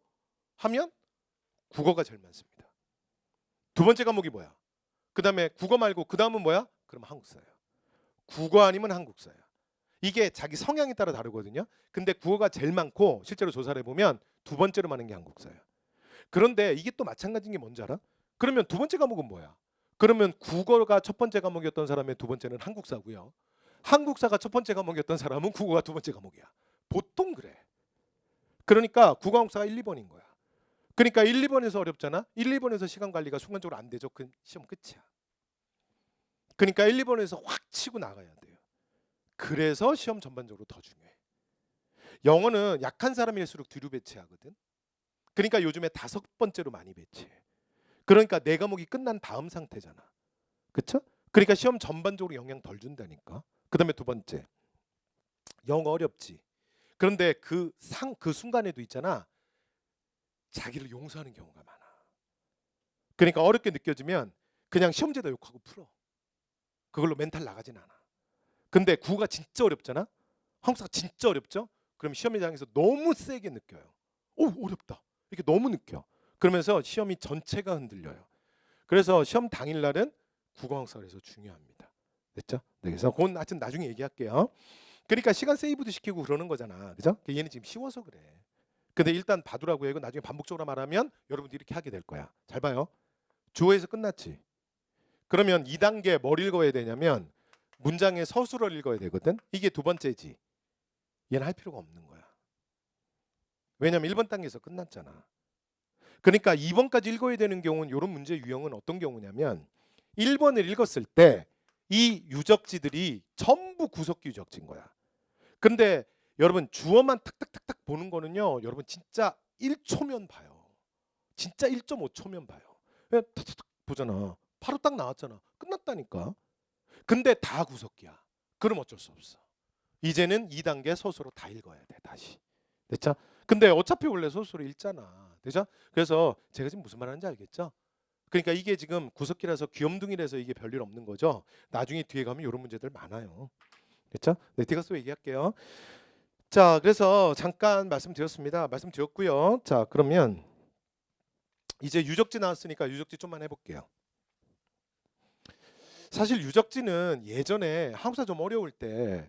하면 국어가 제일 많습니다. 2번째 과목이 뭐야? 그 다음에 국어 말고 그 다음은 뭐야? 그럼 한국사야. 국어 아니면 한국사야. 이게 자기 성향에 따라 다르거든요. 근데 국어가 제일 많고 실제로 조사를 해보면 2번째로 많은 게 한국사야. 그런데 이게 또 마찬가지인 게 뭔지 알아? 그러면 2번째 과목은 뭐야? 그러면 국어가 첫 번째 과목이었던 사람의 2번째는 한국사고요. 한국사가 첫 번째 과목이었던 사람은 국어가 2번째 과목이야. 보통 그래. 그러니까 국어 한국사가 1, 2번인 거야. 그러니까 1, 2번에서 어렵잖아. 1, 2번에서 시간 관리가 순간적으로 안 되죠. 그 시험 끝이야. 그러니까 1, 2번에서 확 치고 나가야 돼요. 그래서 시험 전반적으로 더 중요해. 영어는 약한 사람일수록 뒤로 배치하거든. 그러니까 요즘에 5번째로 많이 배치해. 그러니까 내 과목이 끝난 다음 상태잖아. 그쵸? 그러니까 시험 전반적으로 영향 덜 준다니까. 그 다음에 2번째. 영어 어렵지. 그런데 그 순간에도 있잖아. 자기를 용서하는 경우가 많아. 그러니까 어렵게 느껴지면 그냥 시험지에다 욕하고 풀어. 그걸로 멘탈 나가진 않아. 근데 국어가 진짜 어렵잖아. 한국사가 진짜 어렵죠. 그럼 시험장에서 너무 세게 느껴요. 오, 어렵다. 이렇게 너무 느껴. 그러면서 시험이 전체가 흔들려요. 그래서 시험 당일날은 국어 한국사가 그래서 중요합니다. 됐죠? 네, 그래서 그건 하여튼 나중에 얘기할게요. 그러니까 시간 세이브도 시키고 그러는 거잖아. 그죠? 얘는 지금 쉬워서 그래. 근데 일단 봐두라고 해고 나중에 반복적으로 말하면 여러분들이 이렇게 하게 될 거야. 잘 봐요. 주어에서 끝났지. 그러면 2단계 뭘 읽어야 되냐면 문장의 서술어를 읽어야 되거든. 이게 2번째지. 얘는 할 필요가 없는 거야. 왜냐면 1번 단계에서 끝났잖아. 그러니까 2번까지 읽어야 되는 경우는 이런 문제 유형은 어떤 경우냐면 1번을 읽었을 때 이 유적지들이 전부 구석기 유적지인 거야. 근데 여러분 주어만 탁탁탁탁 보는 거는요. 여러분 진짜 1초면 봐요. 진짜 1.5초면 봐요. 그냥 탁탁탁 보잖아. 바로 딱 나왔잖아. 끝났다니까. 근데 다 구석기야. 그럼 어쩔 수 없어. 이제는 2단계 서술로 다 읽어야 돼. 다시. 됐죠? 근데 어차피 원래 서술을 읽잖아. 되죠? 그래서 제가 지금 무슨 말 하는지 알겠죠? 그러니까 이게 지금 구석기라서 귀염둥이라서 이게 별일 없는 거죠. 나중에 뒤에 가면 이런 문제들 많아요. 됐죠? 네, 디가스 얘기할게요. 자, 그래서 잠깐 말씀드렸고요. 자, 그러면 이제 유적지 나왔으니까 유적지 좀만 해볼게요. 사실 유적지는 예전에 한국사 좀 어려울 때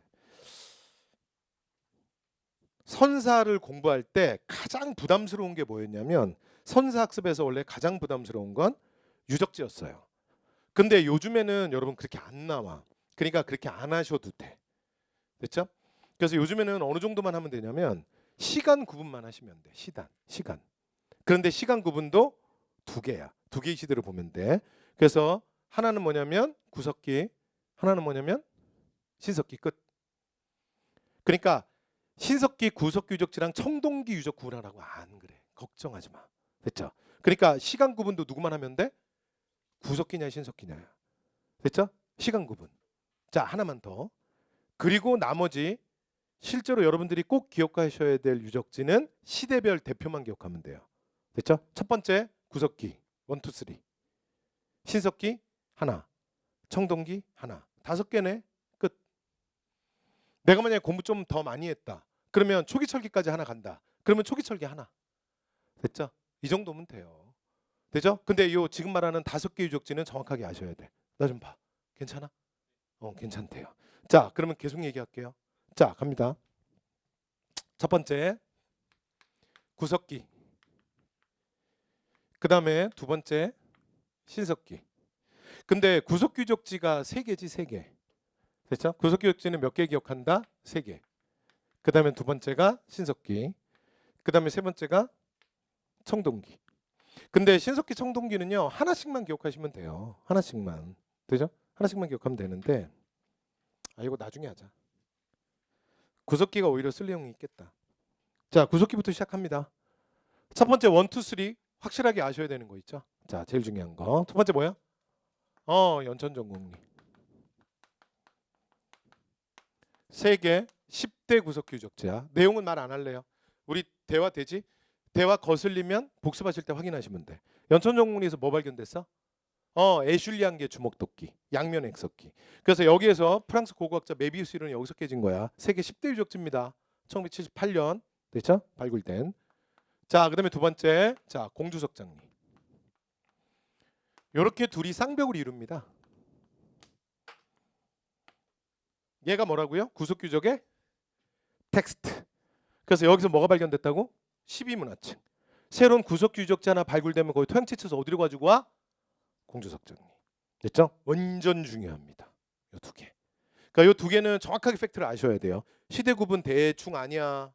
선사를 공부할 때 가장 부담스러운 게 뭐였냐면 선사학습에서 원래 가장 부담스러운 건 유적지였어요. 근데 요즘에는 여러분 그렇게 안 나와. 그러니까 그렇게 안 하셔도 돼. 됐죠? 그래서 요즘에는 어느 정도만 하면 되냐면 시간 구분만 하시면 돼. 시간. 그런데 시간 구분도 2개야. 2개의 시대로 보면 돼. 그래서 하나는 뭐냐면 구석기, 하나는 뭐냐면 신석기 끝. 그러니까 신석기, 구석기 유적지랑 청동기 유적 구분하라고 안 그래. 걱정하지 마. 됐죠? 그러니까 시간 구분도 누구만 하면 돼? 구석기냐 신석기냐야. 됐죠? 시간 구분. 자, 하나만 더. 그리고 나머지 실제로 여러분들이 꼭 기억하셔야 될 유적지는 시대별 대표만 기억하면 돼요. 됐죠? 첫 번째 구석기 1, 2, 3. 신석기 하나, 청동기 하나. 5개네. 끝. 내가 만약에 공부 좀 더 많이 했다. 그러면 초기철기까지 하나 간다. 그러면 초기철기 하나. 됐죠? 이 정도면 돼요. 되죠? 근데 요 지금 말하는 5개 유적지는 정확하게 아셔야 돼. 나 좀 봐. 괜찮아? 괜찮대요. 자, 그러면 계속 얘기할게요. 자, 갑니다. 첫 번째 구석기. 그 다음에 두 번째 신석기. 근데 구석기 유적지가 3개지 3개. 됐죠? 구석기 유적지는 몇 개 기억한다? 3개. 그 다음에 두 번째가 신석기. 그 다음에 세 번째가 청동기. 근데 신석기 청동기는요 하나씩만 기억하시면 돼요. 하나씩만. 되죠? 하나씩만 기억하면 되는데 이거 나중에 하자. 구석기가 오히려 쓸 내용이 있겠다. 자, 구석기부터 시작합니다. 첫 번째 1, 2, 3 확실하게 아셔야 되는 거 있죠? 자, 제일 중요한 거. 첫 번째 뭐야? 연천전공리. 세계 10대 구석기 유적지야. 내용은 말 안 할래요. 우리 대화 되지? 대화 거슬리면 복습하실 때 확인하시면 돼. 연천전공리에서 뭐 발견됐어? 애슐리안계 주먹도끼, 양면 액석기. 그래서 여기에서 프랑스 고고학자 메비우스 이론이 여기서 깨진 거야. 세계 10대 유적지입니다. 1978년 됐죠? 발굴된. 자, 그다음에 두 번째, 자 공주석장리. 이렇게 둘이 쌍벽을 이룹니다. 얘가 뭐라고요? 구석유적의 텍스트. 그래서 여기서 뭐가 발견됐다고? 12문화층. 새로운 구석유적지 하나 발굴되면 거기 토양지 쳐서 어디로 가지고 와? 공주석장리. 됐죠? 완전 중요합니다. 요 두 개. 그러니까 요 두 개는 정확하게 팩트를 아셔야 돼요. 시대 구분 대충 아니야.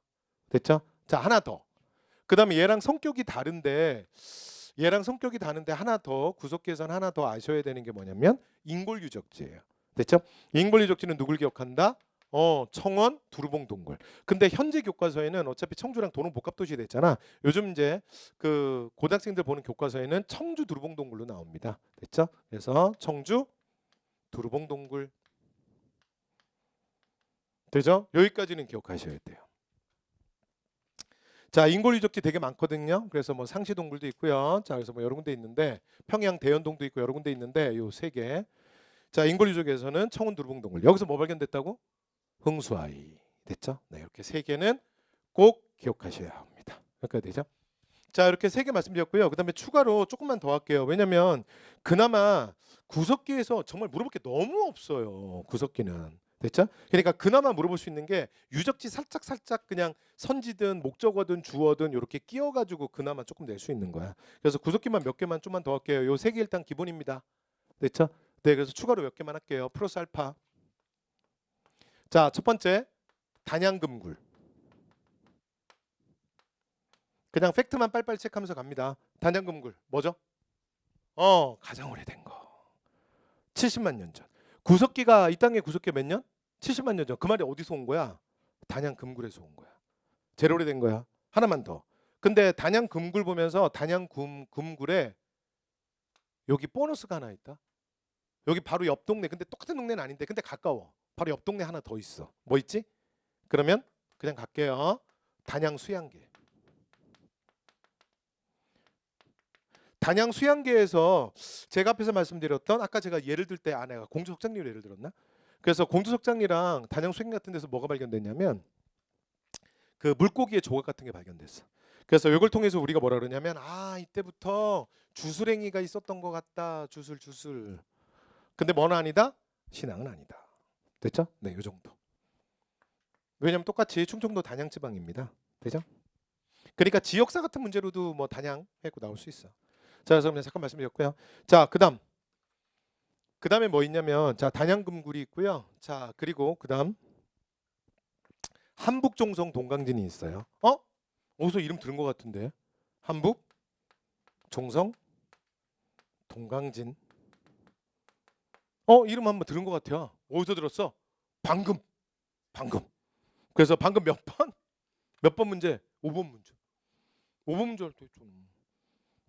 됐죠? 자, 하나 더. 그다음에 얘랑 성격이 다른데 하나 더 구석기에서는 하나 더 아셔야 되는 게 뭐냐면 인골유적지예요. 됐죠? 인골유적지는 누굴 기억한다? 청원, 두루봉, 동굴. 근데 현재 교과서에는 어차피 청주랑 도농 복합도시 됐잖아. 요즘 이제 그 고등학생들 보는 교과서에는 청주, 두루봉, 동굴로 나옵니다. 됐죠? 그래서 청주, 두루봉, 동굴. 되죠? 여기까지는 기억하셔야 돼요. 자, 인골유적지 되게 많거든요. 그래서 뭐 상시동굴도 있고요. 자, 그래서 뭐 여러 군데 있는데 평양 대연동도 있고 여러 군데 있는데 요 세 개. 자, 인골유적에서는 청운, 두루봉, 동굴. 여기서 뭐 발견됐다고? 흥수아이. 됐죠? 네, 이렇게 세 개는 꼭 기억하셔야 합니다. 여기까지 되죠? 자, 이렇게 세 개 말씀드렸고요. 그다음에 추가로 조금만 더 할게요. 왜냐면 그나마 구석기에서 정말 물어볼 게 너무 없어요. 구석기는. 됐죠? 그러니까 그나마 물어볼 수 있는 게 유적지 살짝 그냥 선지든 목적어든 주어든 이렇게 끼워가지고 그나마 조금 낼 수 있는 거야. 그래서 구석기만 몇 개만 좀만 더 할게요. 요 세 개 일단 기본입니다. 됐죠? 네, 그래서 추가로 몇 개만 할게요. 플러스 알파. 자, 첫 번째 단양금굴. 그냥 팩트만 빨빨 체크하면서 갑니다. 단양금굴 뭐죠? 가장 오래된 거. 70만 년 전. 구석기가 이 땅에 구석기 몇 년? 70만 년 전. 그 말이 어디서 온 거야? 단양금굴에서 온 거야. 제일 오래된 거야. 하나만 더. 근데 단양금굴 보면서 단양금굴에 여기 보너스가 하나 있다. 여기 바로 옆 동네. 근데 똑같은 동네는 아닌데 근데 가까워. 바로 옆 동네 하나 더 있어. 뭐 있지? 그러면 그냥 갈게요. 단양 수양계. 단양 수양계에서 제가 앞에서 말씀드렸던 아까 제가 예를 들 때 아내가 공주석장리로 예를 들었나? 그래서 공주석장리랑 단양 수양계 같은 데서 뭐가 발견됐냐면 그 물고기의 조각 같은 게 발견됐어. 그래서 이걸 통해서 우리가 뭐라 그러냐면 이때부터 주술행위가 있었던 것 같다. 주술. 근데 뭐는 아니다? 신앙은 아니다. 됐죠? 네, 요 정도. 왜냐면 똑같이 충청도 단양 지방입니다. 되죠? 그러니까 지역사 같은 문제로도 뭐 단양 해고 나올 수 있어. 자, 그래서 그냥 잠깐 말씀드렸고요. 자, 그다음에 뭐 있냐면 자, 단양금굴이 있고요. 자, 그리고 그다음 한북종성 동강진이 있어요. 어디서 이름 들은 것 같은데? 한북 종성 동강진. 이름 한번 들은 것 같아요. 어디서 들었어? 방금. 그래서 방금 몇 번? 몇 번 문제? 5번 문제. 5번 문제 할 때 좀.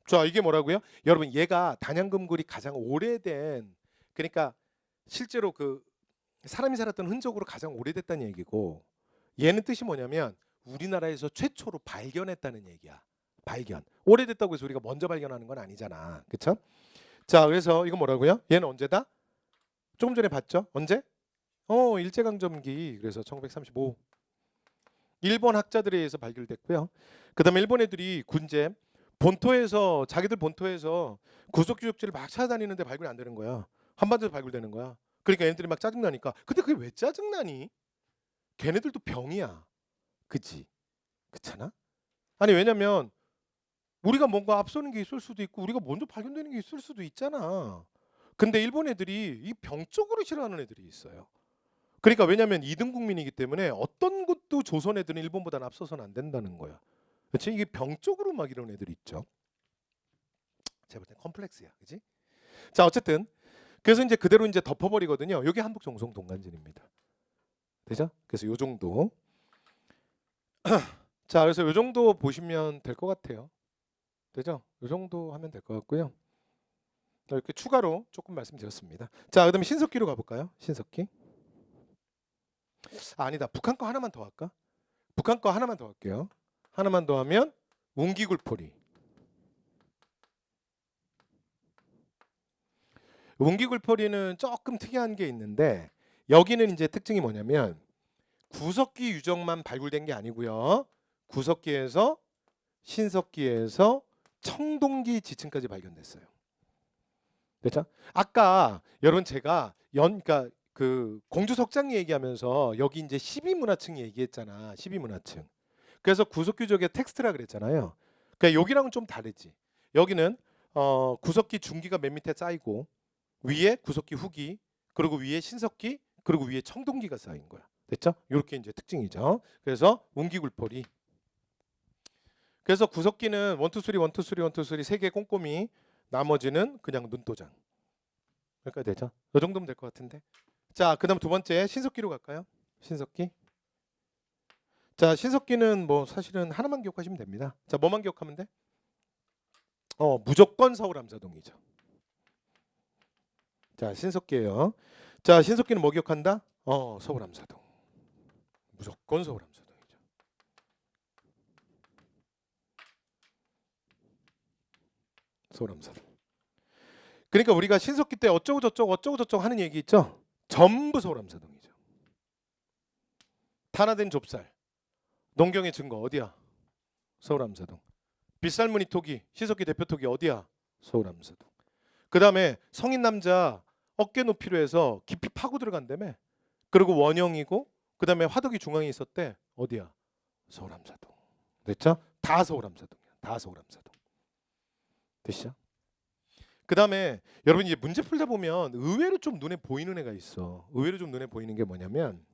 자, 이게 뭐라고요? 여러분, 얘가 단양금굴이 가장 오래된, 그러니까 실제로 그 사람이 살았던 흔적으로 가장 오래됐다는 얘기고, 얘는 뜻이 뭐냐면 우리나라에서 최초로 발견했다는 얘기야. 발견. 오래됐다고 해서 우리가 먼저 발견하는 건 아니잖아. 그렇죠? 자, 그래서 이거 뭐라고요? 얘는 언제다? 조금 전에 봤죠? 언제? 일제강점기. 그래서 1935. 일본 학자들에 의해서 발견됐고요. 그다음에 일본 애들이 군제 본토에서 자기들 본토에서 구석유적지를 막 찾아다니는데 발굴이 안 되는 거야. 한반도에서 발굴되는 거야. 그러니까 얘네들이 막 짜증나니까. 근데 그게 왜 짜증나니? 걔네들도 병이야. 그치? 그렇잖아? 아니 왜냐면 우리가 뭔가 앞서는 게 있을 수도 있고 우리가 먼저 발견되는 게 있을 수도 있잖아. 근데 일본 애들이 이 병적으로 싫어하는 애들이 있어요. 그러니까 왜냐면 2등 국민이기 때문에 어떤 것도 조선 애들은 일본보다는 앞서서는 안 된다는 거야. 그렇지? 이게 병적으로 막 이런 애들이 있죠. 제가 볼 땐 컴플렉스야. 그지? 자, 어쨌든 그래서 이제 그대로 이제 덮어버리거든요. 이게 한북 정성 동간진입니다. 되죠? 그래서 요 정도. 자, 그래서 요 정도 보시면 될 것 같아요. 되죠? 요 정도 하면 될 것 같고요. 이렇게 추가로 조금 말씀드렸습니다. 자, 그다음에 신석기로 가볼까요? 신석기. 아, 아니다. 북한 거 하나만 더 할까? 북한 거 하나만 더 할게요. 하나만 더 하면 웅기굴포리. 웅기굴포리는 조금 특이한 게 있는데 여기는 이제 특징이 뭐냐면 구석기 유적만 발굴된 게 아니고요. 구석기에서 신석기에서 청동기 지층까지 발견됐어요. 그렇죠? 아까 여러분 제가 그러니까 그 공주석장 얘기하면서 여기 이제 12문화층 얘기했잖아. 12문화층. 그래서 구석기적의 텍스트라 그랬잖아요. 그러니까 여기랑은 좀 다르지. 여기는 구석기 중기가 맨 밑에 쌓이고 위에 구석기 후기 그리고 위에 신석기 그리고 위에 청동기가 쌓인 거야. 됐죠? 이렇게 이제 특징이죠. 그래서 웅기굴포리. 그래서 구석기는 1, 2, 3, 1, 2, 3, 1, 2, 3 세 개 꼼꼼히 나머지는 그냥 눈도장. 여기까지 되죠? 이 정도면 될 것 같은데. 자, 그다음 두 번째 신석기로 갈까요? 신석기. 자, 신석기는 뭐 사실은 하나만 기억하시면 됩니다. 자, 뭐만 기억하면 돼? 무조건 서울 암사동이죠. 자, 신석기예요. 자, 신석기는 뭐 기억한다? 서울 암사동. 무조건 서울 암사동이죠. 서울 암사동. 그러니까 우리가 신석기 때 어쩌고 저쩌고 하는 얘기 있죠? 전부 서울 암사동이죠. 탄화된 좁쌀. 농경의 증거 어디야? 서울 암사동. 빗살무늬 토기, 신석기 대표 토기 어디야? 서울 암사동. 그다음에 성인 남자 어깨 높이로 해서 깊이 파고 들어간다며. 그리고 원형이고 그다음에 화덕이 중앙에 있었대. 어디야? 서울 암사동. 됐죠? 다 서울 암사동이야. 다 서울 암사동. 됐죠? 그다음에 여러분 이제 문제 풀다 보면 의외로 좀 눈에 보이는 애가 있어. 의외로 좀 눈에 보이는 게 뭐냐면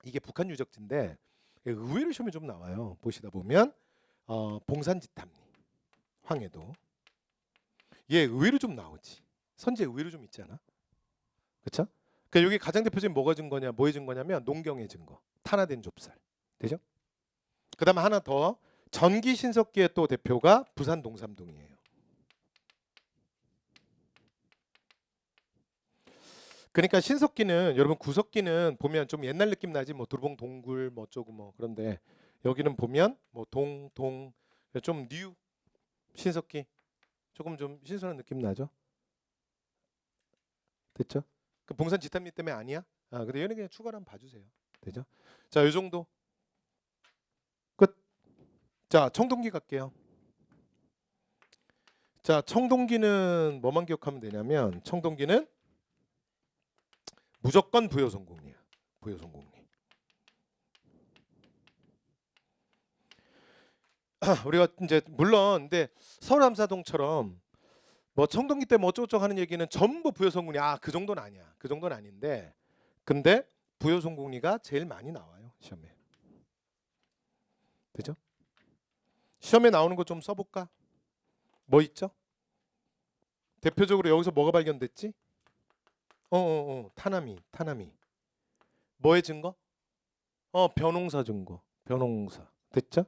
이게 북한 유적지인데 의외로 시험에 좀 나와요. 보시다 보면 봉산지탑리, 황해도. 얘 의외로 좀 나오지. 선제 의외로 좀 있지 않아? 그렇죠? 그러니까 여기 가장 대표적인 뭐가 증거냐, 뭐의 증거냐면 농경의 증거, 탄화된 좁쌀, 되죠? 그다음에 하나 더 전기 신석기의 또 대표가 부산 동삼동이에요. 그러니까 신석기는 여러분 구석기는 보면 좀 옛날 느낌 나지 뭐 두루봉 동굴 뭐 어쩌고 뭐 그런데 여기는 보면 뭐 동 좀 뉴 신석기 조금 좀 신선한 느낌 나죠? 됐죠? 그 봉산 지탐리 때문에 아니야? 근데 얘는 그냥 추가로 한번 봐주세요. 되죠? 자, 이 정도 끝. 자, 청동기 갈게요. 자, 청동기는 뭐만 기억하면 되냐면 청동기는 무조건 부여성공리야. 부여성공리. 우리가 이제 물론 근데 서울 암사동처럼 뭐 청동기 때 뭐 어쩌고저쩌고 하는 얘기는 전부 부여성공리. 그 정도는 아니야. 그 정도는 아닌데 근데 부여성공리가 제일 많이 나와요. 시험에. 되죠? 시험에 나오는 거 좀 써볼까? 뭐 있죠? 대표적으로 여기서 뭐가 발견됐지? 타나미. 뭐의 증거? 벼농사 증거. 벼농사. 됐죠?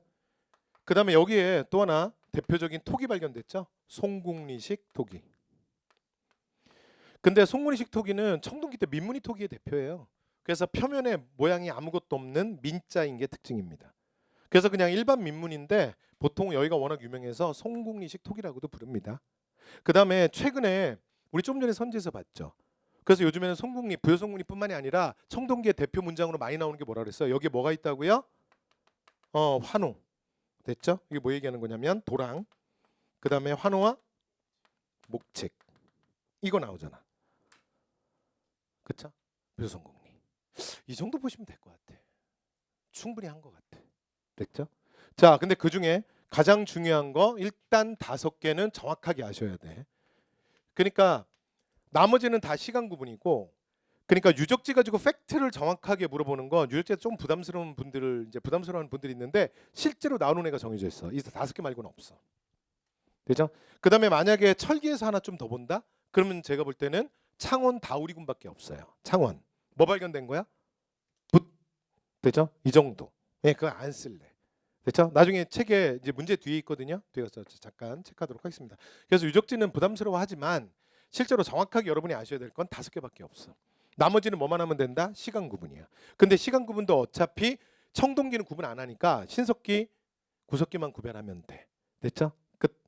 그 다음에 여기에 또 하나 대표적인 토기 발견됐죠? 송국리식 토기. 근데 송국리식 토기는 청동기 때 민무늬 토기의 대표예요. 그래서 표면에 모양이 아무것도 없는 민자인 게 특징입니다. 그래서 그냥 일반 민문인데 보통 여기가 워낙 유명해서 송국리식 토기라고도 부릅니다. 그 다음에 최근에 우리 좀 전에 선지에서 봤죠. 그래서 요즘에는 송국리, 부여송국리뿐만이 아니라 청동기의 대표 문장으로 많이 나오는 게 뭐라 그랬어요? 여기에 뭐가 있다고요? 환웅. 됐죠? 이게 뭐 얘기하는 거냐면 도랑. 그 다음에 환호와 목책. 이거 나오잖아. 그쵸? 묘성공리. 이 정도 보시면 될 것 같아. 충분히 한 것 같아. 됐죠? 자, 근데 그 중에 가장 중요한 거 일단 5개는 정확하게 아셔야 돼. 그러니까 나머지는 다 시간 구분이고, 그러니까 유적지 가지고 팩트를 정확하게 물어보는 건 유적지가 좀 부담스러운 분들을 이제 부담스러워하는 분들이 있는데 실제로 나오는 애가 정해져 있어. 이 5개 말고는 없어. 되죠? 그다음에 만약에 철기에서 하나 좀 더 본다? 그러면 제가 볼 때는 창원 다우리군밖에 없어요. 창원. 뭐 발견된 거야? 붓. 되죠? 이 정도. 예, 그거 안 쓸래. 됐죠? 나중에 책에 이제 문제 뒤에 있거든요. 뒤에 가서 잠깐 체크하도록 하겠습니다. 그래서 유적지는 부담스러워하지만 실제로 정확하게 여러분이 아셔야 될 건 5개밖에 없어. 나머지는 뭐만 하면 된다? 시간 구분이야. 근데 시간 구분도 어차피 청동기는 구분 안 하니까 신석기, 구석기만 구별하면 돼. 됐죠? 끝.